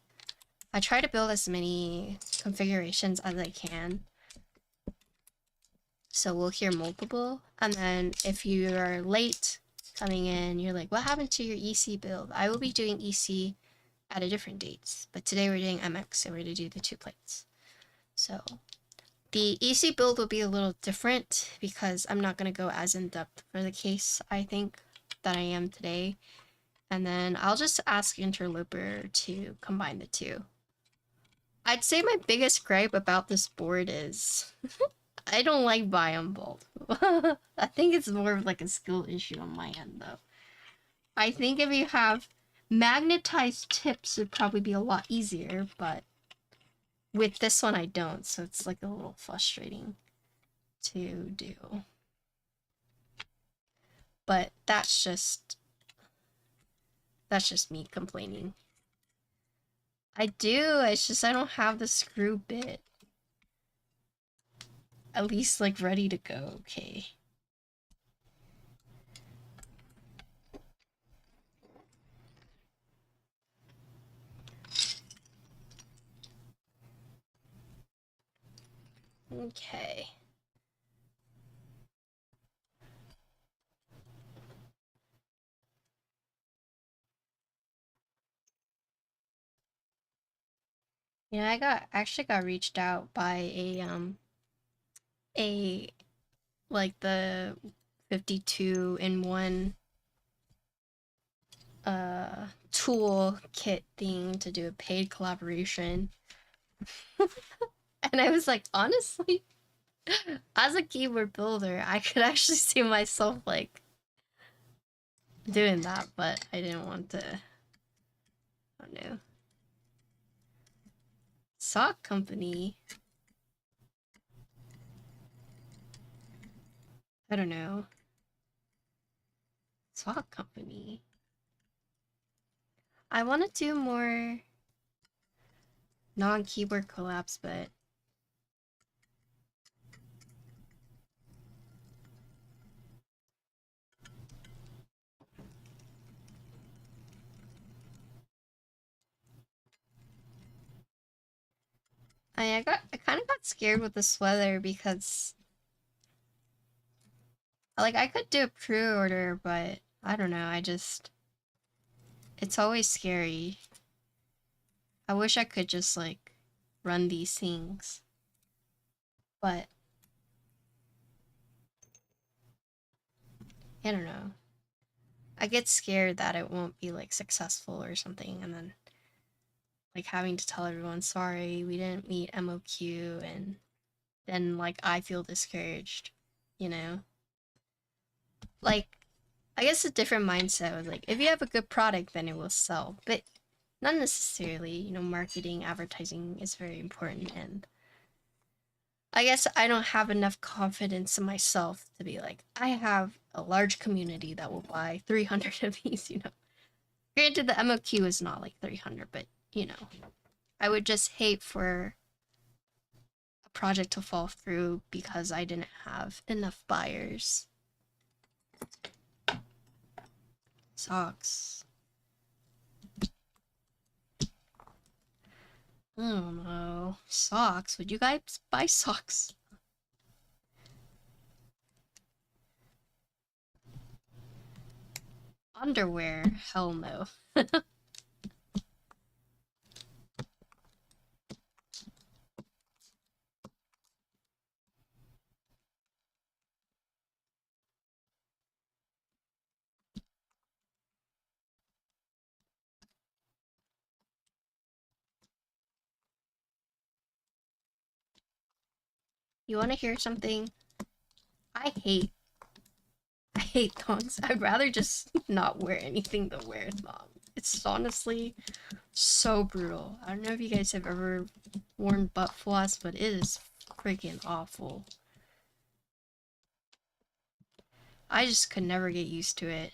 try to build as many configurations as I can. So we'll hear multiple. And then if you are late coming in, you're like, what happened to your EC build? I will be doing EC at a different dates. But today we're doing MX, so we're going to do the two plates. So the EC build will be a little different because I'm not going to go as in-depth for the case, I think, that I am today. And then I'll just ask Interloper to combine the two. I'd say my biggest gripe about this board is I don't like Biome Bolt. I think it's more of like a skill issue on my end, though. I think if you have magnetized tips, it'd probably be a lot easier, but with this one, I don't, so it's like a little frustrating to do. but that's just me complaining. I do, it's just I don't have the screw bit. At least like ready to go, okay. Okay. Yeah, I actually got reached out by a like the 52 in one tool kit thing to do a paid collaboration. And I was like, honestly, as a keyboard builder, I could actually see myself like doing that, but I didn't want to. I don't know. Sock company. I don't know. Sock company. I want to do more non-keyboard collabs, but I kind of got scared with the sweater because like I could do a pre-order, but I don't know, it's always scary. I wish I could just like run these things. But I don't know. I get scared that it won't be like successful or something, and then like having to tell everyone sorry, we didn't meet MOQ, and then like I feel discouraged, you know? Like I guess a different mindset was like if you have a good product then it will sell. But not necessarily, you know, marketing, advertising is very important, and I guess I don't have enough confidence in myself to be like, I have a large community that will buy 300 of these, you know. Granted, the MOQ is not like 300, but, you know, I would just hate for a project to fall through because I didn't have enough buyers. Socks. I don't know. Socks? Would you guys buy socks? Underwear? Hell no. You want to hear something? I hate I hate thongs. I'd rather just not wear anything than wear a thong. It's honestly so brutal. I don't know if you guys have ever worn butt floss, but it is freaking awful. I just could never get used to it.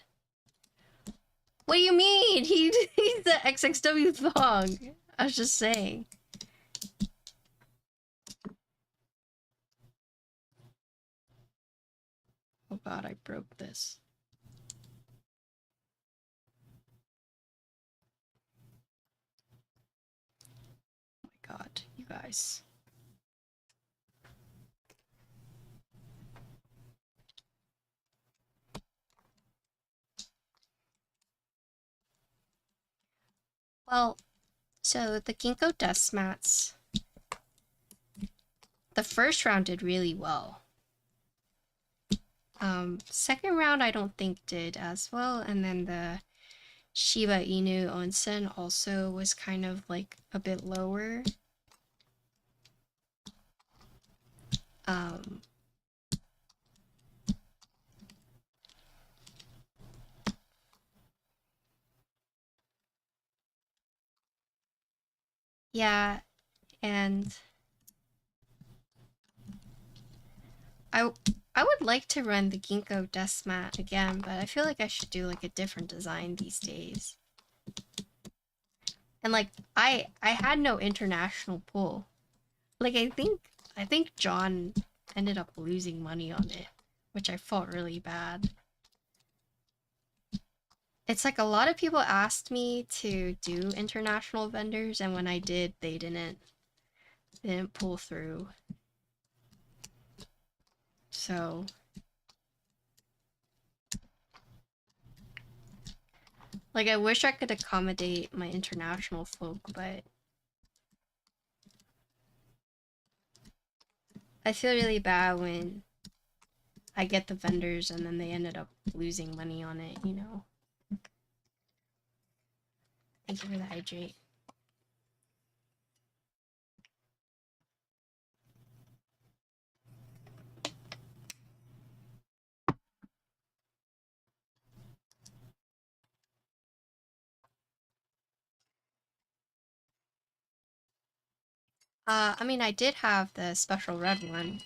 What do you mean? He's the XXW thong. I was just saying. Oh god, I broke this. Oh my god, you guys. Well, so the Ginkgo dust mats, the first round did really well. Second round I don't think did as well, and then the Shiba Inu onsen also was kind of like a bit lower. Um, yeah, and I I would like to run the ginkgo desk mat again, but I feel like I should do like a different design these days. And like I had no international pull. Like I think John ended up losing money on it, which I felt really bad. It's like a lot of people asked me to do international vendors, and when I did, they didn't pull through. So like I wish I could accommodate my international folk, but I feel really bad when I get the vendors and then they ended up losing money on it, you know. Thank you for the hydrate. I mean, I did have the special red one.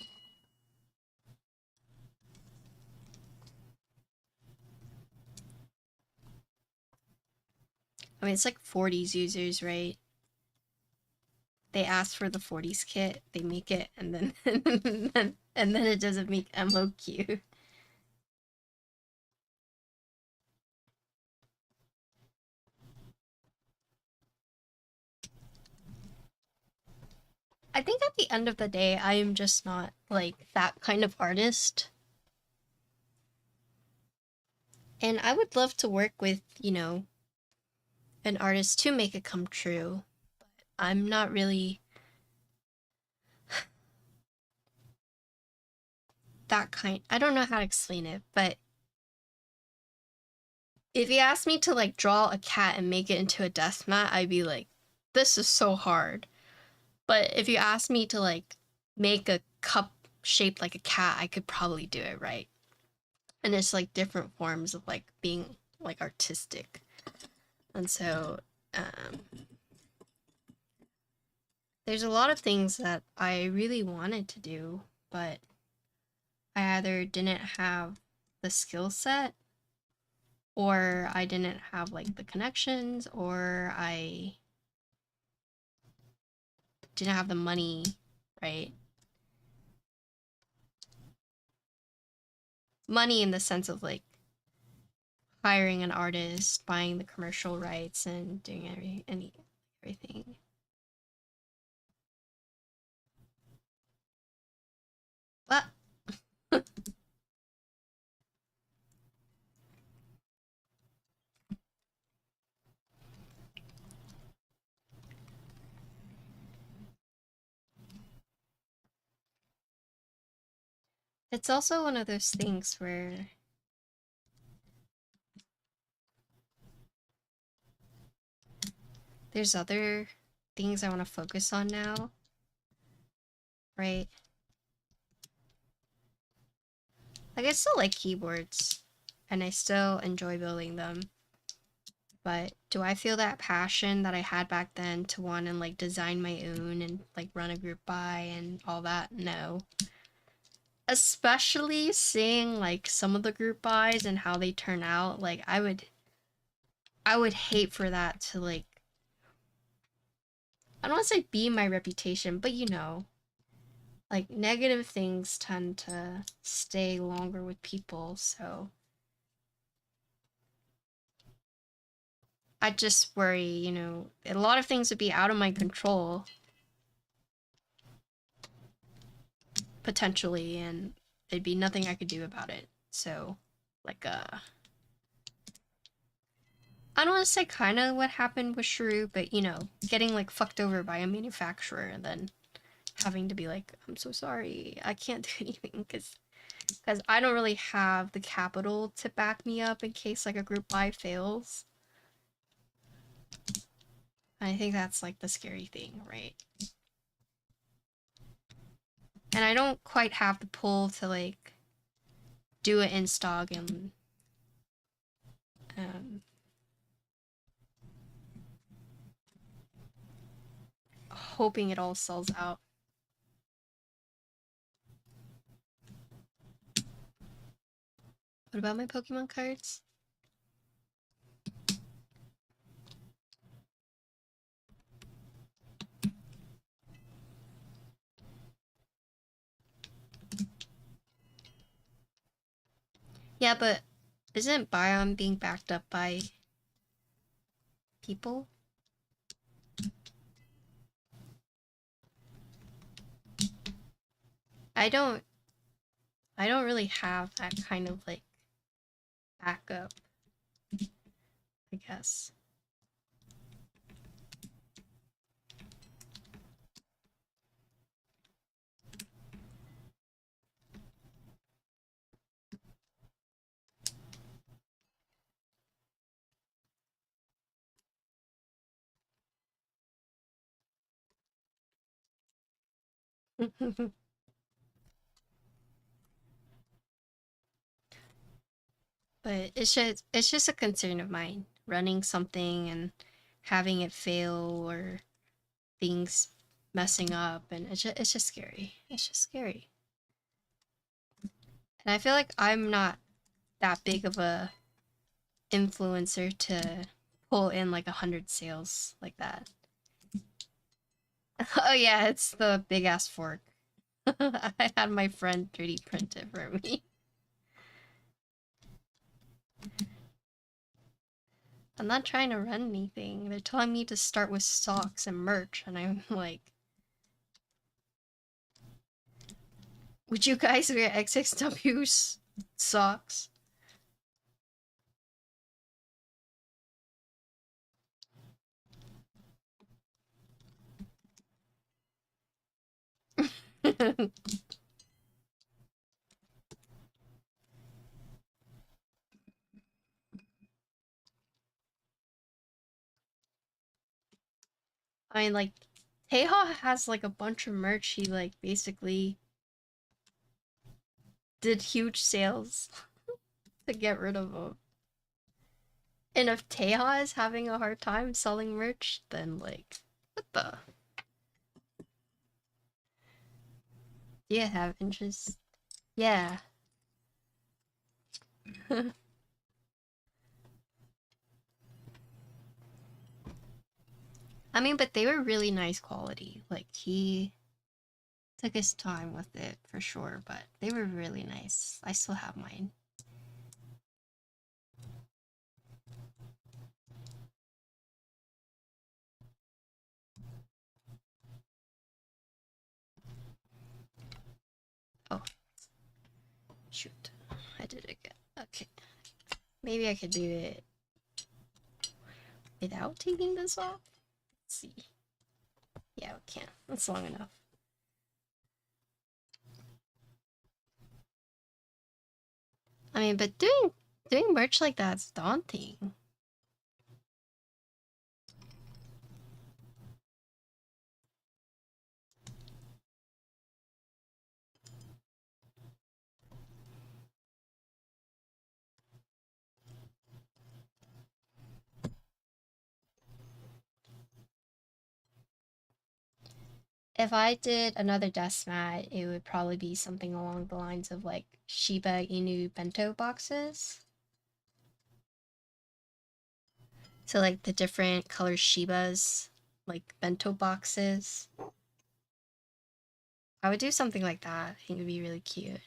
I mean, it's like 40s users, right? They ask for the 40s kit, they make it, and then and then it doesn't make MOQ. I think at the end of the day, I am just not like that kind of artist. And I would love to work with, an artist to make it come true. I'm not really that kind. I don't know how to explain it, but if you asked me to like draw a cat and make it into a death mat, I'd be like, this is so hard. But if you asked me to like make a cup shaped like a cat, I could probably do it right. And it's like different forms of like being like artistic. And so there's a lot of things that I really wanted to do, but I either didn't have the skill set or I didn't have like the connections or I didn't have the money, right? Money in the sense of like hiring an artist, buying the commercial rights and doing everything. But it's also one of those things where there's other things I want to focus on now, right? Like I still like keyboards and I still enjoy building them. But do I feel that passion that I had back then to want to like design my own and like run a group buy and all that? No. Especially seeing like some of the group buys and how they turn out, like I would hate for that to like I don't want to say be my reputation, but like negative things tend to stay longer with people, so I just worry, a lot of things would be out of my control potentially and there'd be nothing I could do about it. So, like I don't want to say kind of what happened with Shrew, but getting like fucked over by a manufacturer and then having to be like, I'm so sorry, I can't do anything because I don't really have the capital to back me up in case like a group buy fails. I think that's like the scary thing, right? And I don't quite have the pull to like do it in stock and um, hoping it all sells out. What about my Pokemon cards? Yeah, but isn't Bion being backed up by people? I don't I don't really have that kind of like backup, I guess. But it's just a concern of mine running something and having it fail or things messing up, and it's just scary. It's just scary. And I feel like I'm not that big of a influencer to pull in like 100 sales like that. Oh yeah, it's the big ass fork. I had my friend 3D print it for me. I'm not trying to run anything. They're telling me to start with socks and merch, and I'm like, would you guys wear XXW's socks? I mean, like, Teha has like a bunch of merch. He like basically did huge sales to get rid of them. And if Teha is having a hard time selling merch, then like, what the? Do you have interest? Yeah. I mean, but they were really nice quality. Like, he took his time with it for sure, but they were really nice. I still have mine. Oh, shoot. I did it again. Okay. Maybe I could do it without taking this off? Let's see. Yeah, we can. That's long enough. I mean, but doing merch like that's daunting. If I did another desk mat, it would probably be something along the lines of like Shiba Inu bento boxes. So like the different color Shibas, like bento boxes. I would do something like that. I think it'd be really cute.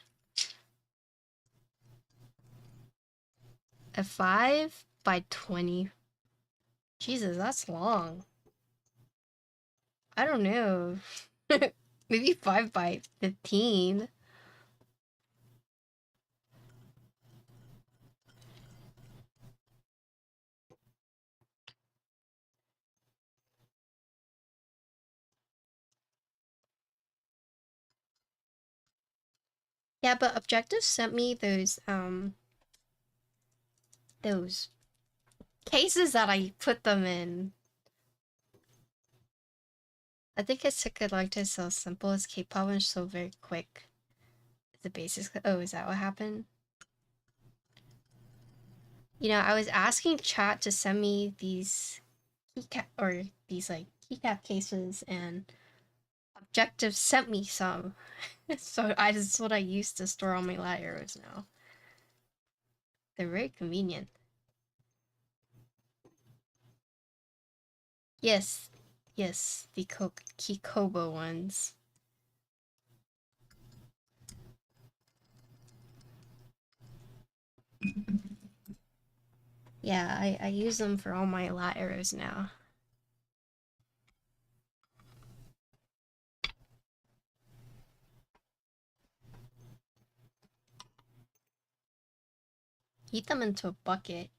A 5 by 20. Jesus, that's long. I don't know. Maybe 5 by 15. Yeah, but Objective sent me those cases that I put them in. I think it's took it like to so simple as K-pop and so very quick. The basics. Oh, is that what happened? You know, I was asking chat to send me these keycap or these like keycap cases, and Objective sent me some. So I just what I used to store all my light arrows now. They're very convenient. Yes, yes, the Kikobo ones. Yeah, I use them for all my lat arrows now. Heat them into a bucket.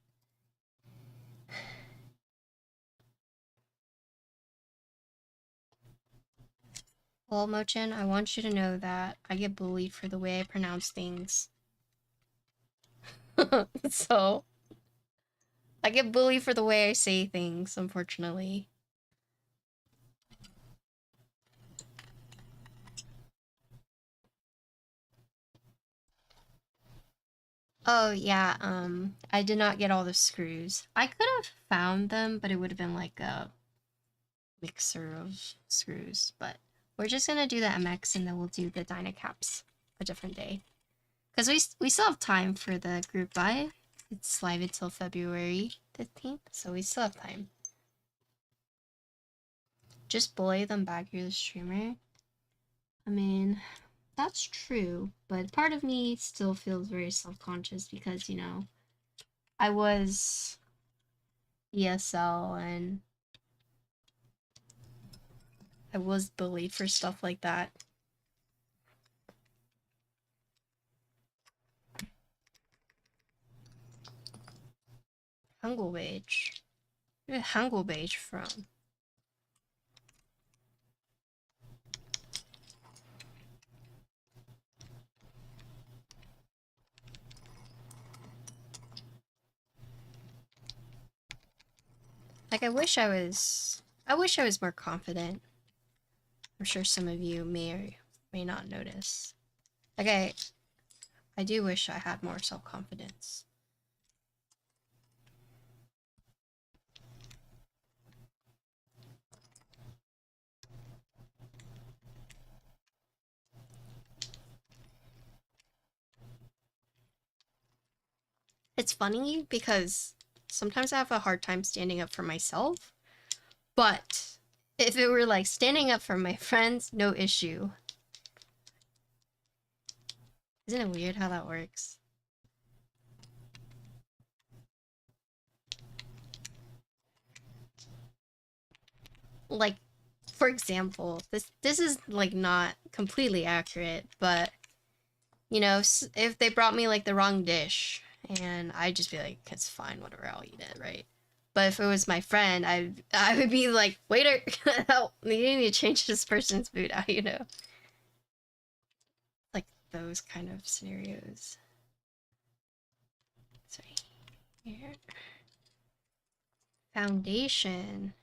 Well, Mochin, I want you to know that I get bullied for the way I pronounce things. So, I get bullied for the way I say things, unfortunately. Oh, yeah, I did not get all the screws. I could have found them, but it would have been like a mixer of screws. But we're just gonna do the MX and then we'll do the Dynacaps a different day. Because we still have time for the group buy. It's live until February 15th, so we still have time. Just bully them back, you're the streamer. I mean, that's true, but part of me still feels very self-conscious because, you know, I was ESL and I was bullied for stuff like that. Hungelbeige. Where did Hungelbeige from? Like, I wish I was more confident. I'm sure some of you may or may not notice. Like, I do wish I had more self-confidence. It's funny because sometimes I have a hard time standing up for myself, but if it were like standing up for my friends, no issue. Isn't it weird how that works? Like, for example, this is like not completely accurate, but you know, if they brought me like the wrong dish, and I'd just be like, it's fine, whatever, I'll eat it, right? But if it was my friend, I would be like, waiter, help, you need to change this person's food out, you know? Like those kind of scenarios. Sorry. Here. Foundation.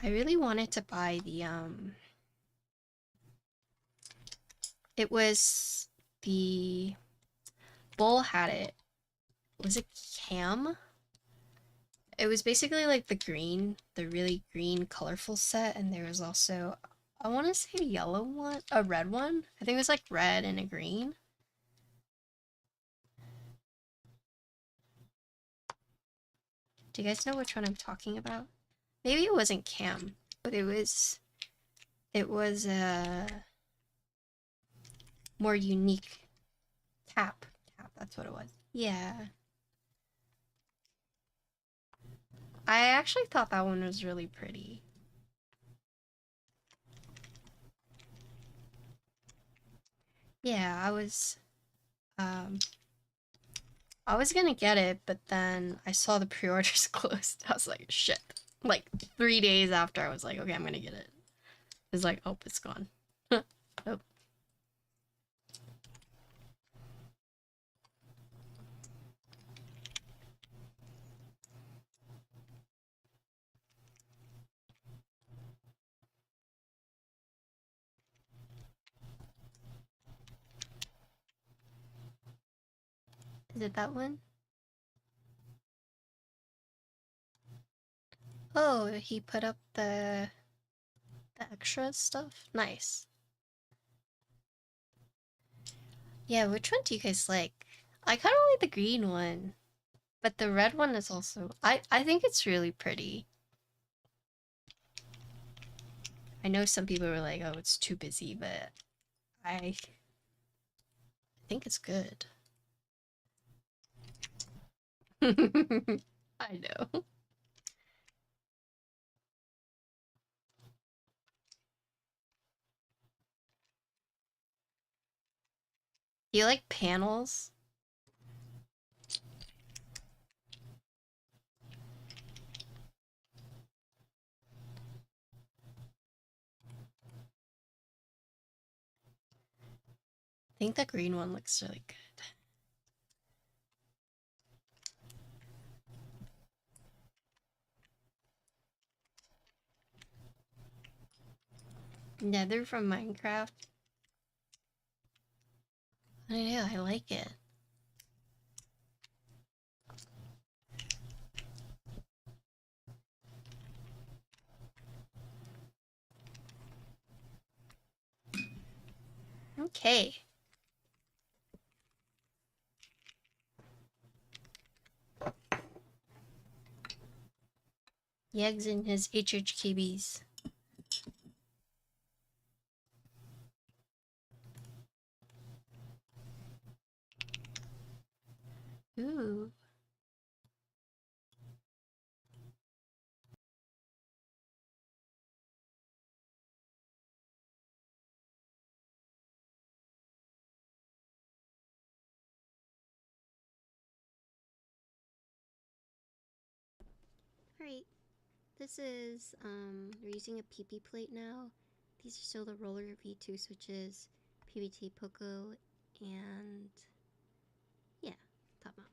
I really wanted to buy the it was the Bull had it. Was it Cam? It was basically like the really green, colorful set, and there was also, I want to say a yellow one, a red one. I think it was like red and a green. Do you guys know which one I'm talking about? Maybe it wasn't Cam, but it was a more unique tap. Tap, that's what it was. Yeah. I actually thought that one was really pretty. Yeah, um I was gonna get it, but then I saw the pre-orders closed. I was like, shit. Like 3 days after, I was like, okay, I'm gonna get it. It's like, oh, it's gone. Oh. Is it that one? Oh, he put up the extra stuff? Nice. Yeah, which one do you guys like? I kind of like the green one, but the red one is also. I think it's really pretty. I know some people were like, "Oh, it's too busy," but I think it's good. I know. Do you like panels? I think the green one looks really good. Nether from Minecraft. I know, I like it. Okay. Yegs and his HHKBs. Ooh. Alright, this is, we're using a PP plate now. These are still the roller V2 switches, PBT Poco, and yeah, top mount.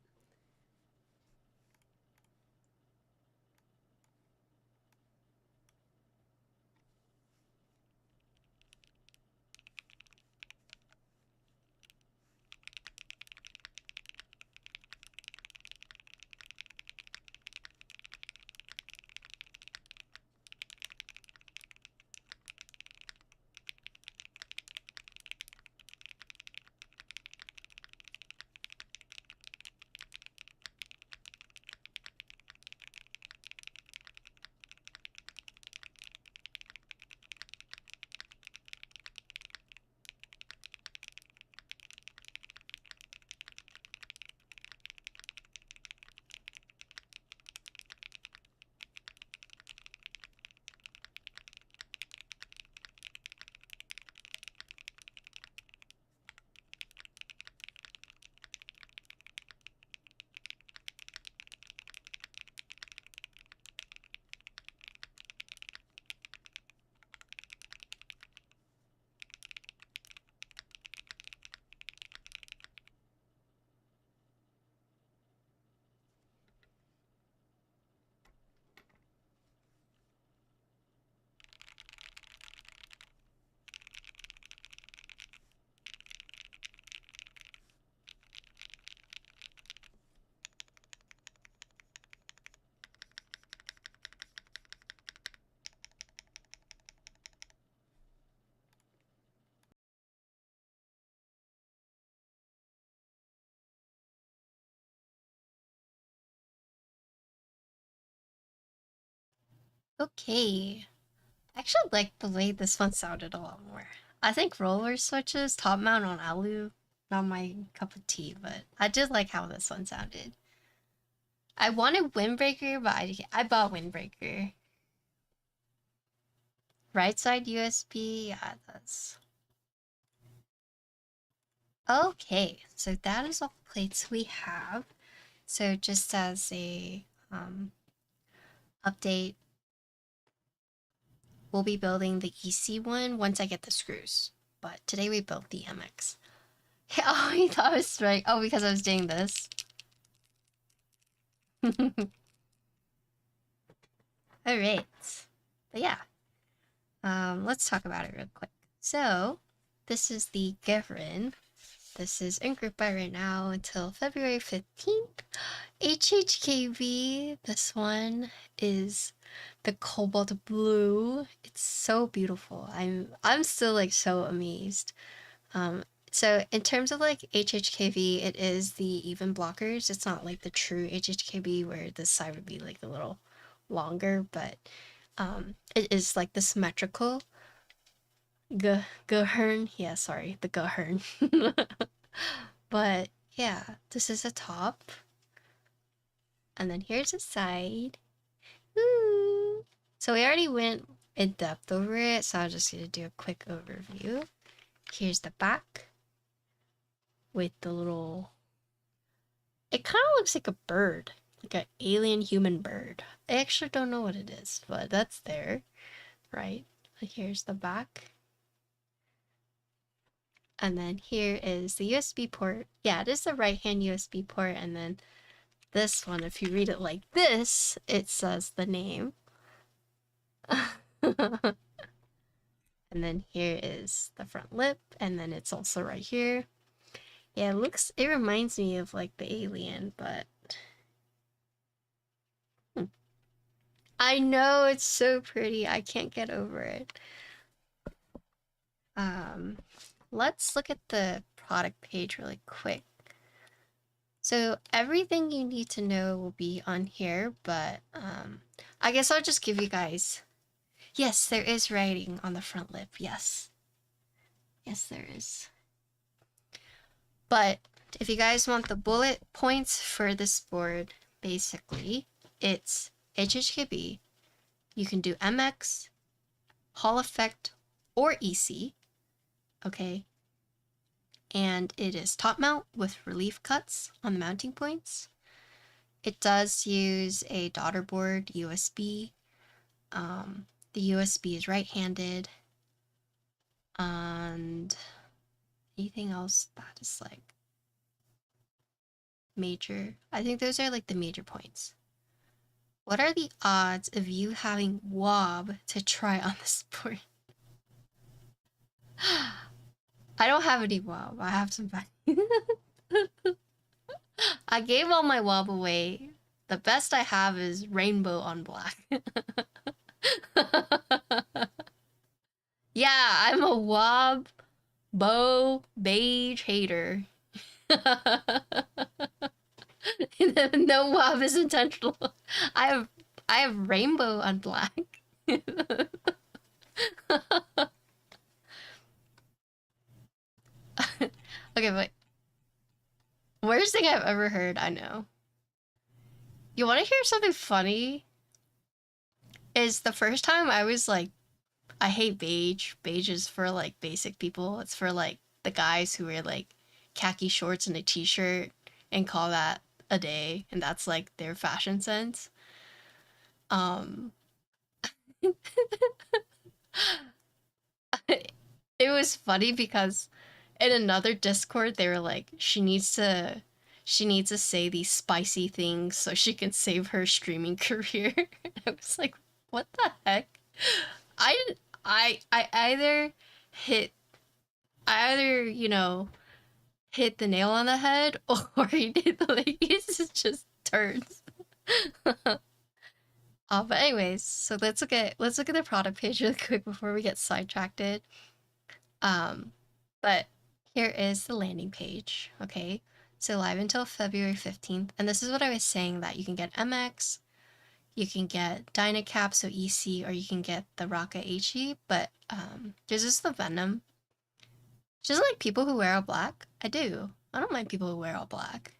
Okay. I actually like the way this one sounded a lot more. I think roller switches, top mount on Alu, not my cup of tea, but I did like how this one sounded. I wanted Windbreaker, but I bought Windbreaker. Right side USB, yeah, that's... Okay, so that is all the plates we have. So just as a update, we'll be building the EC one once I get the screws. But today we built the MX. Oh, you thought I was right. Oh, because I was doing this. All right. But yeah, let's talk about it real quick. So, this is the Gehirn. This is in group buy right now until February 15th. HHKV, this one is the cobalt blue. It's so beautiful. I'm still like so amazed. So in terms of like HHKV, it is the even blockers. It's not like the true HHKV where this side would be like a little longer, but it is like the symmetrical Gehirn. Yeah, sorry, the Gehirn. But yeah, this is a top. And then here's a side. Ooh. So we already went in depth over it, so I'm just gonna do a quick overview. Here's the back with the little, it kind of looks like a bird, like an alien human bird. I actually don't know what it is, but that's there, right? Here's the back. And then here is the USB port. Yeah, it is the right hand USB port. And then this one, if you read it like this, it says the name. And then here is the front lip, and then it's also right here. Yeah, it reminds me of like the alien, but I know it's so pretty. I can't get over it. Let's look at the product page really quick. So everything you need to know will be on here, but I guess I'll just give you guys. Yes, there is writing on the front lip. Yes. Yes, there is. But if you guys want the bullet points for this board, basically, it's HHKB. You can do MX, Hall Effect, or EC. Okay. And it is top mount with relief cuts on the mounting points. It does use a daughter board USB. The USB is right-handed. And anything else that is like major? I think those are like the major points. What are the odds of you having WOB to try on this board? I don't have any WOB. I have some back. I gave all my WOB away. The best I have is rainbow on black. Yeah, I'm a WOB bow beige hater. No, WOB is intentional. I have rainbow on black. Okay, but worst thing I've ever heard, I know. You want to hear something funny? Is the first time I was like, I hate beige. Beige is for like basic people. It's for like the guys who wear like khaki shorts and a t-shirt and call that a day, and that's like their fashion sense. Um it was funny because in another Discord they were like, she needs to say these spicy things so she can save her streaming career. I was like, what the heck? I I either hit I either, hit the nail on the head or he did like it's just turns. But anyways, so let's look at the product page really quick before we get sidetracked. Um, but here is the landing page. Okay, so live until February 15th, and this is what I was saying, that you can get MX, you can get Dynacap, so EC, or you can get the Raka HE. But there's just the Venom. Just like people who wear all black. I do. I don't mind people who wear all black.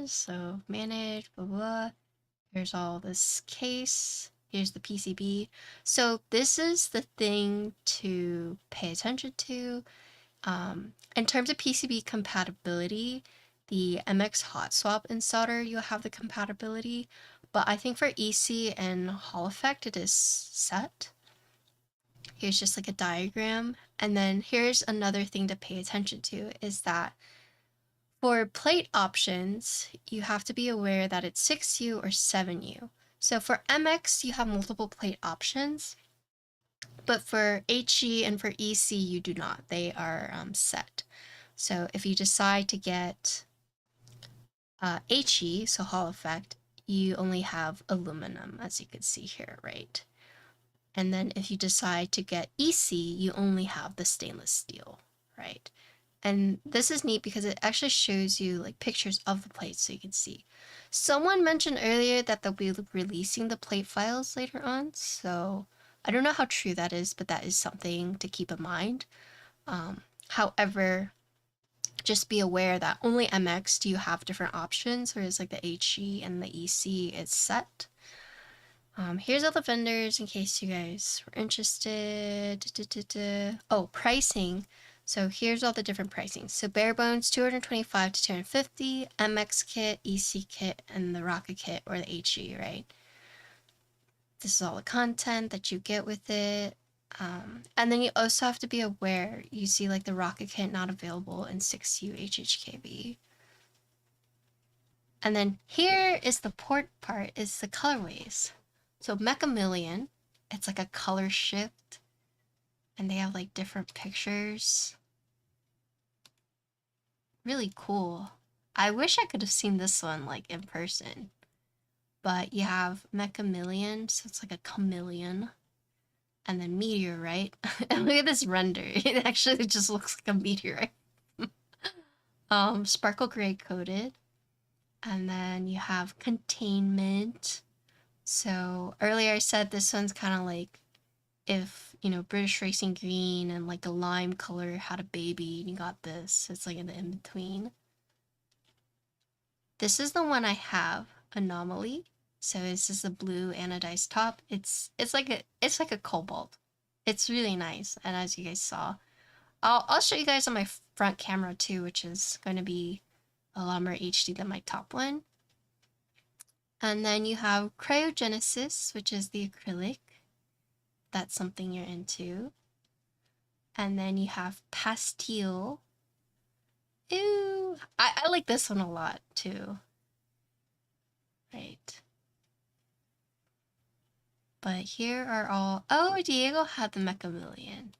So manage, blah blah. Here's all this case. Here's the PCB. So this is the thing to pay attention to. In terms of PCB compatibility, the MX hot swap and solder, you'll have the compatibility. But I think for EC and Hall Effect, it is set. Here's just like a diagram. And then here's another thing to pay attention to is that for plate options, you have to be aware that it's 6U or 7U. So for MX, you have multiple plate options, but for HE and for EC, you do not. They are set. So if you decide to get HE, so Hall Effect, you only have aluminum, as you can see here, right? And then if you decide to get EC, you only have the stainless steel, right? And this is neat because it actually shows you like pictures of the plates so you can see. Someone mentioned earlier that they'll be releasing the plate files later on, so I don't know how true that is, but that is something to keep in mind. However, just be aware that only MX do you have different options, whereas like the HE and the EC is set. Here's all the vendors in case you guys were interested. Oh, pricing. So here's all the different pricing. So bare bones 225 to 250, MX kit, EC kit, and the Rocket kit or the HE, right? This is all the content that you get with it. And then you also have to be aware, you see like the Rocket kit not available in 6U HHKB. And then here is the port part, is the colorways. So Mecha Million, it's like a color shift, and they have like different pictures. Really cool. I wish I could have seen this one like in person. But you have Mecha Million, so it's like a chameleon. And then Meteorite. And look at this render. It actually just looks like a meteorite. Sparkle Gray coated. And then you have Containment. So earlier I said this one's kind of like if, you know, British Racing Green and like a lime color had a baby and you got this. It's like in the in-between. This is the one I have, Anomaly. So this is the blue anodized top. It's like a cobalt. It's really nice. And as you guys saw, I'll show you guys on my front camera too, which is going to be a lot more HD than my top one. And then you have Cryogenesis, which is the acrylic. That's something you're into. And then you have Pastille. Ew. I like this one a lot too. Right. But here are all... Oh, Diego had the Mecha Million.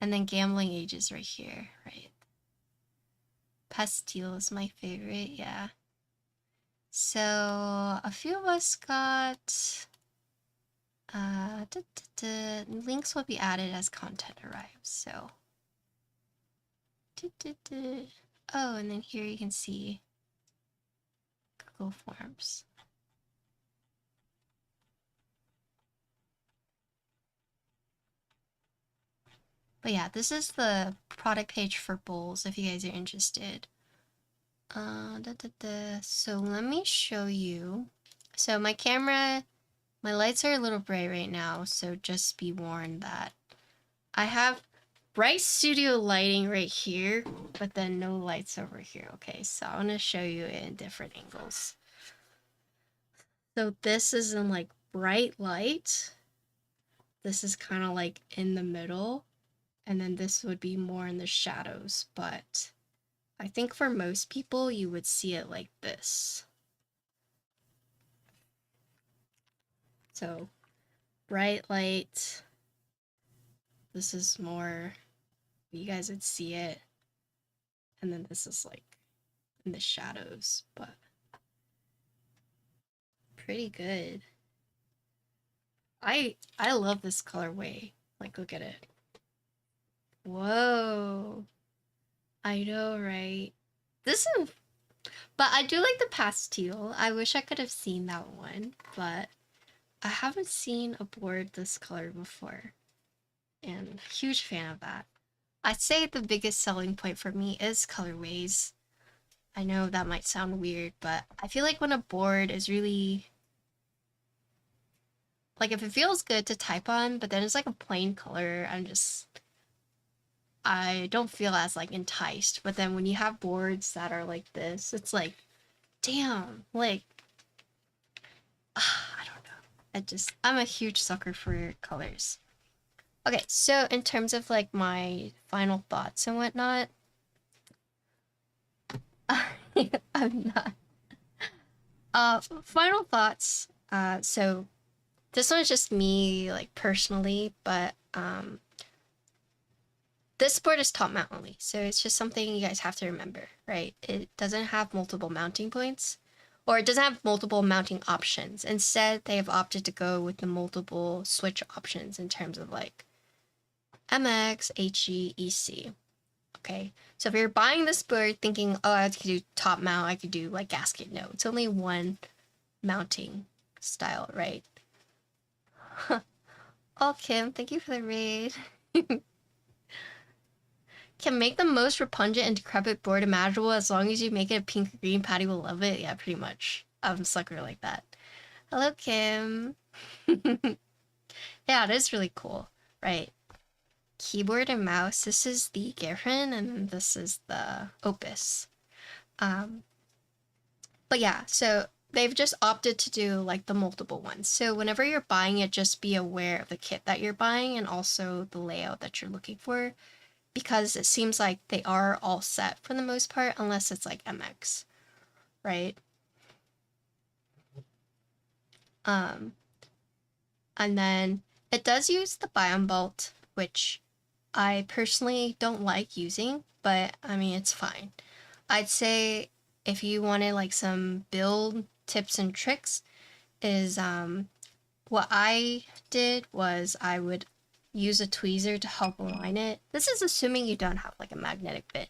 And then Gambling Age is right here, right? Pastille is my favorite, yeah. So, a few of us got... links will be added as content arrives, so... Oh, and then here you can see Google Forms. But yeah, this is the product page for bowls if you guys are interested. So let me show you. So my camera, my lights are a little bright right now, so just be warned that I have bright studio lighting right here, but then no lights over here. Okay, so I'm gonna show you it in different angles. So this is in like bright light. This is kind of like in the middle. And then this would be more in the shadows, but I think for most people, you would see it like this. So, bright light. This is more, you guys would see it. And then this is like in the shadows, but pretty good. I love this colorway. Like, look at it. Whoa. I know, right? This is... But I do like the pastille. I wish I could have seen that one, but I haven't seen a board this color before. And huge fan of that. I'd say the biggest selling point for me is colorways. I know that might sound weird, but I feel like when a board is really... Like, if it feels good to type on, but then it's like a plain color, I don't feel as like enticed. But then when you have boards that are like this, it's like, damn, like, I don't know. I'm a huge sucker for colors. Okay, so in terms of like my final thoughts and whatnot, I'm not. Final thoughts. So this one's just me, like personally, but this board is top mount only, so it's just something you guys have to remember, right? It doesn't have multiple mounting points, or it doesn't have multiple mounting options. Instead, they have opted to go with the multiple switch options in terms of like MX, HE, EC. Okay, so if you're buying this board thinking, oh, I could do top mount, I could do like gasket, no, it's only one mounting style, right? Oh, Kim, thank you for the raid. Can make the most repugnant and decrepit board imaginable as long as you make it a pink or green. Patty will love it. Yeah, pretty much. I'm a sucker like that. Hello, Kim. Yeah, it is really cool, right? Keyboard and mouse. This is the Gehirn, and this is the Opus. But yeah, so they've just opted to do like the multiple ones. So whenever you're buying it, just be aware of the kit that you're buying and also the layout that you're looking for, because it seems like they are all set for the most part, unless it's like MX, right? And then it does use the biome belt, which I personally don't like using, but I mean, it's fine. I'd say if you wanted like some build tips and tricks, is what I did was I would use a tweezer to help align it. This is assuming you don't have like a magnetic bit,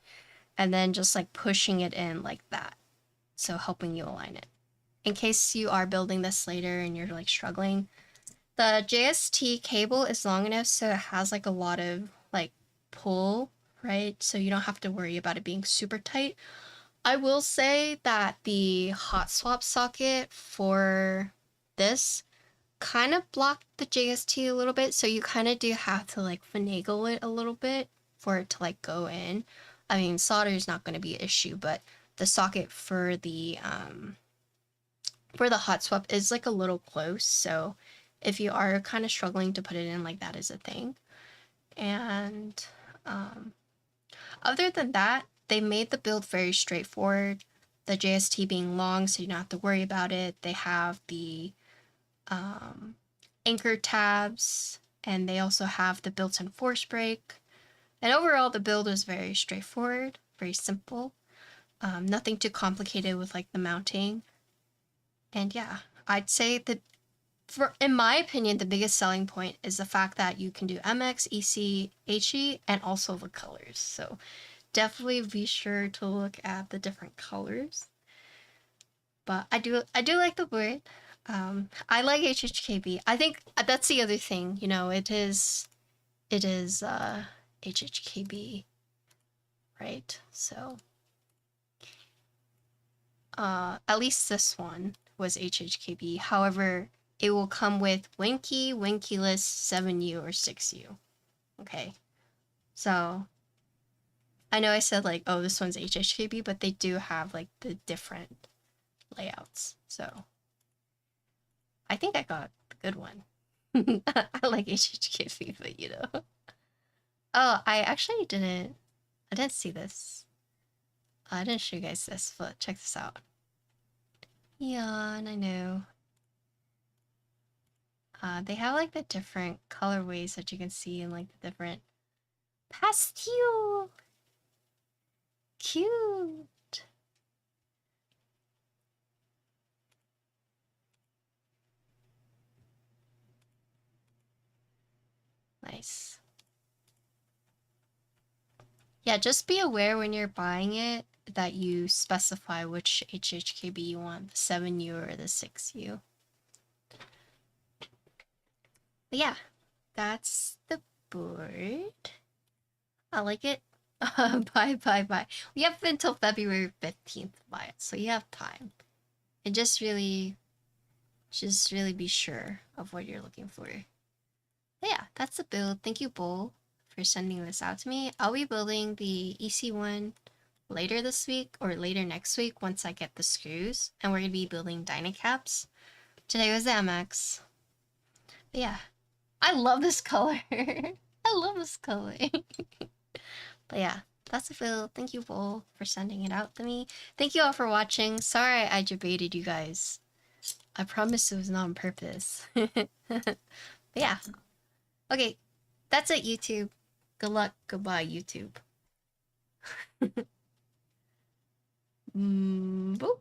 and then just like pushing it in like that, so helping you align it. In case you are building this later and you're like struggling, the JST cable is long enough so it has like a lot of like pull, right? So you don't have to worry about it being super tight. I will say that the hot swap socket for this kind of blocked the JST a little bit, so you kind of do have to like finagle it a little bit for it to like go in. I mean, solder is not going to be an issue, but the socket for the hot swap is like a little close, so if you are kind of struggling to put it in, like that is a thing. And other than that, they made the build very straightforward. The JST being long, so you don't have to worry about it. They have the anchor tabs, and they also have the built-in force brake. And overall, the build is very straightforward, very simple. Nothing too complicated with like the mounting. And yeah, I'd say that in my opinion, the biggest selling point is the fact that you can do MX, EC, HE, and also the colors. So definitely be sure to look at the different colors. But I do like the word. I like HHKB. I think that's the other thing. You know, it is HHKB, right? So at least this one was HHKB. However, it will come with Winky, Winkyless, 7U, or 6U. Okay. So I know I said like, oh, this one's HHKB, but they do have like the different layouts. So I think I got the good one. I like HHKB, but you know. Oh, I didn't see this. I didn't show you guys this, but check this out. Yeah, and I know. They have like the different colorways that you can see in like the different pastel. Cute. Nice. Yeah, just be aware when you're buying it that you specify which HHKB you want, the 7U or the 6U. But yeah, that's the board. I like it. Bye. We have until February 15th to buy it, so you have time. And just really be sure of what you're looking for. But yeah, that's the build. Thank you, Bull, for sending this out to me. I'll be building the EC one later this week or later next week once I get the screws, and we're gonna be building Dynacaps. Today was the MX. But yeah, I love this color. I love this color. But yeah, that's the build. Thank you, Bull, for sending it out to me. Thank you all for watching. Sorry I debated you guys. I promise it was not on purpose. But yeah. Okay, that's it, YouTube. Good luck. Goodbye, YouTube. Boop.